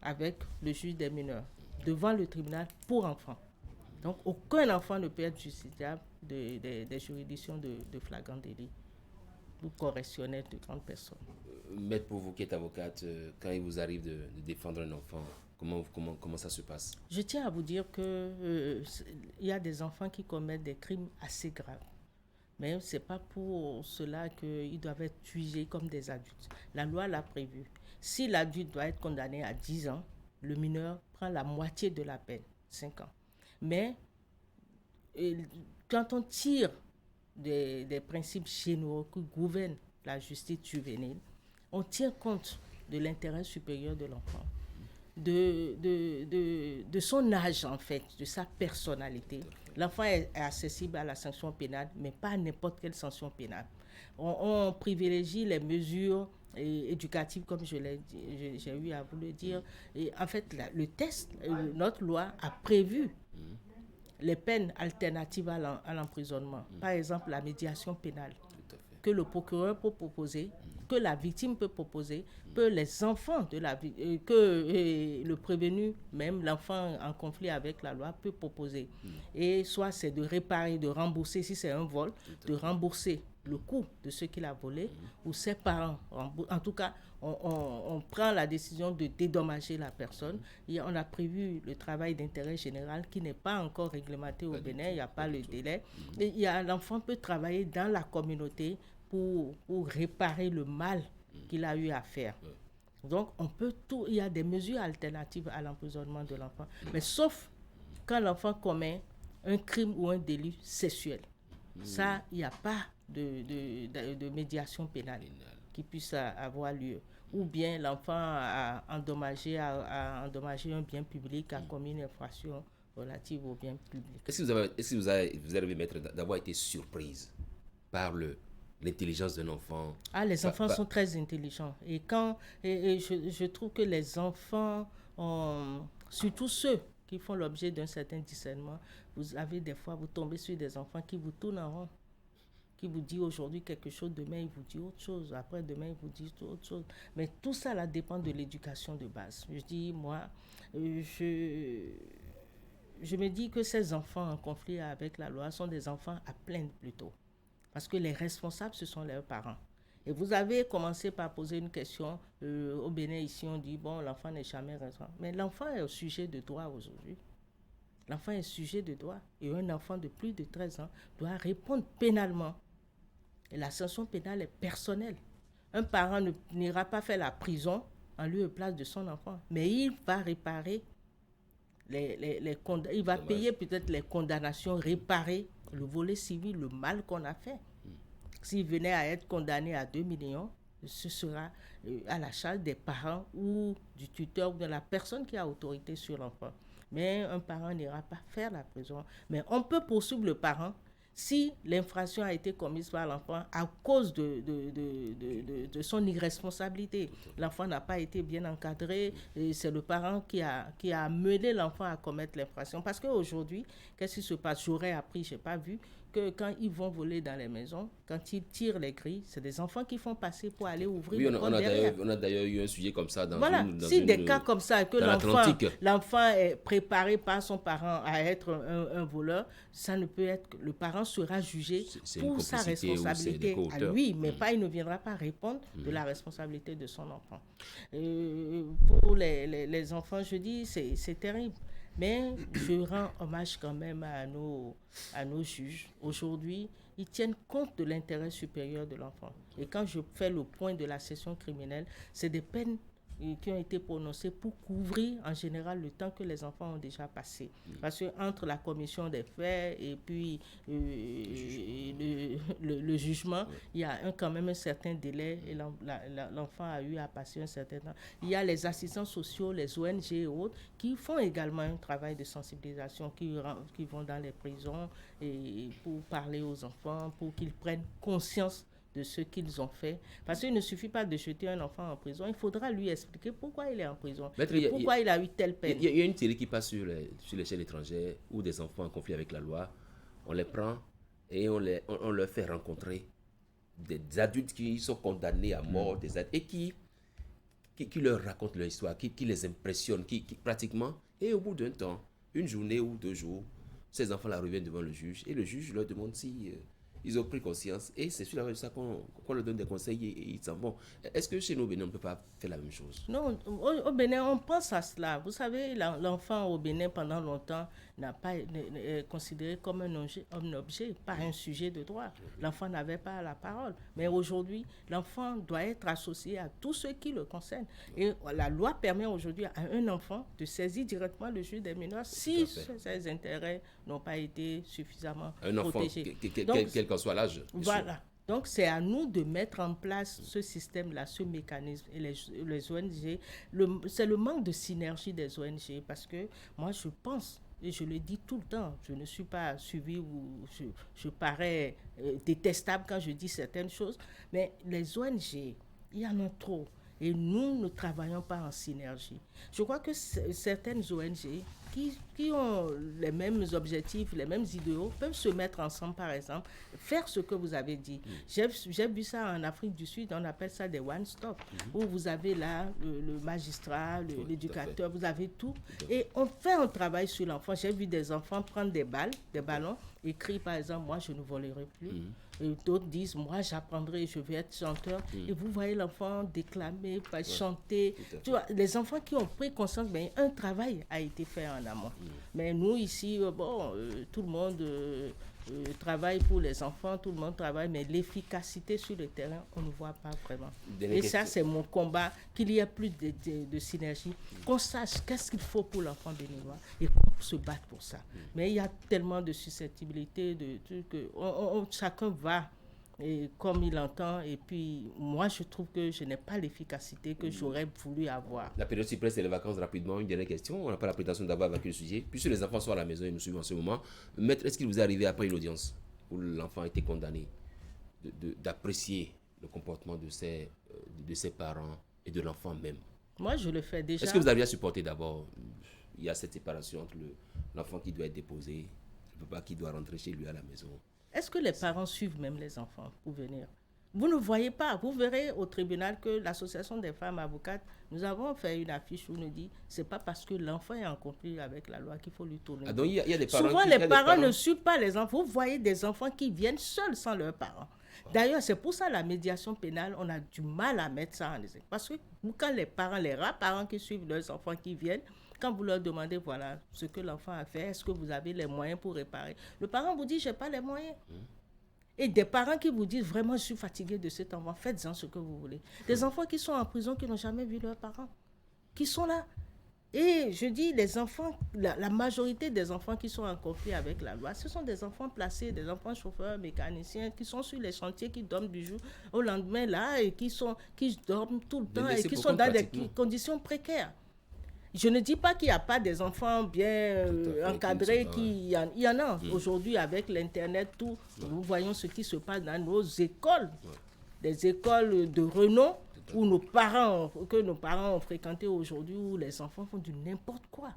avec le juge des mineurs, devant le tribunal pour enfants. Donc, aucun enfant ne peut être justiciable des juridictions de flagrant délit ou correctionnel de grandes personnes. Maître, pour vous qui êtes avocate, quand il vous arrive de défendre un enfant, comment ça se passe? Je tiens à vous dire qu'il y a des enfants qui commettent des crimes assez graves. Mais ce n'est pas pour cela qu'ils doivent être jugés comme des adultes. La loi l'a prévu. Si l'adulte doit être condamné à 10 ans, le mineur prend la moitié de la peine, 5 ans. Mais quand on tire des principes généraux qui gouvernent la justice juvénile, on tient compte de l'intérêt supérieur de l'enfant, de son âge en fait, de sa personnalité. L'enfant est accessible à la sanction pénale, mais pas n'importe quelle sanction pénale. On privilégie les mesures éducatives, comme j'ai eu à vous le dire. Et en fait, le texte, notre loi a prévu les peines alternatives à l'emprisonnement. Par exemple, la médiation pénale, que le procureur peut proposer, que la victime peut proposer, que les enfants que le prévenu, même l'enfant en conflit avec la loi, peut proposer. Et soit c'est de réparer, de rembourser, si c'est un vol, de rembourser le coût de ce qu'il a volé, ou ses parents. En tout cas, on prend la décision de dédommager la personne. Et on a prévu le travail d'intérêt général qui n'est pas encore réglementé au Bénin, il n'y a pas le délai. Et l'enfant peut travailler dans la communauté pour réparer le mal qu'il a eu à faire. Donc, il y a des mesures alternatives à l'emprisonnement de l'enfant. Mais sauf quand l'enfant commet un crime ou un délit sexuel. Ça, il n'y a pas de médiation pénale qui puisse avoir lieu. Ou bien l'enfant a endommagé un bien public, a commis une infraction relatives au bien public. Est-ce que vous avez maître d'avoir été surprise par l'intelligence d'un enfant? Les enfants sont très intelligents. Et je trouve que les enfants, surtout ceux qui font l'objet d'un certain discernement, vous tombez sur des enfants qui vous tournent en rond, qui vous dit aujourd'hui quelque chose, demain il vous dit autre chose, après demain il vous dit autre chose. Mais tout ça là dépend de l'éducation de base. Je dis, moi, je me dis que ces enfants en conflit avec la loi sont des enfants à plaindre plutôt. Parce que les responsables, ce sont leurs parents. Et vous avez commencé par poser une question. Au Bénin, ici, on dit, bon, l'enfant n'est jamais responsable. Mais l'enfant est au sujet de droit aujourd'hui. L'enfant est sujet de droit. Et un enfant de plus de 13 ans doit répondre pénalement. Et la sanction pénale est personnelle. Un parent n'ira pas faire la prison en lieu et place de son enfant. Mais il va réparer il va payer peut-être les condamnations, réparer le volet civil, le mal qu'on a fait. S'il venait à être condamné à 2 millions, ce sera à la charge des parents ou du tuteur ou de la personne qui a autorité sur l'enfant. Mais un parent n'ira pas faire la prison. Mais on peut poursuivre le parent si l'infraction a été commise par l'enfant à cause de son irresponsabilité. L'enfant n'a pas été bien encadré et c'est le parent qui a amené l'enfant à commettre l'infraction. Parce qu'aujourd'hui, qu'est-ce qui se passe? J'aurais appris, je n'ai pas vu, que quand ils vont voler dans les maisons, quand ils tirent les grilles, c'est des enfants qui font passer pour aller ouvrir les portes derrière. On a d'ailleurs eu un sujet comme ça dans des cas comme ça, que l'enfant est préparé par son parent à être un voleur, ça ne peut être que le parent sera jugé pour sa responsabilité à lui, mais il ne viendra pas répondre de la responsabilité de son enfant. Pour les enfants, je dis, c'est terrible. Mais je rends hommage quand même à nos juges. Aujourd'hui, ils tiennent compte de l'intérêt supérieur de l'enfant. Et quand je fais le point de la session criminelle, c'est des peines qui ont été prononcées pour couvrir en général le temps que les enfants ont déjà passé. Parce que entre la commission des faits et puis le jugement, il y a quand même un certain délai et l'enfant a eu à passer un certain temps. Il y a les assistants sociaux, les ONG et autres qui font également un travail de sensibilisation, qui vont dans les prisons et pour parler aux enfants, pour qu'ils prennent conscience de ce qu'ils ont fait. Parce qu'il ne suffit pas de jeter un enfant en prison, il faudra lui expliquer pourquoi il est en prison, pourquoi il a eu telle peine. Il y a une série qui passe sur les chaînes étrangères où des enfants en conflit avec la loi, on les prend et on leur fait rencontrer des adultes qui sont condamnés à mort, et qui leur racontent leur histoire, qui les impressionnent, qui pratiquement, et au bout d'un temps, une journée ou 2 jours, ces enfants-là reviennent devant le juge et le juge leur demande si... ils ont pris conscience et c'est sur la base de ça qu'on leur donne des conseils et ils s'en vont. Est-ce que chez nous au Bénin, on ne peut pas faire la même chose? Non, au Bénin, on pense à cela. Vous savez, l'enfant au Bénin, pendant longtemps, n'a pas considéré comme un objet, pas un sujet de droit. L'enfant n'avait pas la parole. Mais aujourd'hui, l'enfant doit être associé à tout ce qui le concerne. Et la loi permet aujourd'hui à un enfant de saisir directement le juge des mineurs si ses intérêts n'ont pas été suffisamment protégés. Un enfant, quel qu'en soit l'âge. Voilà. Donc, c'est à nous de mettre en place ce système-là, ce mécanisme. Et les ONG, c'est le manque de synergie des ONG. Parce que moi, je pense, et je le dis tout le temps, je ne suis pas suivi ou je parais détestable quand je dis certaines choses, mais les ONG, il y en a trop. Et nous ne travaillons pas en synergie. Je crois que certaines ONG qui ont les mêmes objectifs, les mêmes idéaux, peuvent se mettre ensemble, par exemple, faire ce que vous avez dit. J'ai vu ça en Afrique du Sud, on appelle ça des one-stop, où vous avez là le magistrat, l'éducateur, vous avez tout. Et on fait un travail sur l'enfant. J'ai vu des enfants prendre des ballons, écrire par exemple, moi je ne volerai plus. Et d'autres disent, moi j'apprendrai, je vais être chanteur. Et vous voyez l'enfant déclamer, chanter. Tu vois, les enfants qui ont pris conscience, ben, un travail a été fait en amont. Mais nous ici, tout le monde travaille pour les enfants, tout le monde travaille, mais l'efficacité sur le terrain, on ne voit pas vraiment. Et ça, c'est mon combat, qu'il y ait plus de synergie, qu'on sache qu'est-ce qu'il faut pour l'enfant béninois et qu'on se batte pour ça. Mais il y a tellement de susceptibilité, de trucs, chacun va et comme il entend. Et puis, moi, je trouve que je n'ai pas l'efficacité que j'aurais voulu avoir. La période cyprès, c'est les vacances rapidement. Une dernière question. On n'a pas la prétention d'avoir vaincu le sujet. Puisque les enfants sont à la maison et nous suivons en ce moment, maître, est-ce qu'il vous est arrivé après une audience où l'enfant a été condamné d'apprécier le comportement de ses parents et de l'enfant même? Moi, je le fais déjà. Est-ce que vous aviez à supporter d'abord? Il y a cette séparation entre l'enfant qui doit être déposé, le papa qui doit rentrer chez lui à la maison. Est-ce que les parents suivent même les enfants pour venir? Vous ne voyez pas. Vous verrez au tribunal que l'association des femmes avocates, nous avons fait une affiche où on nous dit c'est pas parce que l'enfant est en conflit avec la loi qu'il faut lui tourner. Ah, donc il y a des parents souvent, les parents ne suivent pas les enfants. Vous voyez des enfants qui viennent seuls sans leurs parents. D'ailleurs, c'est pour ça la médiation pénale, on a du mal à mettre ça en exemple. Parce que quand les rares parents qui suivent leurs enfants qui viennent, quand vous leur demandez, voilà, ce que l'enfant a fait, est-ce que vous avez les moyens pour réparer? Le parent vous dit, je n'ai pas les moyens. Et des parents qui vous disent, vraiment, je suis fatigué de cet enfant, faites-en ce que vous voulez. Des enfants qui sont en prison, qui n'ont jamais vu leurs parents, qui sont là. Et je dis, les enfants, la majorité des enfants qui sont en conflit avec la loi, ce sont des enfants placés, des enfants chauffeurs, mécaniciens, qui sont sur les chantiers, qui dorment du jour au lendemain là, et qui dorment tout le temps, et qui sont dans des conditions précaires. Je ne dis pas qu'il n'y a pas des enfants bien encadrés, il y en a. Aujourd'hui, avec l'Internet, tout, nous voyons ce qui se passe dans nos écoles, des écoles de renom, que nos parents ont fréquenté aujourd'hui, où les enfants font du n'importe quoi.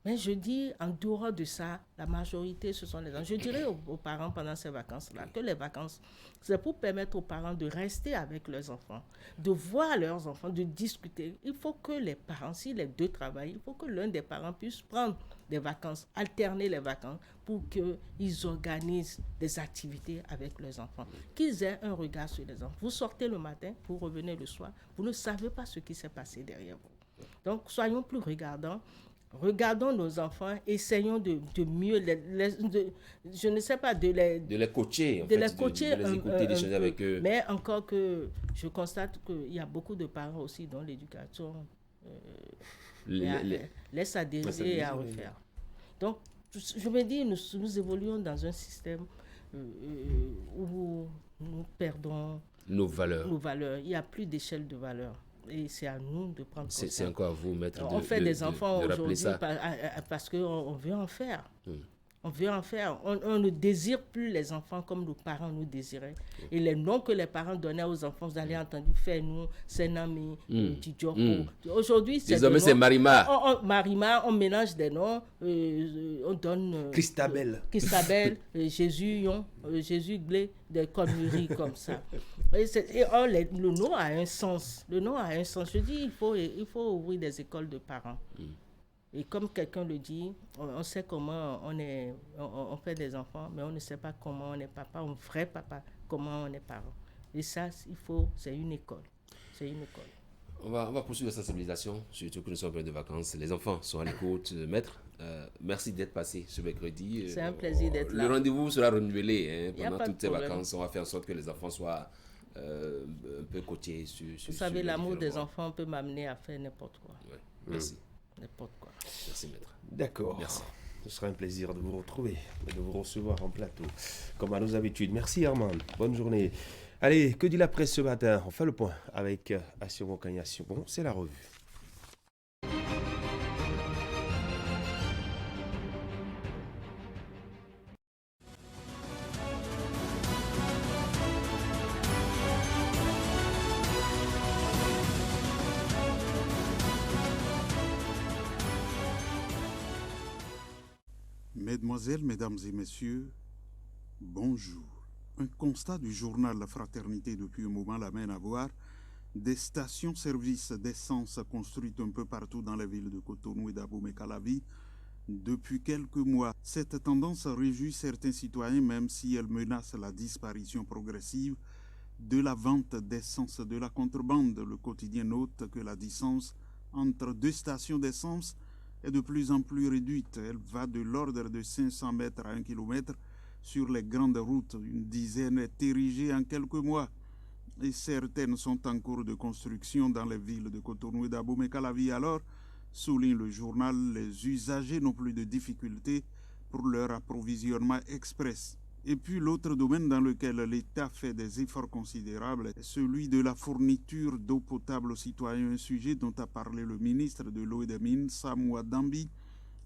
Mais je dis, en dehors de ça, la majorité, ce sont les enfants. Je dirais aux parents pendant ces vacances-là, que les vacances, c'est pour permettre aux parents de rester avec leurs enfants, de voir leurs enfants, de discuter. Il faut que les parents, si les deux travaillent, il faut que l'un des parents puisse prendre des vacances, alterner les vacances, pour qu'ils organisent des activités avec leurs enfants, qu'ils aient un regard sur les enfants. Vous sortez le matin, vous revenez le soir, vous ne savez pas ce qui s'est passé derrière vous. Donc, soyons plus regardants. Regardons nos enfants, essayons de mieux je ne sais pas, de les coacher, de les écouter, d'échanger avec eux. Mais encore que je constate qu'il y a beaucoup de parents aussi dont l'éducation laisse à désirer et à refaire. Donc, je me dis, nous évoluons dans un système où nous perdons nos valeurs. Il n'y a plus d'échelle de valeurs. Et c'est à nous de prendre conscience. C'est encore à vous, maître, on fait des enfants aujourd'hui parce qu'on veut en faire. On veut en faire. On ne désire plus les enfants comme nos parents nous désiraient. Et les noms que les parents donnaient aux enfants, vous allez entendre, Fais-nous, Senami, Tidjoko. Aujourd'hui, désormais, c'est Marima. Marima, on mélange des noms, on donne... Christabel, Jésus Yon, Jésus Glé, des conneries comme ça. Le nom a un sens. Le nom a un sens. Je dis, il faut ouvrir des écoles de parents. Et comme quelqu'un le dit, on sait comment on fait des enfants, mais on ne sait pas comment on est papa, un vrai papa, comment on est parent. Et ça, c'est une école. C'est une école. On va poursuivre la sensibilisation, surtout que nous sommes en période de vacances. Les enfants sont à l'écoute. Maître, merci d'être passé ce mercredi. C'est un plaisir d'être là. Le rendez-vous sera renouvelé pendant toutes ces vacances. On va faire en sorte que les enfants soient un peu coachés sur Vous savez, l'amour des enfants peut m'amener à faire n'importe quoi. Ouais. Merci. N'importe quoi. Merci, maître. D'accord. Merci. Ce sera un plaisir de vous retrouver et de vous recevoir en plateau, comme à nos habitudes. Merci, Armand. Bonne journée. Allez, que dit la presse ce matin? On fait le point avec Assiomo Kanyasio. Bon, c'est la revue. Mesdemoiselles, Mesdames et Messieurs, bonjour. Un constat du journal La Fraternité depuis un moment l'amène à voir des stations-service d'essence construites un peu partout dans la ville de Cotonou et d'Abomey-Calavi depuis quelques mois. Cette tendance réjouit certains citoyens, même si elle menace la disparition progressive de la vente d'essence de la contrebande. Le quotidien note que la distance entre deux stations d'essence est de plus en plus réduite. Elle va de l'ordre de 500 mètres à 1 kilomètre sur les grandes routes. Une dizaine est érigée en quelques mois et certaines sont en cours de construction dans les villes de Cotonou et d'Abomey-Calavi. Alors, souligne le journal, les usagers n'ont plus de difficultés pour leur approvisionnement express. Et puis l'autre domaine dans lequel l'État fait des efforts considérables est celui de la fourniture d'eau potable aux citoyens, un sujet dont a parlé le ministre de l'Eau et des Mines, Samoua Dambi,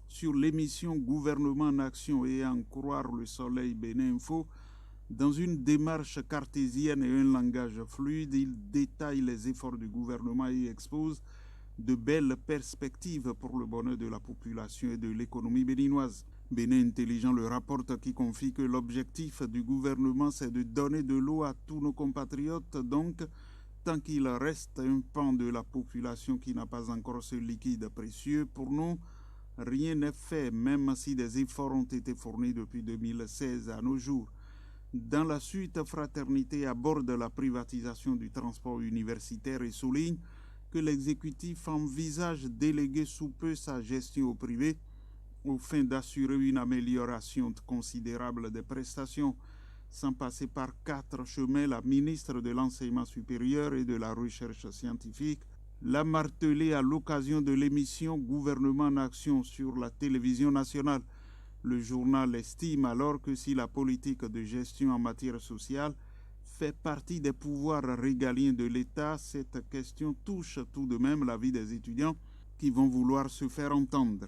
sur l'émission Gouvernement en action et à en croire le Soleil Bénin Info. Dans une démarche cartésienne et un langage fluide, il détaille les efforts du gouvernement et expose de belles perspectives pour le bonheur de la population et de l'économie béninoise. Bénin Intelligent le rapporte qui confie que l'objectif du gouvernement c'est de donner de l'eau à tous nos compatriotes, donc tant qu'il reste un pan de la population qui n'a pas encore ce liquide précieux, pour nous, rien n'est fait, même si des efforts ont été fournis depuis 2016 à nos jours. Dans la suite, Fraternité aborde la privatisation du transport universitaire et souligne que l'exécutif envisage de déléguer sous peu sa gestion au privé au fin d'assurer une amélioration considérable des prestations. Sans passer par 4 chemins, la ministre de l'Enseignement supérieur et de la Recherche scientifique l'a martelé à l'occasion de l'émission Gouvernement en action sur la télévision nationale. Le journal estime alors que si la politique de gestion en matière sociale fait partie des pouvoirs régaliens de l'État, cette question touche tout de même la vie des étudiants qui vont vouloir se faire entendre.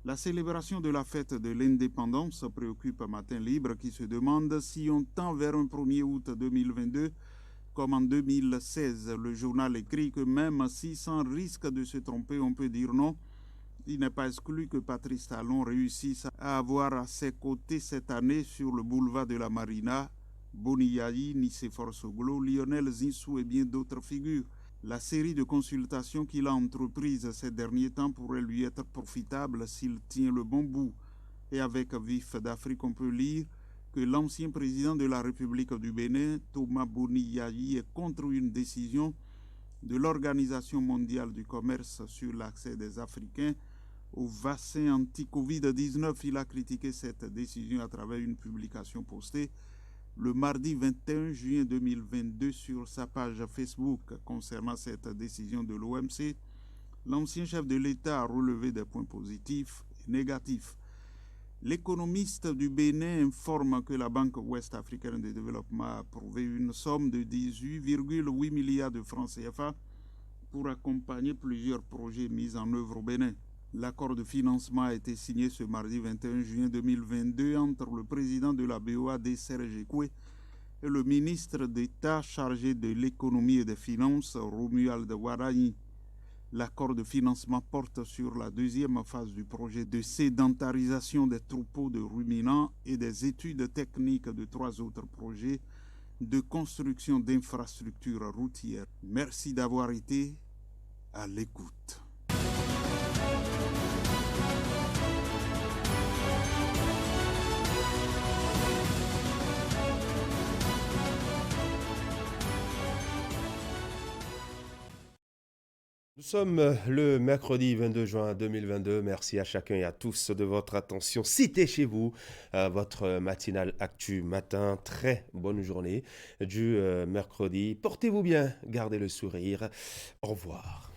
La célébration de la fête de l'indépendance préoccupe Matin Libre qui se demande si on tend vers un 1er août 2022 comme en 2016. Le journal écrit que même si sans risque de se tromper, on peut dire non, il n'est pas exclu que Patrice Talon réussisse à avoir à ses côtés cette année sur le boulevard de la Marina Boni Yayi, Nicéphore Soglo, Lionel Zinsou et bien d'autres figures. La série de consultations qu'il a entreprises ces derniers temps pourrait lui être profitable s'il tient le bon bout. Et avec Vif d'Afrique, on peut lire que l'ancien président de la République du Bénin, Thomas Boni Yayi, est contre une décision de l'Organisation mondiale du commerce sur l'accès des Africains au vaccin anti-Covid-19. Il a critiqué cette décision à travers une publication postée le mardi 21 juin 2022 sur sa page Facebook. Concernant cette décision de l'OMC, l'ancien chef de l'État a relevé des points positifs et négatifs. L'économiste du Bénin informe que la Banque ouest-africaine de développement a approuvé une somme de 18,8 milliards de francs CFA pour accompagner plusieurs projets mis en œuvre au Bénin. L'accord de financement a été signé ce mardi 21 juin 2022 entre le président de la BOAD, Serge Ekwe, et le ministre d'État chargé de l'économie et des finances, Romuald Waragni. L'accord de financement porte sur la deuxième phase du projet de sédentarisation des troupeaux de ruminants et des études techniques de 3 autres projets de construction d'infrastructures routières. Merci d'avoir été à l'écoute. Nous sommes le mercredi 22 juin 2022. Merci à chacun et à tous de votre attention. Cité chez vous, votre matinale Actu Matin. Très bonne journée du mercredi. Portez-vous bien, gardez le sourire. Au revoir.